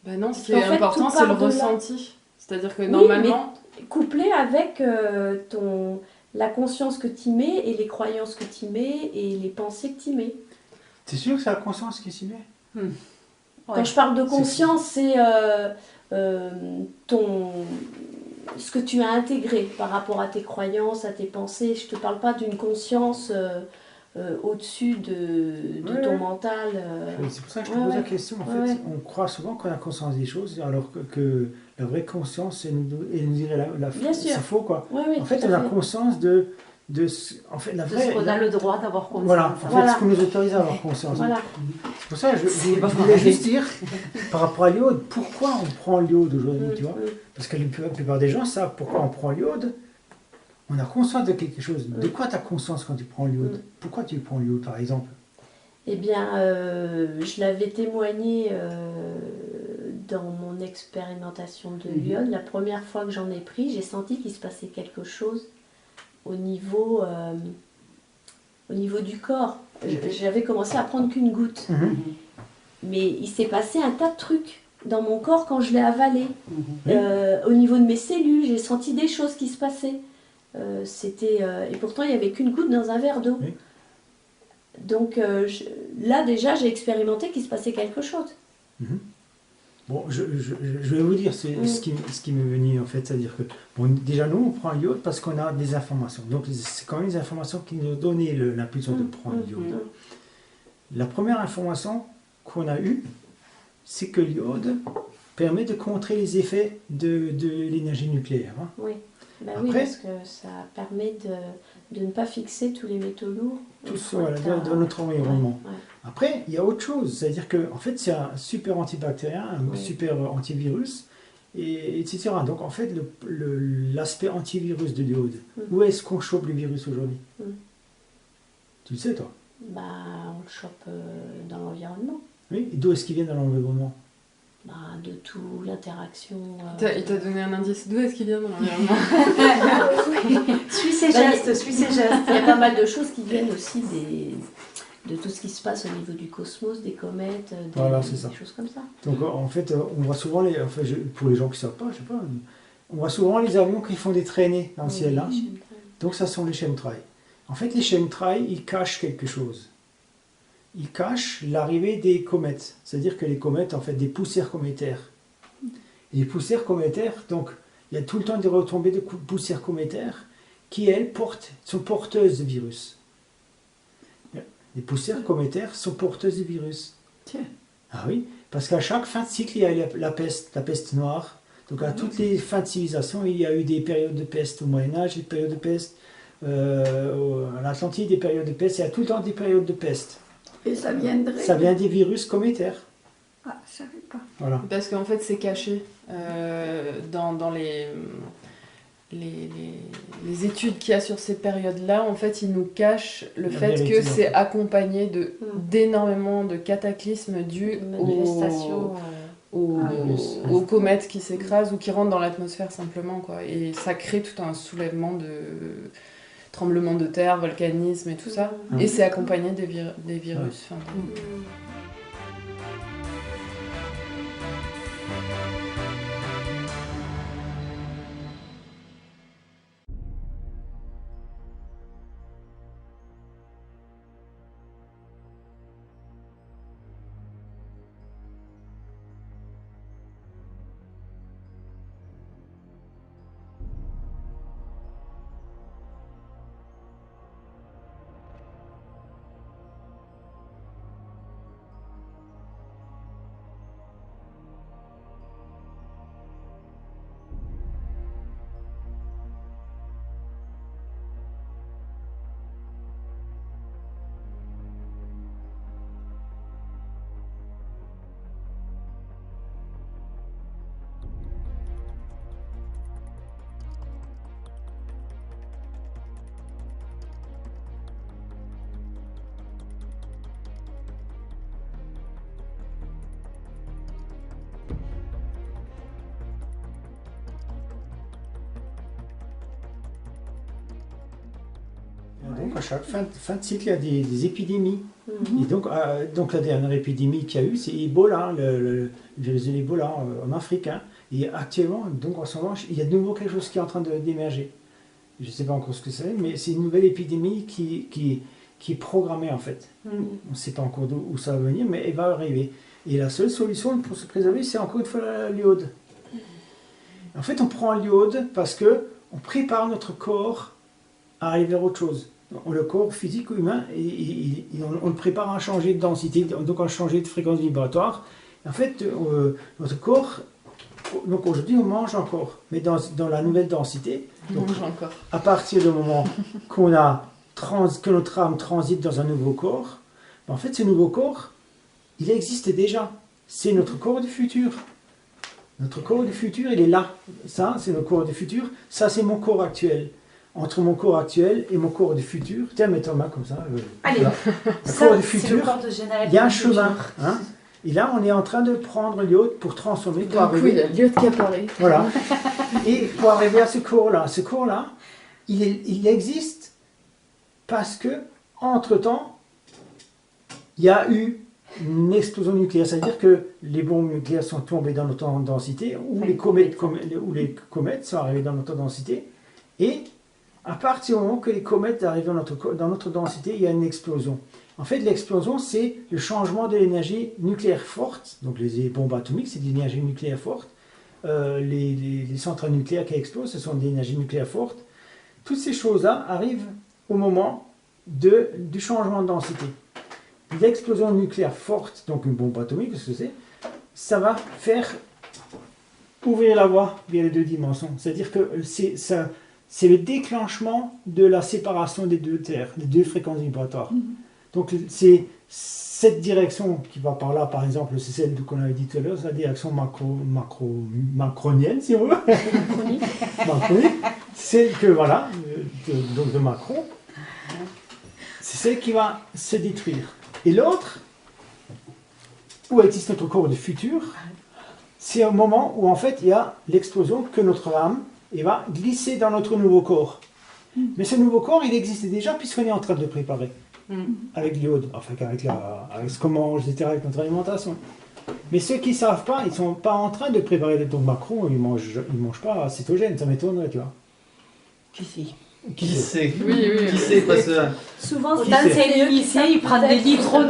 [SPEAKER 3] Ben non, ce qui
[SPEAKER 5] Parce
[SPEAKER 3] est
[SPEAKER 5] qu'en fait,
[SPEAKER 3] important,
[SPEAKER 5] tout
[SPEAKER 3] c'est le
[SPEAKER 5] part de là.
[SPEAKER 3] ressenti. C'est-à-dire que
[SPEAKER 5] Oui,
[SPEAKER 3] normalement...
[SPEAKER 5] mais couplé avec la conscience que tu mets et les croyances que tu mais et les pensées que tu mets.
[SPEAKER 1] T'es sûr que c'est la conscience qui s'y met?
[SPEAKER 5] Quand je parle de conscience, c'est ce que tu as intégré par rapport à tes croyances, à tes pensées. Je ne te parle pas d'une conscience au-dessus de ton mental.
[SPEAKER 1] C'est pour ça que je te pose la question. En fait, on croit souvent qu'on a conscience des choses, alors que la vraie conscience, elle nous dirait c'est faux, quoi. En fait, on a conscience en fait, la vraie...
[SPEAKER 7] On a le droit d'avoir conscience.
[SPEAKER 1] Voilà, en fait, ce qu'on nous autorise à avoir conscience. C'est pour ça que je voulais juste dire, par rapport à l'iode, pourquoi on prend l'iode aujourd'hui, tu vois? Parce que la plupart des gens savent pourquoi on prend l'iode. On a conscience de quelque chose. De quoi tu as conscience quand tu prends l'iode? Pourquoi tu prends l'iode, par exemple?
[SPEAKER 5] Eh bien, je l'avais témoigné dans mon expérimentation de l'iode. La première fois que j'en ai pris, j'ai senti qu'il se passait quelque chose au niveau du corps. J'avais commencé à prendre qu'une goutte. Mais il s'est passé un tas de trucs dans mon corps quand je l'ai avalé. Au niveau de mes cellules, j'ai senti des choses qui se passaient. Et pourtant, il n'y avait qu'une goutte dans un verre d'eau.
[SPEAKER 1] Oui.
[SPEAKER 5] Donc là, déjà, j'ai expérimenté qu'il se passait quelque chose.
[SPEAKER 1] Bon, je vais vous dire ce qui m'est venu en fait, c'est-à-dire que bon, déjà nous on prend l'iode parce qu'on a des informations. Donc c'est quand même les informations qui nous ont donné l'impulsion de prendre l'iode. La première information qu'on a eue, c'est que l'iode permet de contrer les effets de l'énergie nucléaire. Hein.
[SPEAKER 5] Oui. Ben
[SPEAKER 1] Après,
[SPEAKER 5] oui, parce que ça permet de ne pas fixer tous les métaux lourds.
[SPEAKER 1] Tout ça, voilà, dans notre environnement. Après, il y a autre chose, c'est-à-dire que en fait, c'est un super antibactérien, un super antivirus, etc. Donc en fait, l'aspect antivirus de l'iode, où est-ce qu'on chope les virus aujourd'hui? Tu le sais, toi?
[SPEAKER 5] Bah, on le chope dans l'environnement.
[SPEAKER 1] Oui, et d'où est-ce qu'il vient dans l'environnement?
[SPEAKER 5] Bah, de tout, l'interaction.
[SPEAKER 3] Il t'a donné un indice. D'où est-ce qu'il vient dans l'environnement?
[SPEAKER 7] Suis ses gestes, suis ses gestes.
[SPEAKER 5] Il y a pas mal de choses qui viennent aussi de tout ce qui se passe au niveau du cosmos, des comètes, des choses comme ça.
[SPEAKER 1] Donc en fait, on voit souvent, pour les gens qui ne savent pas, je sais pas, on voit souvent les avions qui font des traînées dans le ciel. Là. Donc ça sont les chemtrails. En fait, les chemtrails, ils cachent quelque chose. Ils cachent l'arrivée des comètes. C'est-à-dire que les comètes, en fait, des poussières cométaires. Et les poussières cométaires, donc, il y a tout le temps des retombées de poussières cométaires qui, elles, sont porteuses de virus. Les poussières cométaires sont porteuses de virus.
[SPEAKER 6] Tiens.
[SPEAKER 1] Ah oui, parce qu'à chaque fin de cycle, il y a la peste noire. Donc à toutes les fins de civilisation, il y a eu des périodes de peste au Moyen-Âge, des périodes de peste l'Atlantide, des périodes de peste, il y a tout le temps des périodes de peste.
[SPEAKER 6] Et ça viendrait.
[SPEAKER 1] Ça vient des virus cométaires.
[SPEAKER 6] Ah, je savais pas.
[SPEAKER 1] Voilà.
[SPEAKER 3] Parce qu'en fait, c'est caché dans les études qu'il y a sur ces périodes-là. En fait, ils nous cachent le fait que c'est accompagné d'énormément de cataclysmes dus aux comètes qui s'écrasent ou qui rentrent dans l'atmosphère simplement, quoi. Et ça crée tout un soulèvement de tremblements de terre, volcanisme et tout ça. Et c'est accompagné des virus.
[SPEAKER 1] Donc à chaque fin de cycle, il y a des épidémies. Et donc la dernière épidémie qu'il y a eu, c'est Ebola, le virus de l'Ebola en Afrique. Hein. Et actuellement, donc en ce moment, il y a de nouveau quelque chose qui est en train d'émerger. Je ne sais pas encore ce que c'est, mais c'est une nouvelle épidémie qui est programmée en fait. On ne sait pas encore où ça va venir, mais elle va arriver. Et la seule solution pour se préserver, c'est encore une fois l'iode. En fait, on prend l'iode parce qu'on prépare notre corps à aller vers autre chose. Le corps physique ou humain, on le prépare à changer de densité, donc à changer de fréquence vibratoire. En fait, notre corps, donc aujourd'hui on mange encore, mais dans la nouvelle densité, donc, à partir du moment que notre âme transite dans un nouveau corps, en fait ce nouveau corps, il existe déjà. C'est notre corps du futur. Notre corps du futur, il est là. Ça, c'est le corps du futur. Ça, c'est mon corps actuel. Entre mon corps actuel et mon corps du futur, tiens, mets ta main comme ça.
[SPEAKER 7] Allez,
[SPEAKER 1] voilà.
[SPEAKER 7] ça,
[SPEAKER 1] corps du
[SPEAKER 7] c'est
[SPEAKER 1] futur,
[SPEAKER 7] le corps de général.
[SPEAKER 1] il y a un chemin. Hein, et là, on est en train de prendre l'iode pour transformer.
[SPEAKER 3] D'un coup, il y a l'iode qui apparaît.
[SPEAKER 1] Voilà. Et pour arriver à ce corps-là, il existe parce que, entre-temps, il y a eu une explosion nucléaire. C'est-à-dire que les bombes nucléaires sont tombées dans notre densité, ou les comètes sont arrivées dans notre densité, et à partir du moment que les comètes arrivent dans notre densité, il y a une explosion. En fait, l'explosion, c'est le changement de l'énergie nucléaire forte. Donc les bombes atomiques, c'est de l'énergie nucléaire forte. Les centrales nucléaires qui explosent, ce sont des énergies nucléaires fortes. Toutes ces choses-là arrivent au moment du changement de densité. L'explosion nucléaire forte, donc une bombe atomique, ce que c'est, ça va faire ouvrir la voie vers les deux dimensions. C'est-à-dire que c'est le déclenchement de la séparation des deux terres, des deux fréquences vibratoires. Donc c'est cette direction qui va par là, par exemple, c'est celle qu'on avait dit tout à l'heure, c'est la direction macronienne, si on veut. Macronique. C'est celle que, voilà, donc de Macron, c'est celle qui va se détruire. Et l'autre, où existe notre corps du futur, c'est un moment où en fait il y a l'explosion que notre âme va glisser dans notre nouveau corps. Mais ce nouveau corps, il existait déjà puisqu'on est en train de le préparer. Avec l'iode, enfin avec ce qu'on mange, etc., avec notre alimentation. Mais ceux qui ne savent pas, ils ne sont pas en train de préparer le ton Macron, ils mangent pas cétogène, ça m'étonnerait, tu vois.
[SPEAKER 7] Qui sait?
[SPEAKER 4] Qui sait?
[SPEAKER 3] Oui.
[SPEAKER 4] Qui sait parce que...
[SPEAKER 7] Souvent, c'est le lycée, ils prennent des litrons de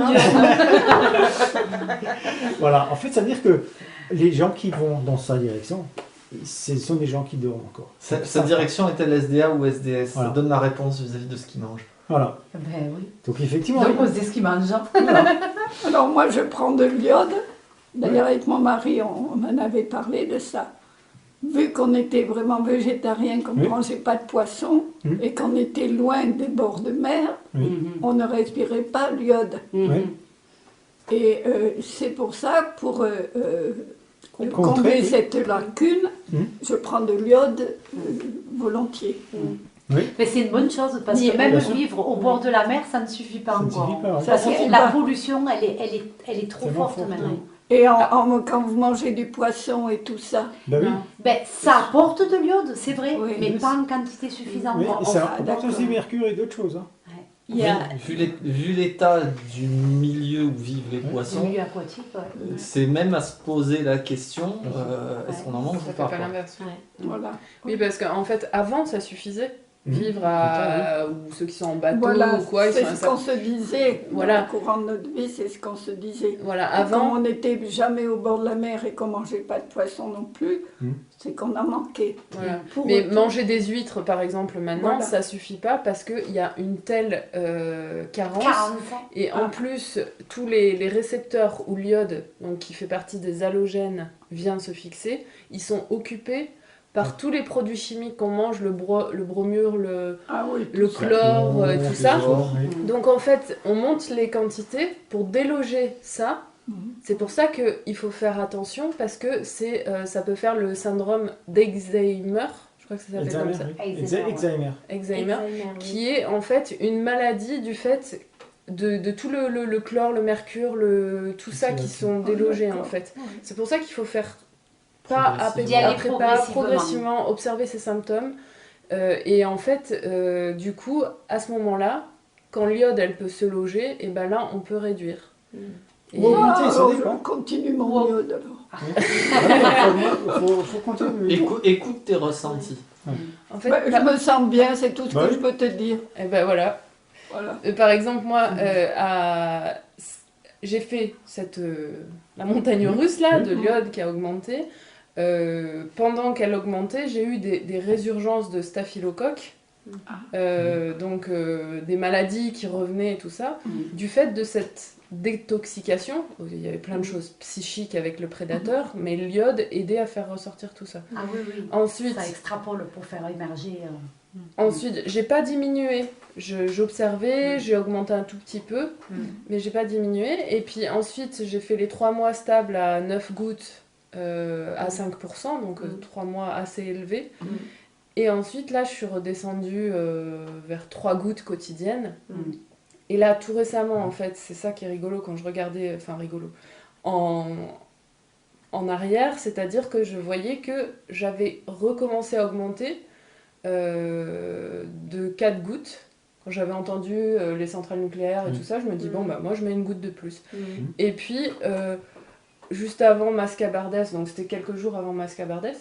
[SPEAKER 1] Voilà, en fait, ça veut dire que les gens qui vont dans sa direction, ce sont des gens qui dorment encore.
[SPEAKER 4] Sa direction est-elle SDA ou SDS?
[SPEAKER 1] Voilà.
[SPEAKER 4] Ça donne la réponse vis-à-vis de ce qu'ils mangent.
[SPEAKER 1] Voilà.
[SPEAKER 7] Ben oui.
[SPEAKER 1] Donc effectivement...
[SPEAKER 7] Donc on sait ce qu'ils mangent.
[SPEAKER 1] Voilà.
[SPEAKER 6] Alors moi je prends de l'iode. D'ailleurs avec mon mari on m'en avait parlé de ça. vu qu'on était vraiment végétarien, qu'on ne mangeait pas de poisson, et qu'on était loin des bords de mer, on ne respirait pas l'iode. Et c'est pour ça, pour combler cette lacune, je prends de l'iode volontiers.
[SPEAKER 7] Mais c'est une bonne chose parce que même vivre au bord de la mer, ça ne suffit pas encore. Parce que la pollution, elle est trop forte maintenant.
[SPEAKER 6] Et quand vous mangez du poisson et tout ça,
[SPEAKER 7] ça apporte de l'iode, c'est vrai, mais pas en quantité suffisante.
[SPEAKER 1] Et ça apporte aussi mercure et d'autres choses.
[SPEAKER 4] Vu l'état du milieu où vivent les poissons,
[SPEAKER 7] milieu aquatique,
[SPEAKER 4] c'est même à se poser la question, est-ce qu'on en mange ou pas?
[SPEAKER 3] L'inverse.
[SPEAKER 6] Voilà.
[SPEAKER 3] Oui, parce qu'en fait, avant, ça suffisait. Vivre ou ceux qui sont en bateau ou quoi,
[SPEAKER 6] c'est ce qu'on se disait dans le courant de notre vie, c'est ce qu'on se disait.
[SPEAKER 3] Avant,
[SPEAKER 6] quand on n'était jamais au bord de la mer et qu'on mangeait pas de poisson non plus, c'est qu'on a manqué.
[SPEAKER 3] Mais manger des huîtres par exemple maintenant, ça suffit pas parce qu'il y a une telle carence et en plus tous les récepteurs où l'iode, donc qui fait partie des halogènes, vient se fixer, ils sont occupés par tous les produits chimiques qu'on mange, le bromure, le chlore, tout ça. Donc en fait, on monte les quantités pour déloger ça. C'est pour ça qu'il faut faire attention parce que ça peut faire le syndrome d'Alzheimer. Je crois que ça s'appelle comme ça. Alzheimer, qui est en fait une maladie du fait de tout le chlore, le mercure, tout ça qui sont délogés en fait. C'est pour ça qu'il faut faire progressivement observer ces symptômes et en fait du coup à ce moment-là quand l'iode elle peut se loger et ben là on peut réduire
[SPEAKER 6] je continue mon iode alors.
[SPEAKER 1] faut continuer.
[SPEAKER 4] Écoute tes ressentis.
[SPEAKER 3] En fait,
[SPEAKER 6] je me sens bien, c'est tout ce que je peux te dire.
[SPEAKER 3] Et ben voilà. Par exemple moi j'ai fait la montagne russe là de l'iode qui a augmenté. Pendant qu'elle augmentait, j'ai eu des résurgences de staphylocoque, donc des maladies qui revenaient et tout ça, du fait de cette détoxication. Il y avait plein de choses psychiques avec le prédateur, mais l'iode aidait à faire ressortir tout ça.
[SPEAKER 7] Ah oui.
[SPEAKER 3] Ensuite,
[SPEAKER 7] ça extrapole pour faire émerger.
[SPEAKER 3] Ensuite, j'ai pas diminué. J'observais, j'ai augmenté un tout petit peu, mais j'ai pas diminué. Et puis ensuite, j'ai fait les 3 mois stables à 9 gouttes. À 5%, donc 3 mois assez élevés. Et ensuite, là, je suis redescendue vers 3 gouttes quotidiennes. Et là, tout récemment, en fait, c'est ça qui est rigolo quand je regardais, en arrière, c'est-à-dire que je voyais que j'avais recommencé à augmenter de 4 gouttes. Quand j'avais entendu les centrales nucléaires et tout ça, je me dis, moi, je mets une goutte de plus. Et puis... juste avant Mascabardès, donc c'était quelques jours avant Mascabardès,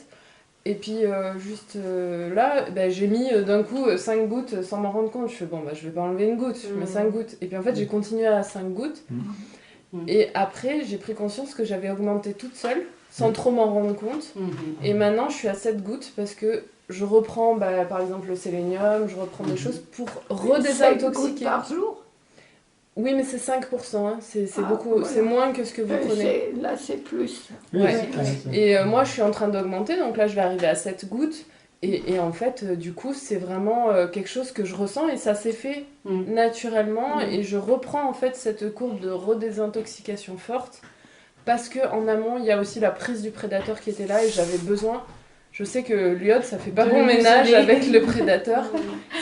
[SPEAKER 3] et puis là, j'ai mis d'un coup 5 gouttes sans m'en rendre compte. Je fais je vais pas enlever une goutte, je mets 5 gouttes. Et puis en fait, j'ai continué à 5 gouttes, et après, j'ai pris conscience que j'avais augmenté toute seule, sans trop m'en rendre compte, et maintenant, je suis à 7 gouttes parce que je reprends, par exemple, le sélénium, je reprends des choses pour redésintoxiquer.
[SPEAKER 6] 5 gouttes par jour?
[SPEAKER 3] Oui, mais c'est 5%, c'est beaucoup, c'est moins que ce que vous prenez.
[SPEAKER 6] Là, c'est plus.
[SPEAKER 3] Et moi, je suis en train d'augmenter, donc là, je vais arriver à 7 gouttes. Et en fait, du coup, c'est vraiment quelque chose que je ressens et ça s'est fait naturellement. Et je reprends en fait cette courbe de redésintoxication forte parce qu'en amont, il y a aussi la prise du prédateur qui était là et j'avais besoin... Je sais que l'iode, ça fait pas bon ménage avec le prédateur.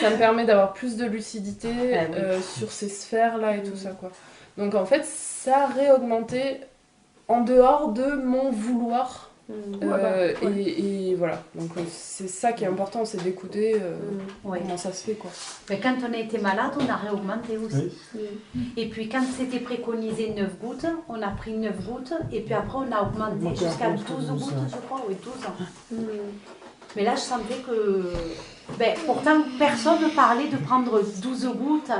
[SPEAKER 3] Ça me permet d'avoir plus de lucidité sur ces sphères-là et tout ça, quoi. Donc en fait, ça a réaugmenté en dehors de mon vouloir. Et voilà. Donc c'est ça qui est important, c'est d'écouter comment ça se fait, quoi.
[SPEAKER 7] Mais quand on a été malade, on a réaugmenté aussi. Et puis quand c'était préconisé 9 gouttes, on a pris 9 gouttes et puis après on a augmenté jusqu'à 12 gouttes, je crois, 12. Mais là je sentais que... pourtant personne ne parlait de prendre 12 gouttes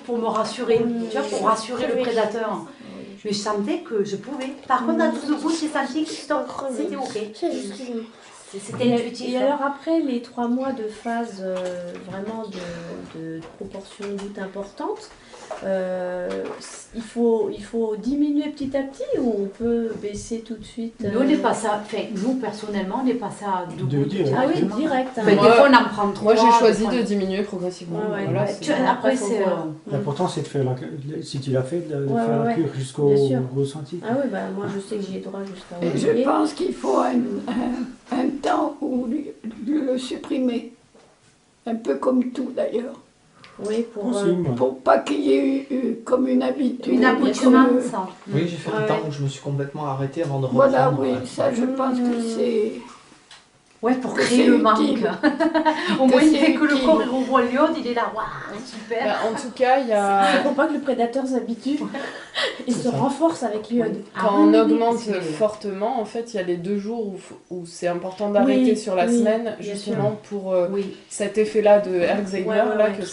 [SPEAKER 7] pour me rassurer, pour rassurer le prédateur. Mais je sentais que je pouvais. Par contre, à 12 gouttes, j'ai senti que c'était ok. C'était intuitif.
[SPEAKER 5] Et alors après les 3 mois de phase vraiment de proportion de gouttes importante, il faut diminuer petit à petit ou on peut baisser tout de suite
[SPEAKER 7] Nous, on n'est pas ça. Enfin, nous, personnellement, on n'est pas ça
[SPEAKER 5] direct. Ah oui, direct.
[SPEAKER 7] Des fois, on en prend 3.
[SPEAKER 3] Moi, j'ai choisi de diminuer progressivement.
[SPEAKER 5] Voilà,
[SPEAKER 7] après, c'est...
[SPEAKER 1] L'important, c'est de faire si tu l'as fait, de faire la cure jusqu'au ressenti.
[SPEAKER 5] Ah oui, moi, je sais que j'y ai droit jusqu'à...
[SPEAKER 6] Et je pense qu'il faut un temps où le supprimer. Un peu comme tout, d'ailleurs.
[SPEAKER 5] Oui,
[SPEAKER 6] pour pas qu'il y ait eu comme une habitude.
[SPEAKER 7] Une accoutumance.
[SPEAKER 4] Oui, j'ai fait un temps où je me suis complètement arrêtée avant de reprendre.
[SPEAKER 6] Voilà, oui, ça, je pense que c'est...
[SPEAKER 7] Ouais, pour créer le manque. Au moins, dès que le corps il revoit l'iode, il est là, waouh, super.
[SPEAKER 3] Bah, en tout cas, il y a...
[SPEAKER 5] C'est pour pas que le prédateur s'habitue. Il se renforce avec l'iode.
[SPEAKER 3] Quand on augmente fortement, en fait, il y a les 2 jours où c'est important d'arrêter sur la semaine, justement pour cet effet-là de Alzheimer, que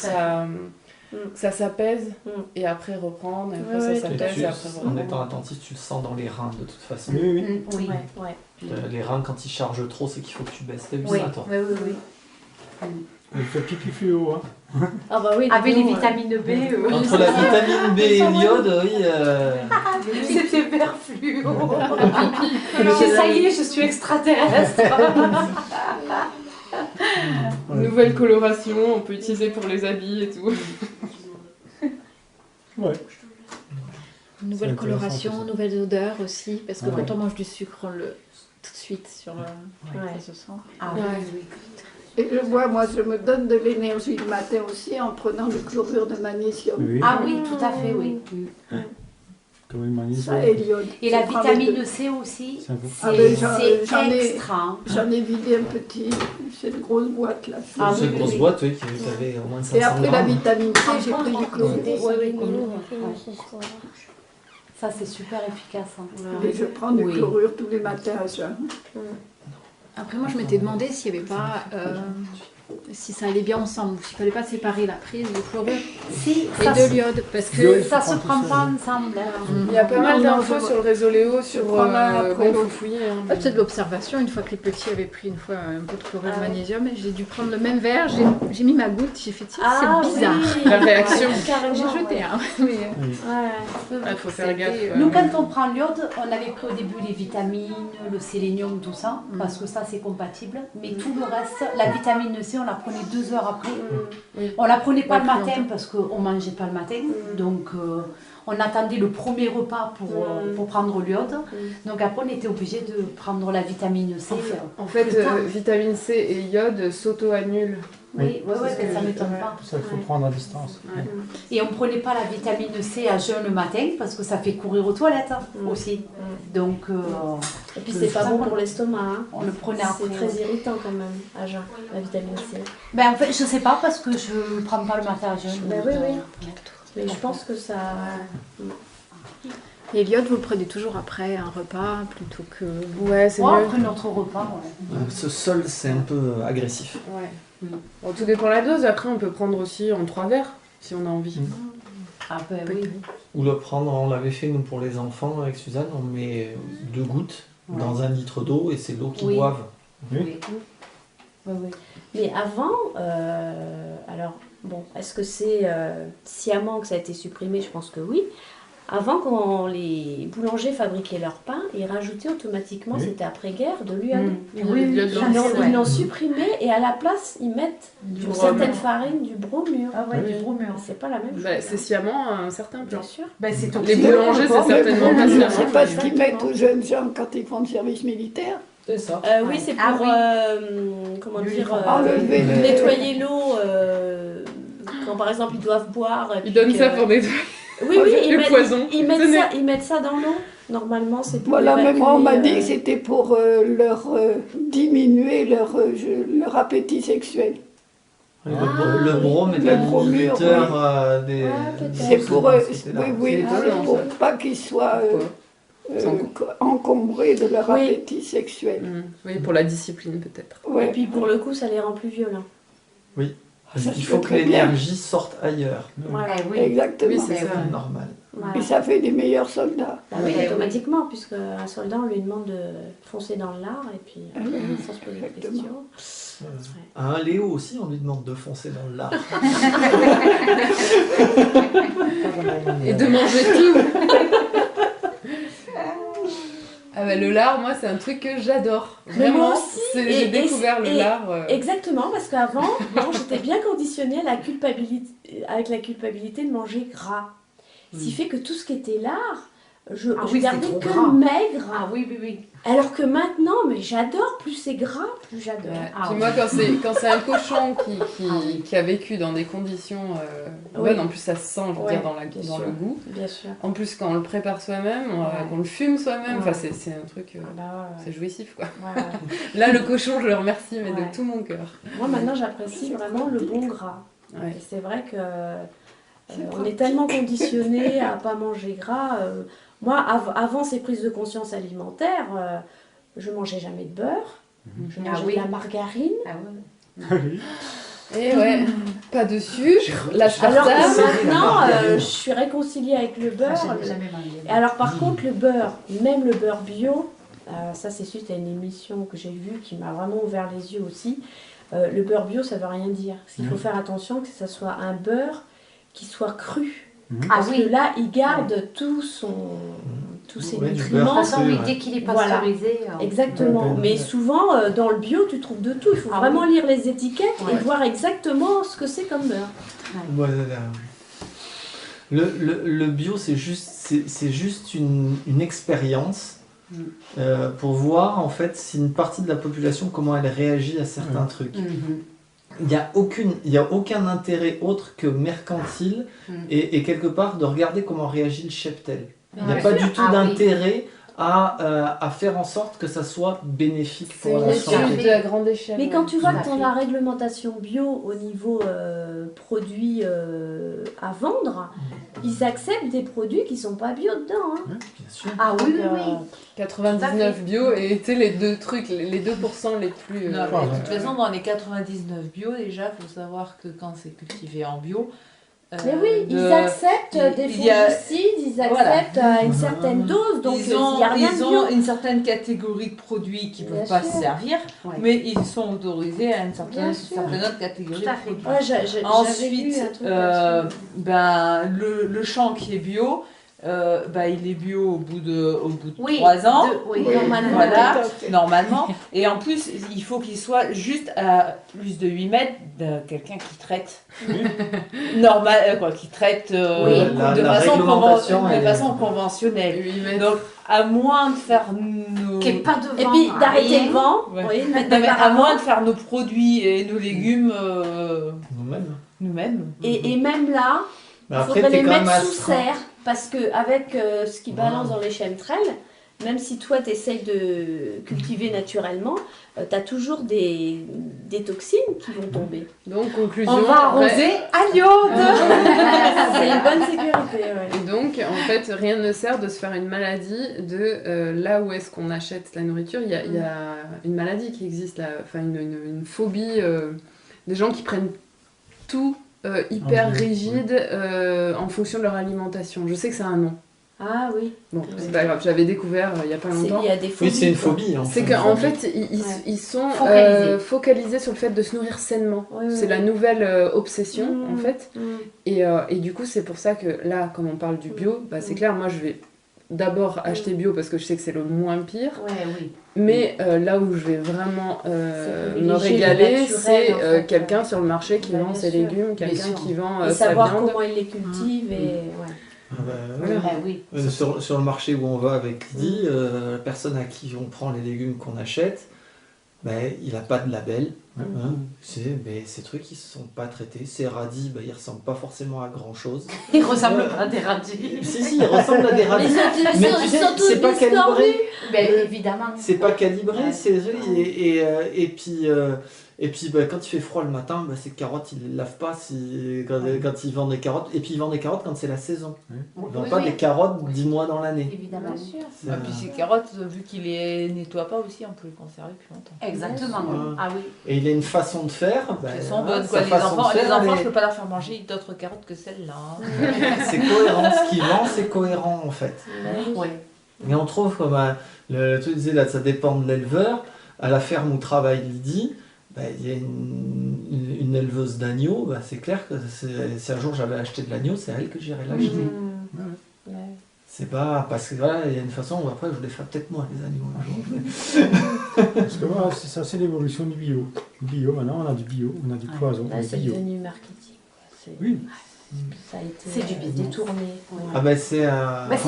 [SPEAKER 3] ça s'apaise, et après reprendre, et après ça s'apaise, et après reprendre.
[SPEAKER 4] En étant attentif, tu le sens dans les reins de toute façon.
[SPEAKER 1] Oui.
[SPEAKER 4] Les reins, quand ils chargent trop, c'est qu'il faut que tu baisses tes muscles.
[SPEAKER 5] Oui.
[SPEAKER 1] Il fait pipi fluo, hein.
[SPEAKER 5] Ah bah oui.
[SPEAKER 7] Avec les vitamines B.
[SPEAKER 4] Entre la vitamine B et l'iode, oui.
[SPEAKER 7] C'était vert fluo. Ça y est, je suis extraterrestre.
[SPEAKER 3] Nouvelle coloration, on peut utiliser pour les habits et tout.
[SPEAKER 1] Ouais.
[SPEAKER 8] Nouvelle coloration, nouvelles odeurs aussi, parce que quand on mange du sucre, on le tout de suite sur ça se sent.
[SPEAKER 7] Ah oui.
[SPEAKER 6] Et je vois, moi, je me donne de l'énergie le matin aussi en prenant le chlorure de magnésium.
[SPEAKER 1] Oui.
[SPEAKER 7] Ah oui, tout à fait, oui.
[SPEAKER 1] Comme une magnésium.
[SPEAKER 6] Ça et l'iode.
[SPEAKER 7] Et la vitamine C aussi,
[SPEAKER 6] j'en ai
[SPEAKER 7] extra.
[SPEAKER 6] J'en ai vidé un petit, cette grosse boîte là.
[SPEAKER 4] C'est une grosse boîte, oui, qui avait au moins 500
[SPEAKER 6] Et après la
[SPEAKER 4] grammes.
[SPEAKER 6] vitamine C, j'ai pris du chlorure.
[SPEAKER 7] Ça, c'est super efficace.
[SPEAKER 6] Et je prends du chlorure tous les matins à jeun.
[SPEAKER 8] Après, moi, je m'étais demandé s'il n'y avait pas... si ça allait bien ensemble, s'il ne fallait pas séparer la prise de chlorure et de l'iode, parce que
[SPEAKER 7] ça se prend pas ensemble.
[SPEAKER 3] Il y a pas mal d'infos sur le réseau Léo, sur il faut fouiller.
[SPEAKER 8] C'est de l'observation. Une fois que les petits avaient pris une fois un peu de chlorure de magnésium, j'ai dû prendre le même verre, j'ai mis ma goutte, j'ai fait c'est bizarre.
[SPEAKER 3] La réaction.
[SPEAKER 8] J'ai jeté.
[SPEAKER 3] Il faut faire gaffe.
[SPEAKER 7] Nous, quand on prend l'iode, on avait pris au début les vitamines, le sélénium, tout ça, parce que ça c'est compatible. Mais tout le reste, la vitamine C, on la prenait 2 heures après. On la prenait pas le matin parce qu'on mangeait pas le matin. Donc on attendait le premier repas pour prendre l'iode. Donc après on était obligé de prendre la vitamine C.
[SPEAKER 3] En fait, vitamine C et iode s'auto-annulent.
[SPEAKER 7] Oui, ça ne m'étonne pas.
[SPEAKER 1] Ça, il faut prendre à distance.
[SPEAKER 7] Et on ne prenait pas la vitamine C à jeun le matin parce que ça fait courir aux toilettes aussi. Donc,
[SPEAKER 5] et puis c'est pas bon pour l'estomac. Hein.
[SPEAKER 7] On le prenait après.
[SPEAKER 5] C'est très irritant quand même à jeun, la vitamine C.
[SPEAKER 7] Ben, en fait, je ne sais pas parce que je ne prends pas le matin à jeun.
[SPEAKER 5] Ben oui. Mais je pense que ça...
[SPEAKER 8] Et l'iode, vous le prenez toujours après un repas plutôt que...
[SPEAKER 3] Ouais, c'est mieux.
[SPEAKER 7] Après notre repas,
[SPEAKER 4] Ce sol, c'est un peu agressif.
[SPEAKER 3] Ouais. Bon, tout dépend de la dose. Après, on peut prendre aussi en 3 verres, si on a envie.
[SPEAKER 7] Ah ben oui.
[SPEAKER 4] Ou le prendre, on l'avait fait nous pour les enfants avec Suzanne, on met 2 gouttes dans 1 litre d'eau et c'est l'eau qu'ils boivent.
[SPEAKER 5] Oui. Mais avant, alors, bon, est-ce que c'est sciemment que ça a été supprimé? Je pense que oui. Avant, quand les boulangers fabriquaient leur pain, ils rajoutaient automatiquement, c'était après-guerre, de l'iode. Ils l'ont supprimé et à la place, ils mettent pour certaines farines du bromure.
[SPEAKER 7] Ah ouais, du bromure.
[SPEAKER 5] C'est pas la même chose.
[SPEAKER 3] C'est sciemment un certain plan.
[SPEAKER 5] Bien sûr.
[SPEAKER 3] Les boulangers, c'est certainement pas sciemment.
[SPEAKER 6] C'est pas ce qu'ils mettent aux jeunes gens quand ils font le service militaire.
[SPEAKER 4] C'est ça.
[SPEAKER 5] Oui, c'est pour comment dire, nettoyer l'eau. Quand par exemple ils doivent boire.
[SPEAKER 3] Ils donnent ça pour nettoyer.
[SPEAKER 5] Oui,
[SPEAKER 3] poison.
[SPEAKER 5] Ils mettent ça dans l'eau. Normalement, c'est pour
[SPEAKER 6] voilà, même on m'a dit que c'était pour leur diminuer leur appétit sexuel.
[SPEAKER 4] Le brome est l'inhibiteur des...
[SPEAKER 6] C'est pour pas qu'ils soient encombrés de leur appétit sexuel.
[SPEAKER 3] Oui, pour la discipline peut-être.
[SPEAKER 5] Et puis pour le coup, ça les rend plus violents.
[SPEAKER 4] Oui. Il faut que l'énergie sorte ailleurs.
[SPEAKER 5] Voilà.
[SPEAKER 6] Exactement.
[SPEAKER 3] Oui, c'est ça.
[SPEAKER 4] C'est normal.
[SPEAKER 5] Voilà.
[SPEAKER 6] Et ça fait des meilleurs soldats.
[SPEAKER 5] Bah oui, automatiquement, puisque un soldat, on lui demande de foncer dans le lard et puis sans se poser de questions.
[SPEAKER 4] À un Léo aussi, on lui demande de foncer dans le lard.
[SPEAKER 3] Et de manger tout. Ah bah, le lard, moi, c'est un truc que j'adore.
[SPEAKER 5] Mais moi
[SPEAKER 3] Vraiment,
[SPEAKER 5] aussi.
[SPEAKER 3] j'ai découvert le lard.
[SPEAKER 5] Exactement, parce qu'avant, j'étais bien conditionnée avec la culpabilité de manger gras. Ce qui fait que tout ce qui était lard, je gardais que le maigre.
[SPEAKER 7] Ah oui.
[SPEAKER 5] Alors que maintenant, mais j'adore, plus c'est gras, plus j'adore.
[SPEAKER 3] Ouais. Puis moi, quand c'est un cochon qui a vécu dans des conditions bonnes, en plus ça se sent, je veux dire, dans le goût.
[SPEAKER 5] Bien sûr.
[SPEAKER 3] En plus, quand on le prépare soi-même, qu'on le fume soi-même, enfin, c'est un truc, c'est jouissif, quoi.
[SPEAKER 5] Ouais.
[SPEAKER 3] Là, le cochon, je le remercie, mais de tout mon cœur.
[SPEAKER 5] Moi, maintenant, j'apprécie vraiment le bon gras.
[SPEAKER 3] Ouais.
[SPEAKER 5] Et c'est vrai que on est tellement conditionné à pas manger gras. Moi, avant ces prises de conscience alimentaires, je mangeais jamais de beurre, je mangeais de la margarine.
[SPEAKER 3] Et ouais, pas de sucre,
[SPEAKER 5] Alors que maintenant, je suis réconciliée avec le beurre. Et alors par contre, le beurre, même le beurre bio, ça c'est suite à une émission que j'ai vue qui m'a vraiment ouvert les yeux aussi. Le beurre bio, ça veut rien dire. Il faut faire attention que ça soit un beurre qui soit cru. Parce que là, il garde tous ses nutriments.
[SPEAKER 7] De toute façon, dès qu'il est pasteurisé.
[SPEAKER 5] Exactement. Mais souvent, dans le bio, tu trouves de tout. Il faut vraiment lire les étiquettes et voir exactement ce que c'est comme beurre.
[SPEAKER 4] Le bio, c'est juste une expérience pour voir en fait si une partie de la population, comment elle réagit à certains trucs. Il n'y a aucun intérêt autre que mercantile et quelque part de regarder comment réagit le cheptel. Il n'y a pas du tout d'intérêt à faire en sorte que ça soit bénéfique pour la santé.
[SPEAKER 3] C'est de grande échelle.
[SPEAKER 5] Mais quand tu vois que dans la réglementation bio au niveau produits à vendre, ils acceptent des produits qui ne sont pas bio dedans.
[SPEAKER 4] Bien sûr.
[SPEAKER 7] Ah oui.
[SPEAKER 3] 99 bio et tu sais les 2% les plus...
[SPEAKER 2] Non, mais de toute façon, dans les 99 bio, déjà, il faut savoir que quand c'est cultivé en bio...
[SPEAKER 5] mais oui, ils acceptent des fongicides, ils acceptent à une certaine dose, donc il n'y a rien de bio.
[SPEAKER 2] Ils ont une certaine catégorie de produits qui ne peuvent pas se servir, mais ils sont autorisés à une certaine autre catégorie de produits. Ensuite, le champ qui est bio, il est bio au bout de 3 ans, normalement. Et en plus, il faut qu'il soit juste à plus de 8 mètres de quelqu'un qui traite qui traite de façon conventionnelle. Donc, à moins de faire nos...
[SPEAKER 5] Et puis d'arrêter le vent.
[SPEAKER 2] à moins de faire nos produits et nos légumes nous-mêmes.
[SPEAKER 5] Et même là, il faudrait les mettre sous serre. Parce qu'avec ce qui balance dans les chemtrails, même si toi tu essayes de cultiver naturellement, tu as toujours des toxines qui vont tomber.
[SPEAKER 3] Donc, conclusion.
[SPEAKER 2] On va arroser à l'iode.
[SPEAKER 5] C'est une bonne sécurité.
[SPEAKER 3] Et donc, en fait, rien ne sert de se faire une maladie de là où est-ce qu'on achète la nourriture. Il y a une maladie qui existe, là, une phobie des gens qui prennent tout hyper rigide en fonction de leur alimentation. Je sais que ça a un nom.
[SPEAKER 5] Ah oui.
[SPEAKER 3] Bon, c'est pas grave, j'avais découvert il y a pas longtemps.
[SPEAKER 5] Il y a des phobies.
[SPEAKER 4] Oui, c'est une phobie.
[SPEAKER 3] C'est qu'en fait, ils sont focalisés sur le fait de se nourrir sainement. C'est la nouvelle obsession, en fait. Et du coup, c'est pour ça que là, comme on parle du bio, c'est clair, moi je vais d'abord acheter bio parce que je sais que c'est le moins pire. Mais là où je vais vraiment me régaler, c'est quelqu'un sur le marché qui vend ses légumes, quelqu'un qui vend
[SPEAKER 5] et
[SPEAKER 3] sa
[SPEAKER 5] savoir
[SPEAKER 3] viande.
[SPEAKER 5] comment il les cultive.
[SPEAKER 4] Sur le marché où on va avec Lydie, la personne à qui on prend les légumes qu'on achète, il n'a pas de label. Ces trucs ils ne sont pas traités. Ces radis, ils ne ressemblent pas forcément à grand chose.
[SPEAKER 7] Ils ressemblent à des radis.
[SPEAKER 4] Si, ils ressemblent à des radis. Mais tu sais, c'est pas calibré.
[SPEAKER 7] Évidemment.
[SPEAKER 4] C'est pas calibré. Et puis quand il fait froid le matin, ces carottes, il les lave pas quand il vend des carottes. Et puis il vend des carottes quand c'est la saison. Il vend pas des carottes 10 mois dans l'année.
[SPEAKER 5] Évidemment. Bien sûr.
[SPEAKER 2] Et puis ces carottes, vu qu'il les nettoie pas aussi, on peut les conserver plus longtemps.
[SPEAKER 7] Exactement. Ah oui.
[SPEAKER 4] Et il a une façon de faire.
[SPEAKER 2] Elles sont bonnes, quoi. Les enfants, je peux pas leur faire manger d'autres carottes que celles-là.
[SPEAKER 4] C'est cohérent. Ce qu'il vend, c'est cohérent en fait.
[SPEAKER 7] Oui.
[SPEAKER 4] Et on trouve comme tu disais là, ça dépend de l'éleveur. À la ferme où travaille Lydie, il y a une éleveuse d'agneaux. C'est clair que si un jour j'avais acheté de l'agneau, c'est à elle que j'irais l'acheter.
[SPEAKER 5] Ouais.
[SPEAKER 4] C'est pas parce que voilà, il y a une façon où après je les ferai peut-être moi les agneaux un jour.
[SPEAKER 1] Parce que voilà, c'est ça, c'est l'évolution du bio. Bio, maintenant on a du bio, on a du poison,
[SPEAKER 5] Là,
[SPEAKER 1] on a
[SPEAKER 5] c'est
[SPEAKER 1] du bio.
[SPEAKER 5] devenu marketing.
[SPEAKER 1] Oui.
[SPEAKER 5] Ça a été
[SPEAKER 7] C'est du business.
[SPEAKER 5] détourné. Ouais.
[SPEAKER 4] Ah
[SPEAKER 7] c'est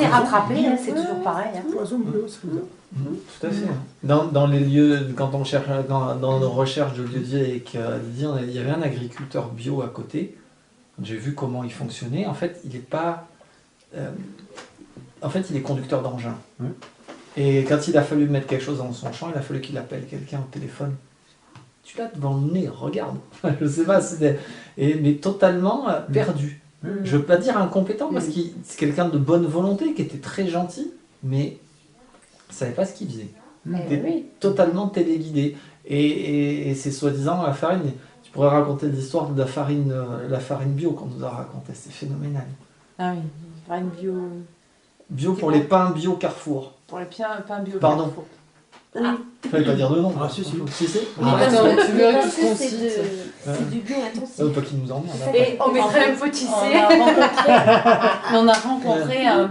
[SPEAKER 7] rattrapé, hein, c'est toujours pareil. Hein.
[SPEAKER 1] Poison bio, c'est comme ça.
[SPEAKER 4] Tout à fait. Dans les lieux, quand on cherche, dans nos recherches de lieux de vie avec Lydie, il y avait un agriculteur bio à côté. J'ai vu comment il fonctionnait. En fait, il est pas. Il est conducteur d'engin.
[SPEAKER 1] Ouais.
[SPEAKER 4] Et quand il a fallu mettre quelque chose dans son champ, il a fallu qu'il appelle quelqu'un au téléphone. Tu l'as devant le nez, regarde. Je sais pas, mais totalement perdu. Je veux pas dire incompétent, parce que c'est quelqu'un de bonne volonté, qui était très gentil, mais il savait pas ce qu'il faisait. Il était totalement téléguidé. Et c'est soi-disant la farine. Tu pourrais raconter l'histoire de la farine bio qu'on nous a raconté. C'est phénoménal.
[SPEAKER 2] Ah oui, farine bio.
[SPEAKER 4] Bio pour les pains bio Carrefour.
[SPEAKER 2] Pour les pains bio.
[SPEAKER 4] Pardon.
[SPEAKER 2] Carrefour.
[SPEAKER 4] Il fallait pas dire de nom.
[SPEAKER 1] Ah, si.
[SPEAKER 3] Attends, tu veux que je concite
[SPEAKER 5] c'est du bio intensif.
[SPEAKER 4] Pas qu'il nous emmerde.
[SPEAKER 7] Et on mettrait un petit
[SPEAKER 2] On a rencontré un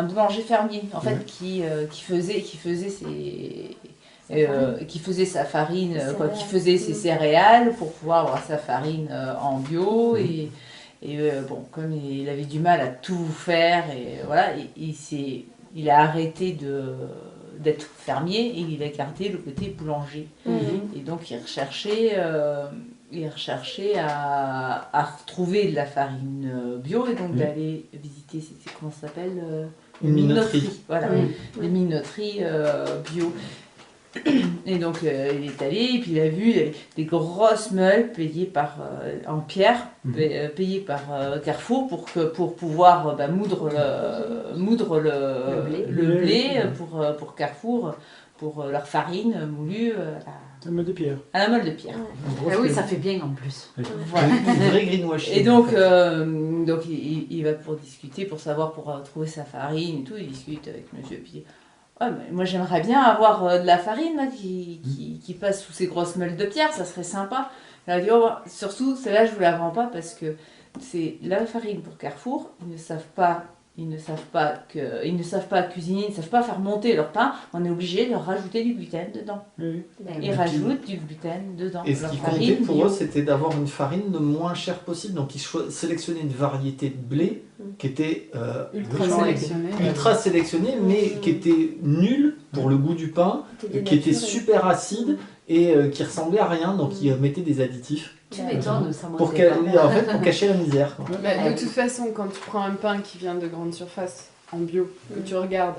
[SPEAKER 2] boulanger fermier en fait qui faisait sa farine, qui faisait ses céréales pour pouvoir avoir sa farine en bio et comme il avait du mal à tout faire et voilà, il a arrêté d'être fermier et il a gardé le côté boulanger. Et donc il recherchait à retrouver de la farine bio et donc d'aller visiter, comment ça s'appelle,
[SPEAKER 4] une minoterie.
[SPEAKER 2] Voilà, les minoteries bio. Et donc il est allé et puis il a vu des grosses meules payées en pierre, payées par Carrefour pour pouvoir moudre le blé pour Carrefour, pour leur farine moulue
[SPEAKER 1] À la meule de pierre.
[SPEAKER 2] à la meule de pierre.
[SPEAKER 7] Ah oui, ça fait bien en plus.
[SPEAKER 2] Voilà.
[SPEAKER 4] Un vrai greenwashing.
[SPEAKER 2] Et donc il va pour discuter, pour savoir, pour trouver sa farine et tout, il discute avec monsieur. Puis moi j'aimerais bien avoir de la farine là, qui passe sous ces grosses meules de pierre, ça serait sympa. Elle a dit surtout celle-là je vous la vends pas parce que c'est la farine pour Carrefour, ils ne savent pas cuisiner, ils ne savent pas faire monter leur pain, on est obligé de leur rajouter du gluten dedans. Ils rajoutent du gluten dedans.
[SPEAKER 4] Et ce qui comptait pour eux, c'était d'avoir une farine le moins chère possible. Donc ils sélectionnaient une variété de blé qui était ultra sélectionnée, mais qui était nulle pour le goût du pain, qui était super acide et qui ressemblait à rien. Donc ils mettaient des additifs.
[SPEAKER 7] Tu m'étonnes, ça
[SPEAKER 4] pour cacher la misère. Quoi.
[SPEAKER 3] De toute façon, quand tu prends un pain qui vient de grande surface en bio, que tu regardes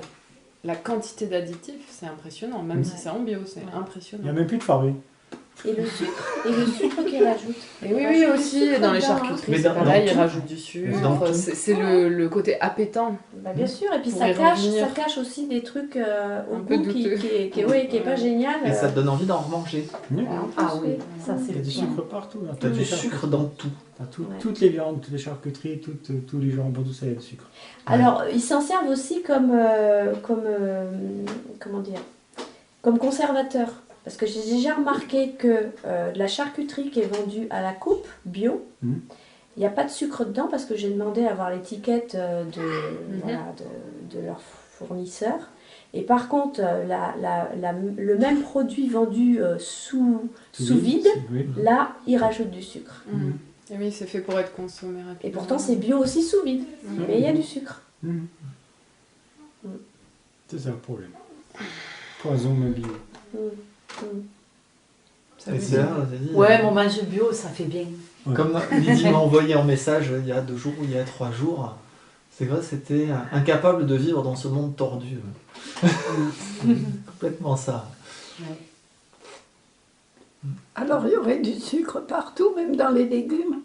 [SPEAKER 3] la quantité d'additifs, c'est impressionnant. Même si c'est en bio, c'est impressionnant.
[SPEAKER 1] Il n'y a même plus de farine.
[SPEAKER 5] Et le sucre qu'ils rajoutent.
[SPEAKER 3] Et oui, aussi, dans les charcuteries, c'est pareil, ils rajoutent du sucre. C'est le côté appétant.
[SPEAKER 5] Bien sûr, et puis ça cache aussi des trucs au goût qui est pas génial.
[SPEAKER 4] Et ça te donne envie d'en remanger.
[SPEAKER 7] Ah oui, ça c'est
[SPEAKER 1] Il y a du sucre partout.
[SPEAKER 4] Tu as du sucre dans tout.
[SPEAKER 1] Toutes les viandes, toutes les charcuteries, tous les jambons, tout ça, il y a du sucre.
[SPEAKER 5] Alors, ils s'en servent aussi comme conservateur. Parce que j'ai déjà remarqué que de la charcuterie qui est vendue à la coupe, bio, il n'y a pas de sucre dedans parce que j'ai demandé à avoir l'étiquette de leur fournisseur. Et par contre, le même produit vendu sous vide, là, ils rajoutent du sucre.
[SPEAKER 3] Et oui, c'est fait pour être consommé rapidement.
[SPEAKER 5] Et pourtant, c'est bio aussi sous vide, mais il y a du sucre.
[SPEAKER 1] C'est ça le problème. Poison mais bio.
[SPEAKER 7] Ouais, mon manger bio, ça fait bien.
[SPEAKER 4] Ouais. Comme Lydie m'a envoyé en message il y a 2 jours ou il y a 3 jours, c'est vrai, c'était incapable de vivre dans ce monde tordu. Complètement ça.
[SPEAKER 6] Alors il y aurait du sucre partout, même dans les légumes.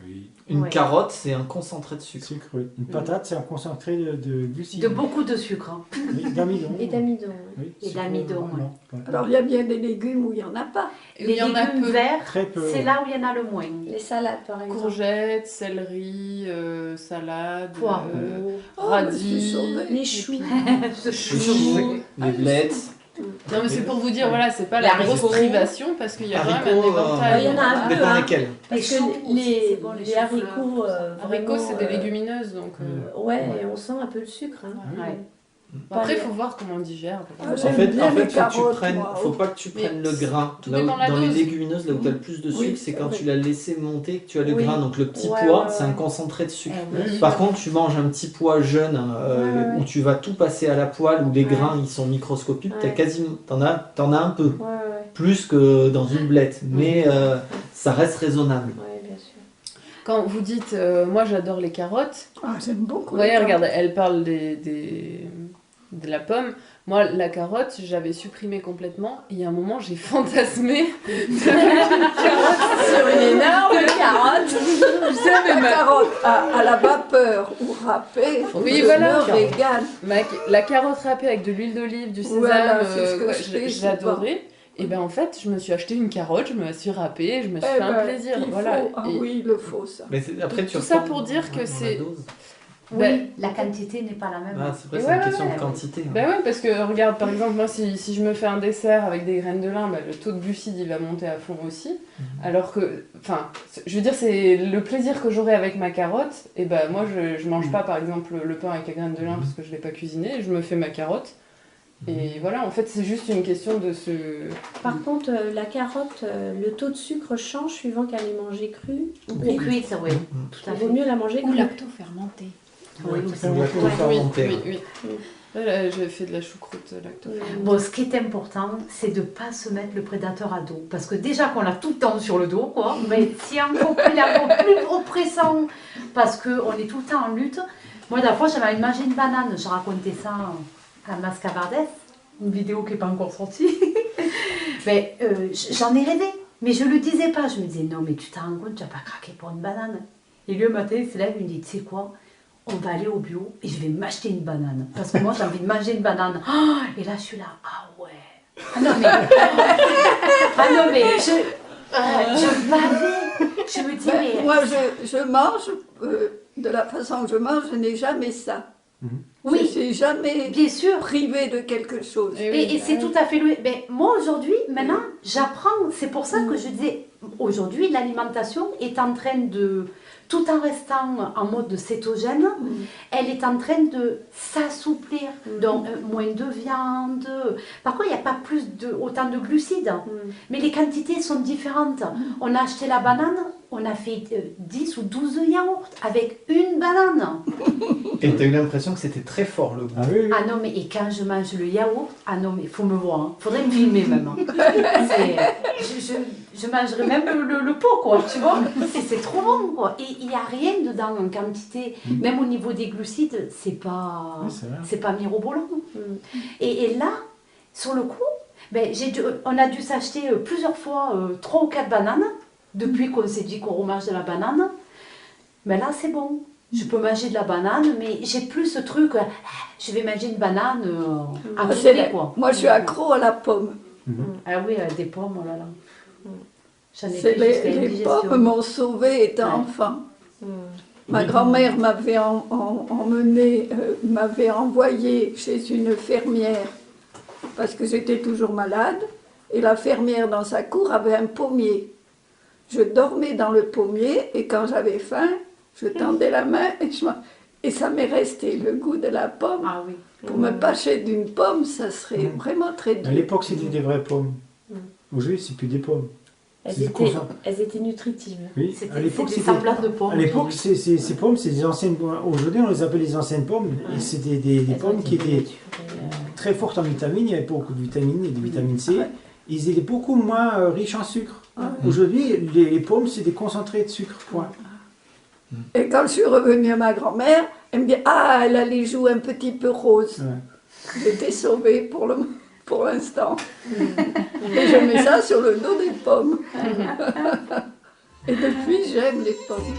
[SPEAKER 9] Oui.
[SPEAKER 4] Une
[SPEAKER 7] Ouais.
[SPEAKER 4] carotte, c'est un concentré de sucre.
[SPEAKER 1] Sucre, oui. Une patate, c'est un concentré de glucides.
[SPEAKER 7] De beaucoup de sucre. Hein.
[SPEAKER 1] Oui, d'amidon.
[SPEAKER 5] Et d'amidon.
[SPEAKER 1] Oui,
[SPEAKER 7] Et
[SPEAKER 1] sucre,
[SPEAKER 7] d'amidon,
[SPEAKER 1] non,
[SPEAKER 7] ouais.
[SPEAKER 1] pas-
[SPEAKER 6] Alors il y a bien des légumes où il n'y en a pas.
[SPEAKER 8] Et
[SPEAKER 7] Les
[SPEAKER 8] il y en a
[SPEAKER 7] légumes
[SPEAKER 8] peu.
[SPEAKER 7] verts,
[SPEAKER 1] Très peu.
[SPEAKER 7] c'est là où il y en a le moins.
[SPEAKER 5] Les salades, par exemple.
[SPEAKER 3] Courgettes, céleri, salade,
[SPEAKER 7] Poireaux.
[SPEAKER 6] Oh, je suis
[SPEAKER 3] radis.
[SPEAKER 6] sauvée.
[SPEAKER 5] Les choux.
[SPEAKER 4] Les choux, les blettes.
[SPEAKER 3] Non mais c'est pour vous dire, voilà, c'est pas
[SPEAKER 7] Les
[SPEAKER 3] la grosse
[SPEAKER 7] haricots.
[SPEAKER 3] privation parce qu'il y a quand même un
[SPEAKER 4] Haricots,
[SPEAKER 3] éventail.
[SPEAKER 5] il y en a un peu,
[SPEAKER 4] dépend
[SPEAKER 5] hein.
[SPEAKER 4] lesquels.
[SPEAKER 5] Parce
[SPEAKER 7] Les
[SPEAKER 5] que
[SPEAKER 7] choux aussi,
[SPEAKER 5] les,
[SPEAKER 7] c'est bon, les
[SPEAKER 5] les
[SPEAKER 7] choux-fleurs.
[SPEAKER 5] haricots,
[SPEAKER 3] Haricots, c'est des
[SPEAKER 5] vraiment,
[SPEAKER 3] légumineuses, donc...
[SPEAKER 5] Ouais, et on sent un peu le sucre. Hein.
[SPEAKER 7] Ouais.
[SPEAKER 3] Après, il faut voir comment on digère.
[SPEAKER 6] Ah,
[SPEAKER 4] En
[SPEAKER 6] j'aime
[SPEAKER 4] fait,
[SPEAKER 6] bien les
[SPEAKER 4] faut
[SPEAKER 6] carottes, moi.
[SPEAKER 4] faut pas que tu
[SPEAKER 3] Mais
[SPEAKER 4] prennes le grain.
[SPEAKER 3] tout
[SPEAKER 4] Là où-
[SPEAKER 3] dépend de la
[SPEAKER 4] dans les
[SPEAKER 3] dose.
[SPEAKER 4] légumineuses, là où tu as le plus de sucre,
[SPEAKER 6] Oui,
[SPEAKER 4] c'est
[SPEAKER 6] c'est
[SPEAKER 4] quand
[SPEAKER 6] vrai.
[SPEAKER 4] tu l'as laissé monter que tu as le
[SPEAKER 5] Oui.
[SPEAKER 4] grain. Donc le petit
[SPEAKER 5] Ouais,
[SPEAKER 4] pois,
[SPEAKER 5] ouais,
[SPEAKER 4] c'est un
[SPEAKER 5] ouais.
[SPEAKER 4] concentré de sucre.
[SPEAKER 5] Eh, bien sûr.
[SPEAKER 4] Par contre, tu manges un petit pois jeune
[SPEAKER 5] Ouais.
[SPEAKER 4] où tu vas tout passer à la poêle, où les
[SPEAKER 5] Ouais.
[SPEAKER 4] grains ils sont microscopiques,
[SPEAKER 5] Ouais.
[SPEAKER 4] t'en as un peu,
[SPEAKER 5] Ouais, ouais,
[SPEAKER 4] plus que dans une blette, mais ça reste raisonnable.
[SPEAKER 5] ouais, bien sûr.
[SPEAKER 3] Quand vous dites, moi j'adore les carottes,
[SPEAKER 6] Ah, j'aime beaucoup.
[SPEAKER 3] vous voyez,
[SPEAKER 6] les
[SPEAKER 3] regarde,
[SPEAKER 6] carottes.
[SPEAKER 3] elle parle de la pomme. Moi, la carotte, j'avais supprimé complètement. Il y a un moment, j'ai fantasmé sur une énorme carotte. Je savais
[SPEAKER 6] La
[SPEAKER 3] ma-
[SPEAKER 6] carotte à la vapeur ou râpée,
[SPEAKER 3] Oui,
[SPEAKER 6] je
[SPEAKER 3] voilà.
[SPEAKER 6] me régale.
[SPEAKER 3] La carotte râpée avec de l'huile d'olive, du sésame,
[SPEAKER 6] Voilà, c'est ce que
[SPEAKER 3] quoi,
[SPEAKER 6] je fais
[SPEAKER 3] j'adorais. Et ben en fait, je me suis acheté une carotte, je me la suis râpée, je me suis
[SPEAKER 6] Eh
[SPEAKER 3] fait un
[SPEAKER 6] ben,
[SPEAKER 3] plaisir.
[SPEAKER 6] il
[SPEAKER 3] Voilà.
[SPEAKER 6] faut. Ah
[SPEAKER 3] Et-
[SPEAKER 6] oui, il le faut ça.
[SPEAKER 4] Mais après, tu
[SPEAKER 3] Tout ça
[SPEAKER 4] retombes
[SPEAKER 3] pour dire que
[SPEAKER 4] dans la
[SPEAKER 3] c'est-
[SPEAKER 4] dose.
[SPEAKER 7] Oui,
[SPEAKER 3] Ben,
[SPEAKER 7] la quantité n'est pas la même.
[SPEAKER 4] Ah, c'est vrai,
[SPEAKER 3] Et
[SPEAKER 4] c'est
[SPEAKER 3] ouais,
[SPEAKER 4] une
[SPEAKER 3] ouais,
[SPEAKER 4] question
[SPEAKER 3] ouais.
[SPEAKER 4] de quantité. hein.
[SPEAKER 3] Ben ouais, parce que regarde, par exemple, moi, si je me fais un dessert avec des graines de lin, ben, le taux de glucides, il va monter à fond aussi. Alors que, enfin, je veux dire, c'est le plaisir que j'aurai avec ma carotte. Et ben moi, je mange pas, par exemple, le pain avec les graines de lin parce que je l'ai pas cuisiné. Je me fais ma carotte. Et voilà, en fait, c'est juste une question de se...
[SPEAKER 5] Par contre, la carotte, le taux de sucre change suivant qu'elle est mangée crue ou
[SPEAKER 7] Ou cuite, oui. Tout à
[SPEAKER 5] Il
[SPEAKER 7] fait.
[SPEAKER 5] vaut mieux la manger
[SPEAKER 8] Ou
[SPEAKER 5] crue.
[SPEAKER 8] lacto-fermenté.
[SPEAKER 7] Oui,
[SPEAKER 1] tout
[SPEAKER 7] aussi.
[SPEAKER 1] à fait.
[SPEAKER 4] Ouais, faut le faire
[SPEAKER 3] Oui,
[SPEAKER 4] monter,
[SPEAKER 3] oui,
[SPEAKER 4] ouais.
[SPEAKER 3] oui. Là, j'ai fait de la choucroute lacto.
[SPEAKER 7] Bon, ce qui est important, c'est de ne pas se mettre le prédateur à dos. Parce que déjà qu'on a tout le temps sur le dos, quoi, mais si encore plus, il est encore plus oppressant, parce qu'on est tout le temps en lutte. Moi, la fois, j'avais envie de manger une banane. Je racontais ça à Mascabardès, une vidéo qui n'est pas encore sortie. Mais j'en ai rêvé, mais je ne le disais pas. Je me disais, non, mais tu t'en rends compte, tu n'as pas craqué pour une banane. Et lui, le matin, il se lève, il me dit, tu sais quoi, on va aller au bio et je vais m'acheter une banane. Parce que moi, j'ai envie de manger une banane. Oh, et là, je suis là, ah ouais. Ah non, mais, je bavais. Je me dis,
[SPEAKER 6] Ben,
[SPEAKER 7] mais...
[SPEAKER 6] moi, je mange, de la façon que je mange, je n'ai jamais ça. Je ne
[SPEAKER 7] Oui,
[SPEAKER 6] suis jamais
[SPEAKER 7] bien sûr.
[SPEAKER 6] privée de quelque chose.
[SPEAKER 7] Et c'est tout à fait le. Ben, moi aujourd'hui, maintenant, j'apprends. C'est pour ça que je disais, aujourd'hui, l'alimentation est en train de, tout en restant en mode cétogène, elle est en train de s'assouplir. Donc, moins de viande. Par contre, il n'y a pas autant de glucides. Mais les quantités sont différentes. On a acheté la banane, on a fait 10 ou 12 yaourts avec une banane.
[SPEAKER 4] Et t'as eu l'impression que c'était très fort le goût.
[SPEAKER 1] Ah oui, oui.
[SPEAKER 7] Ah non, mais et quand je mange le yaourt, ah non, mais il faut me voir. Hein. Faudrait me filmer même. Hein. Je mangerais même le pot, quoi, tu vois. C'est trop bon, quoi. Et il n'y a rien dedans en quantité. Même au niveau des glucides, c'est pas,
[SPEAKER 1] Oui, c'est vrai.
[SPEAKER 7] c'est pas mirobolant. Et là, sur le coup, ben, on a dû s'acheter plusieurs fois 3 ou 4 bananes depuis qu'on s'est dit qu'on remange de la banane. Mais là, c'est bon. Je peux manger de la banane, mais j'ai plus ce truc, je vais manger une banane à
[SPEAKER 6] Ah,
[SPEAKER 7] côté, quoi.
[SPEAKER 6] Moi, je suis accro à la pomme.
[SPEAKER 7] Ah oui, des pommes, oh là là. J'en ai
[SPEAKER 6] C'est
[SPEAKER 7] fait jusqu'à
[SPEAKER 6] les
[SPEAKER 7] indigestion.
[SPEAKER 6] pommes m'ont sauvée étant
[SPEAKER 7] Ouais.
[SPEAKER 6] enfant. Ma grand-mère m'avait m'avait envoyée chez une fermière parce que j'étais toujours malade. Et la fermière, dans sa cour, avait un pommier. Je dormais dans le pommier et quand j'avais faim, je tendais la main et ça m'est resté le goût de la pomme.
[SPEAKER 7] Ah oui.
[SPEAKER 6] Pour me passer d'une pomme, ça serait vraiment très
[SPEAKER 1] À
[SPEAKER 6] dur.
[SPEAKER 1] l'époque, c'était des vraies pommes. Aujourd'hui, c'est plus des pommes.
[SPEAKER 5] Elles étaient nutritives.
[SPEAKER 1] Oui,
[SPEAKER 7] C'était
[SPEAKER 1] à l'époque,
[SPEAKER 7] des
[SPEAKER 1] c'était.
[SPEAKER 7] semblables de pommes.
[SPEAKER 1] À l'époque, ces pommes, c'est des anciennes. Aujourd'hui, on les appelle les anciennes pommes. Et c'était des pommes qui étaient très fortes en vitamines. Il y avait beaucoup de vitamines et de vitamine C. Ils étaient beaucoup moins riches en sucre. Aujourd'hui, les pommes, c'est des concentrés de sucre. Point.
[SPEAKER 6] Et quand je suis revenue à ma grand-mère, elle me dit « Ah, elle a les joues un petit peu roses.
[SPEAKER 1] Ouais.
[SPEAKER 6] J'étais sauvée pour le pour l'instant. Et je mets ça sur le dos des pommes. Et depuis, j'aime les pommes.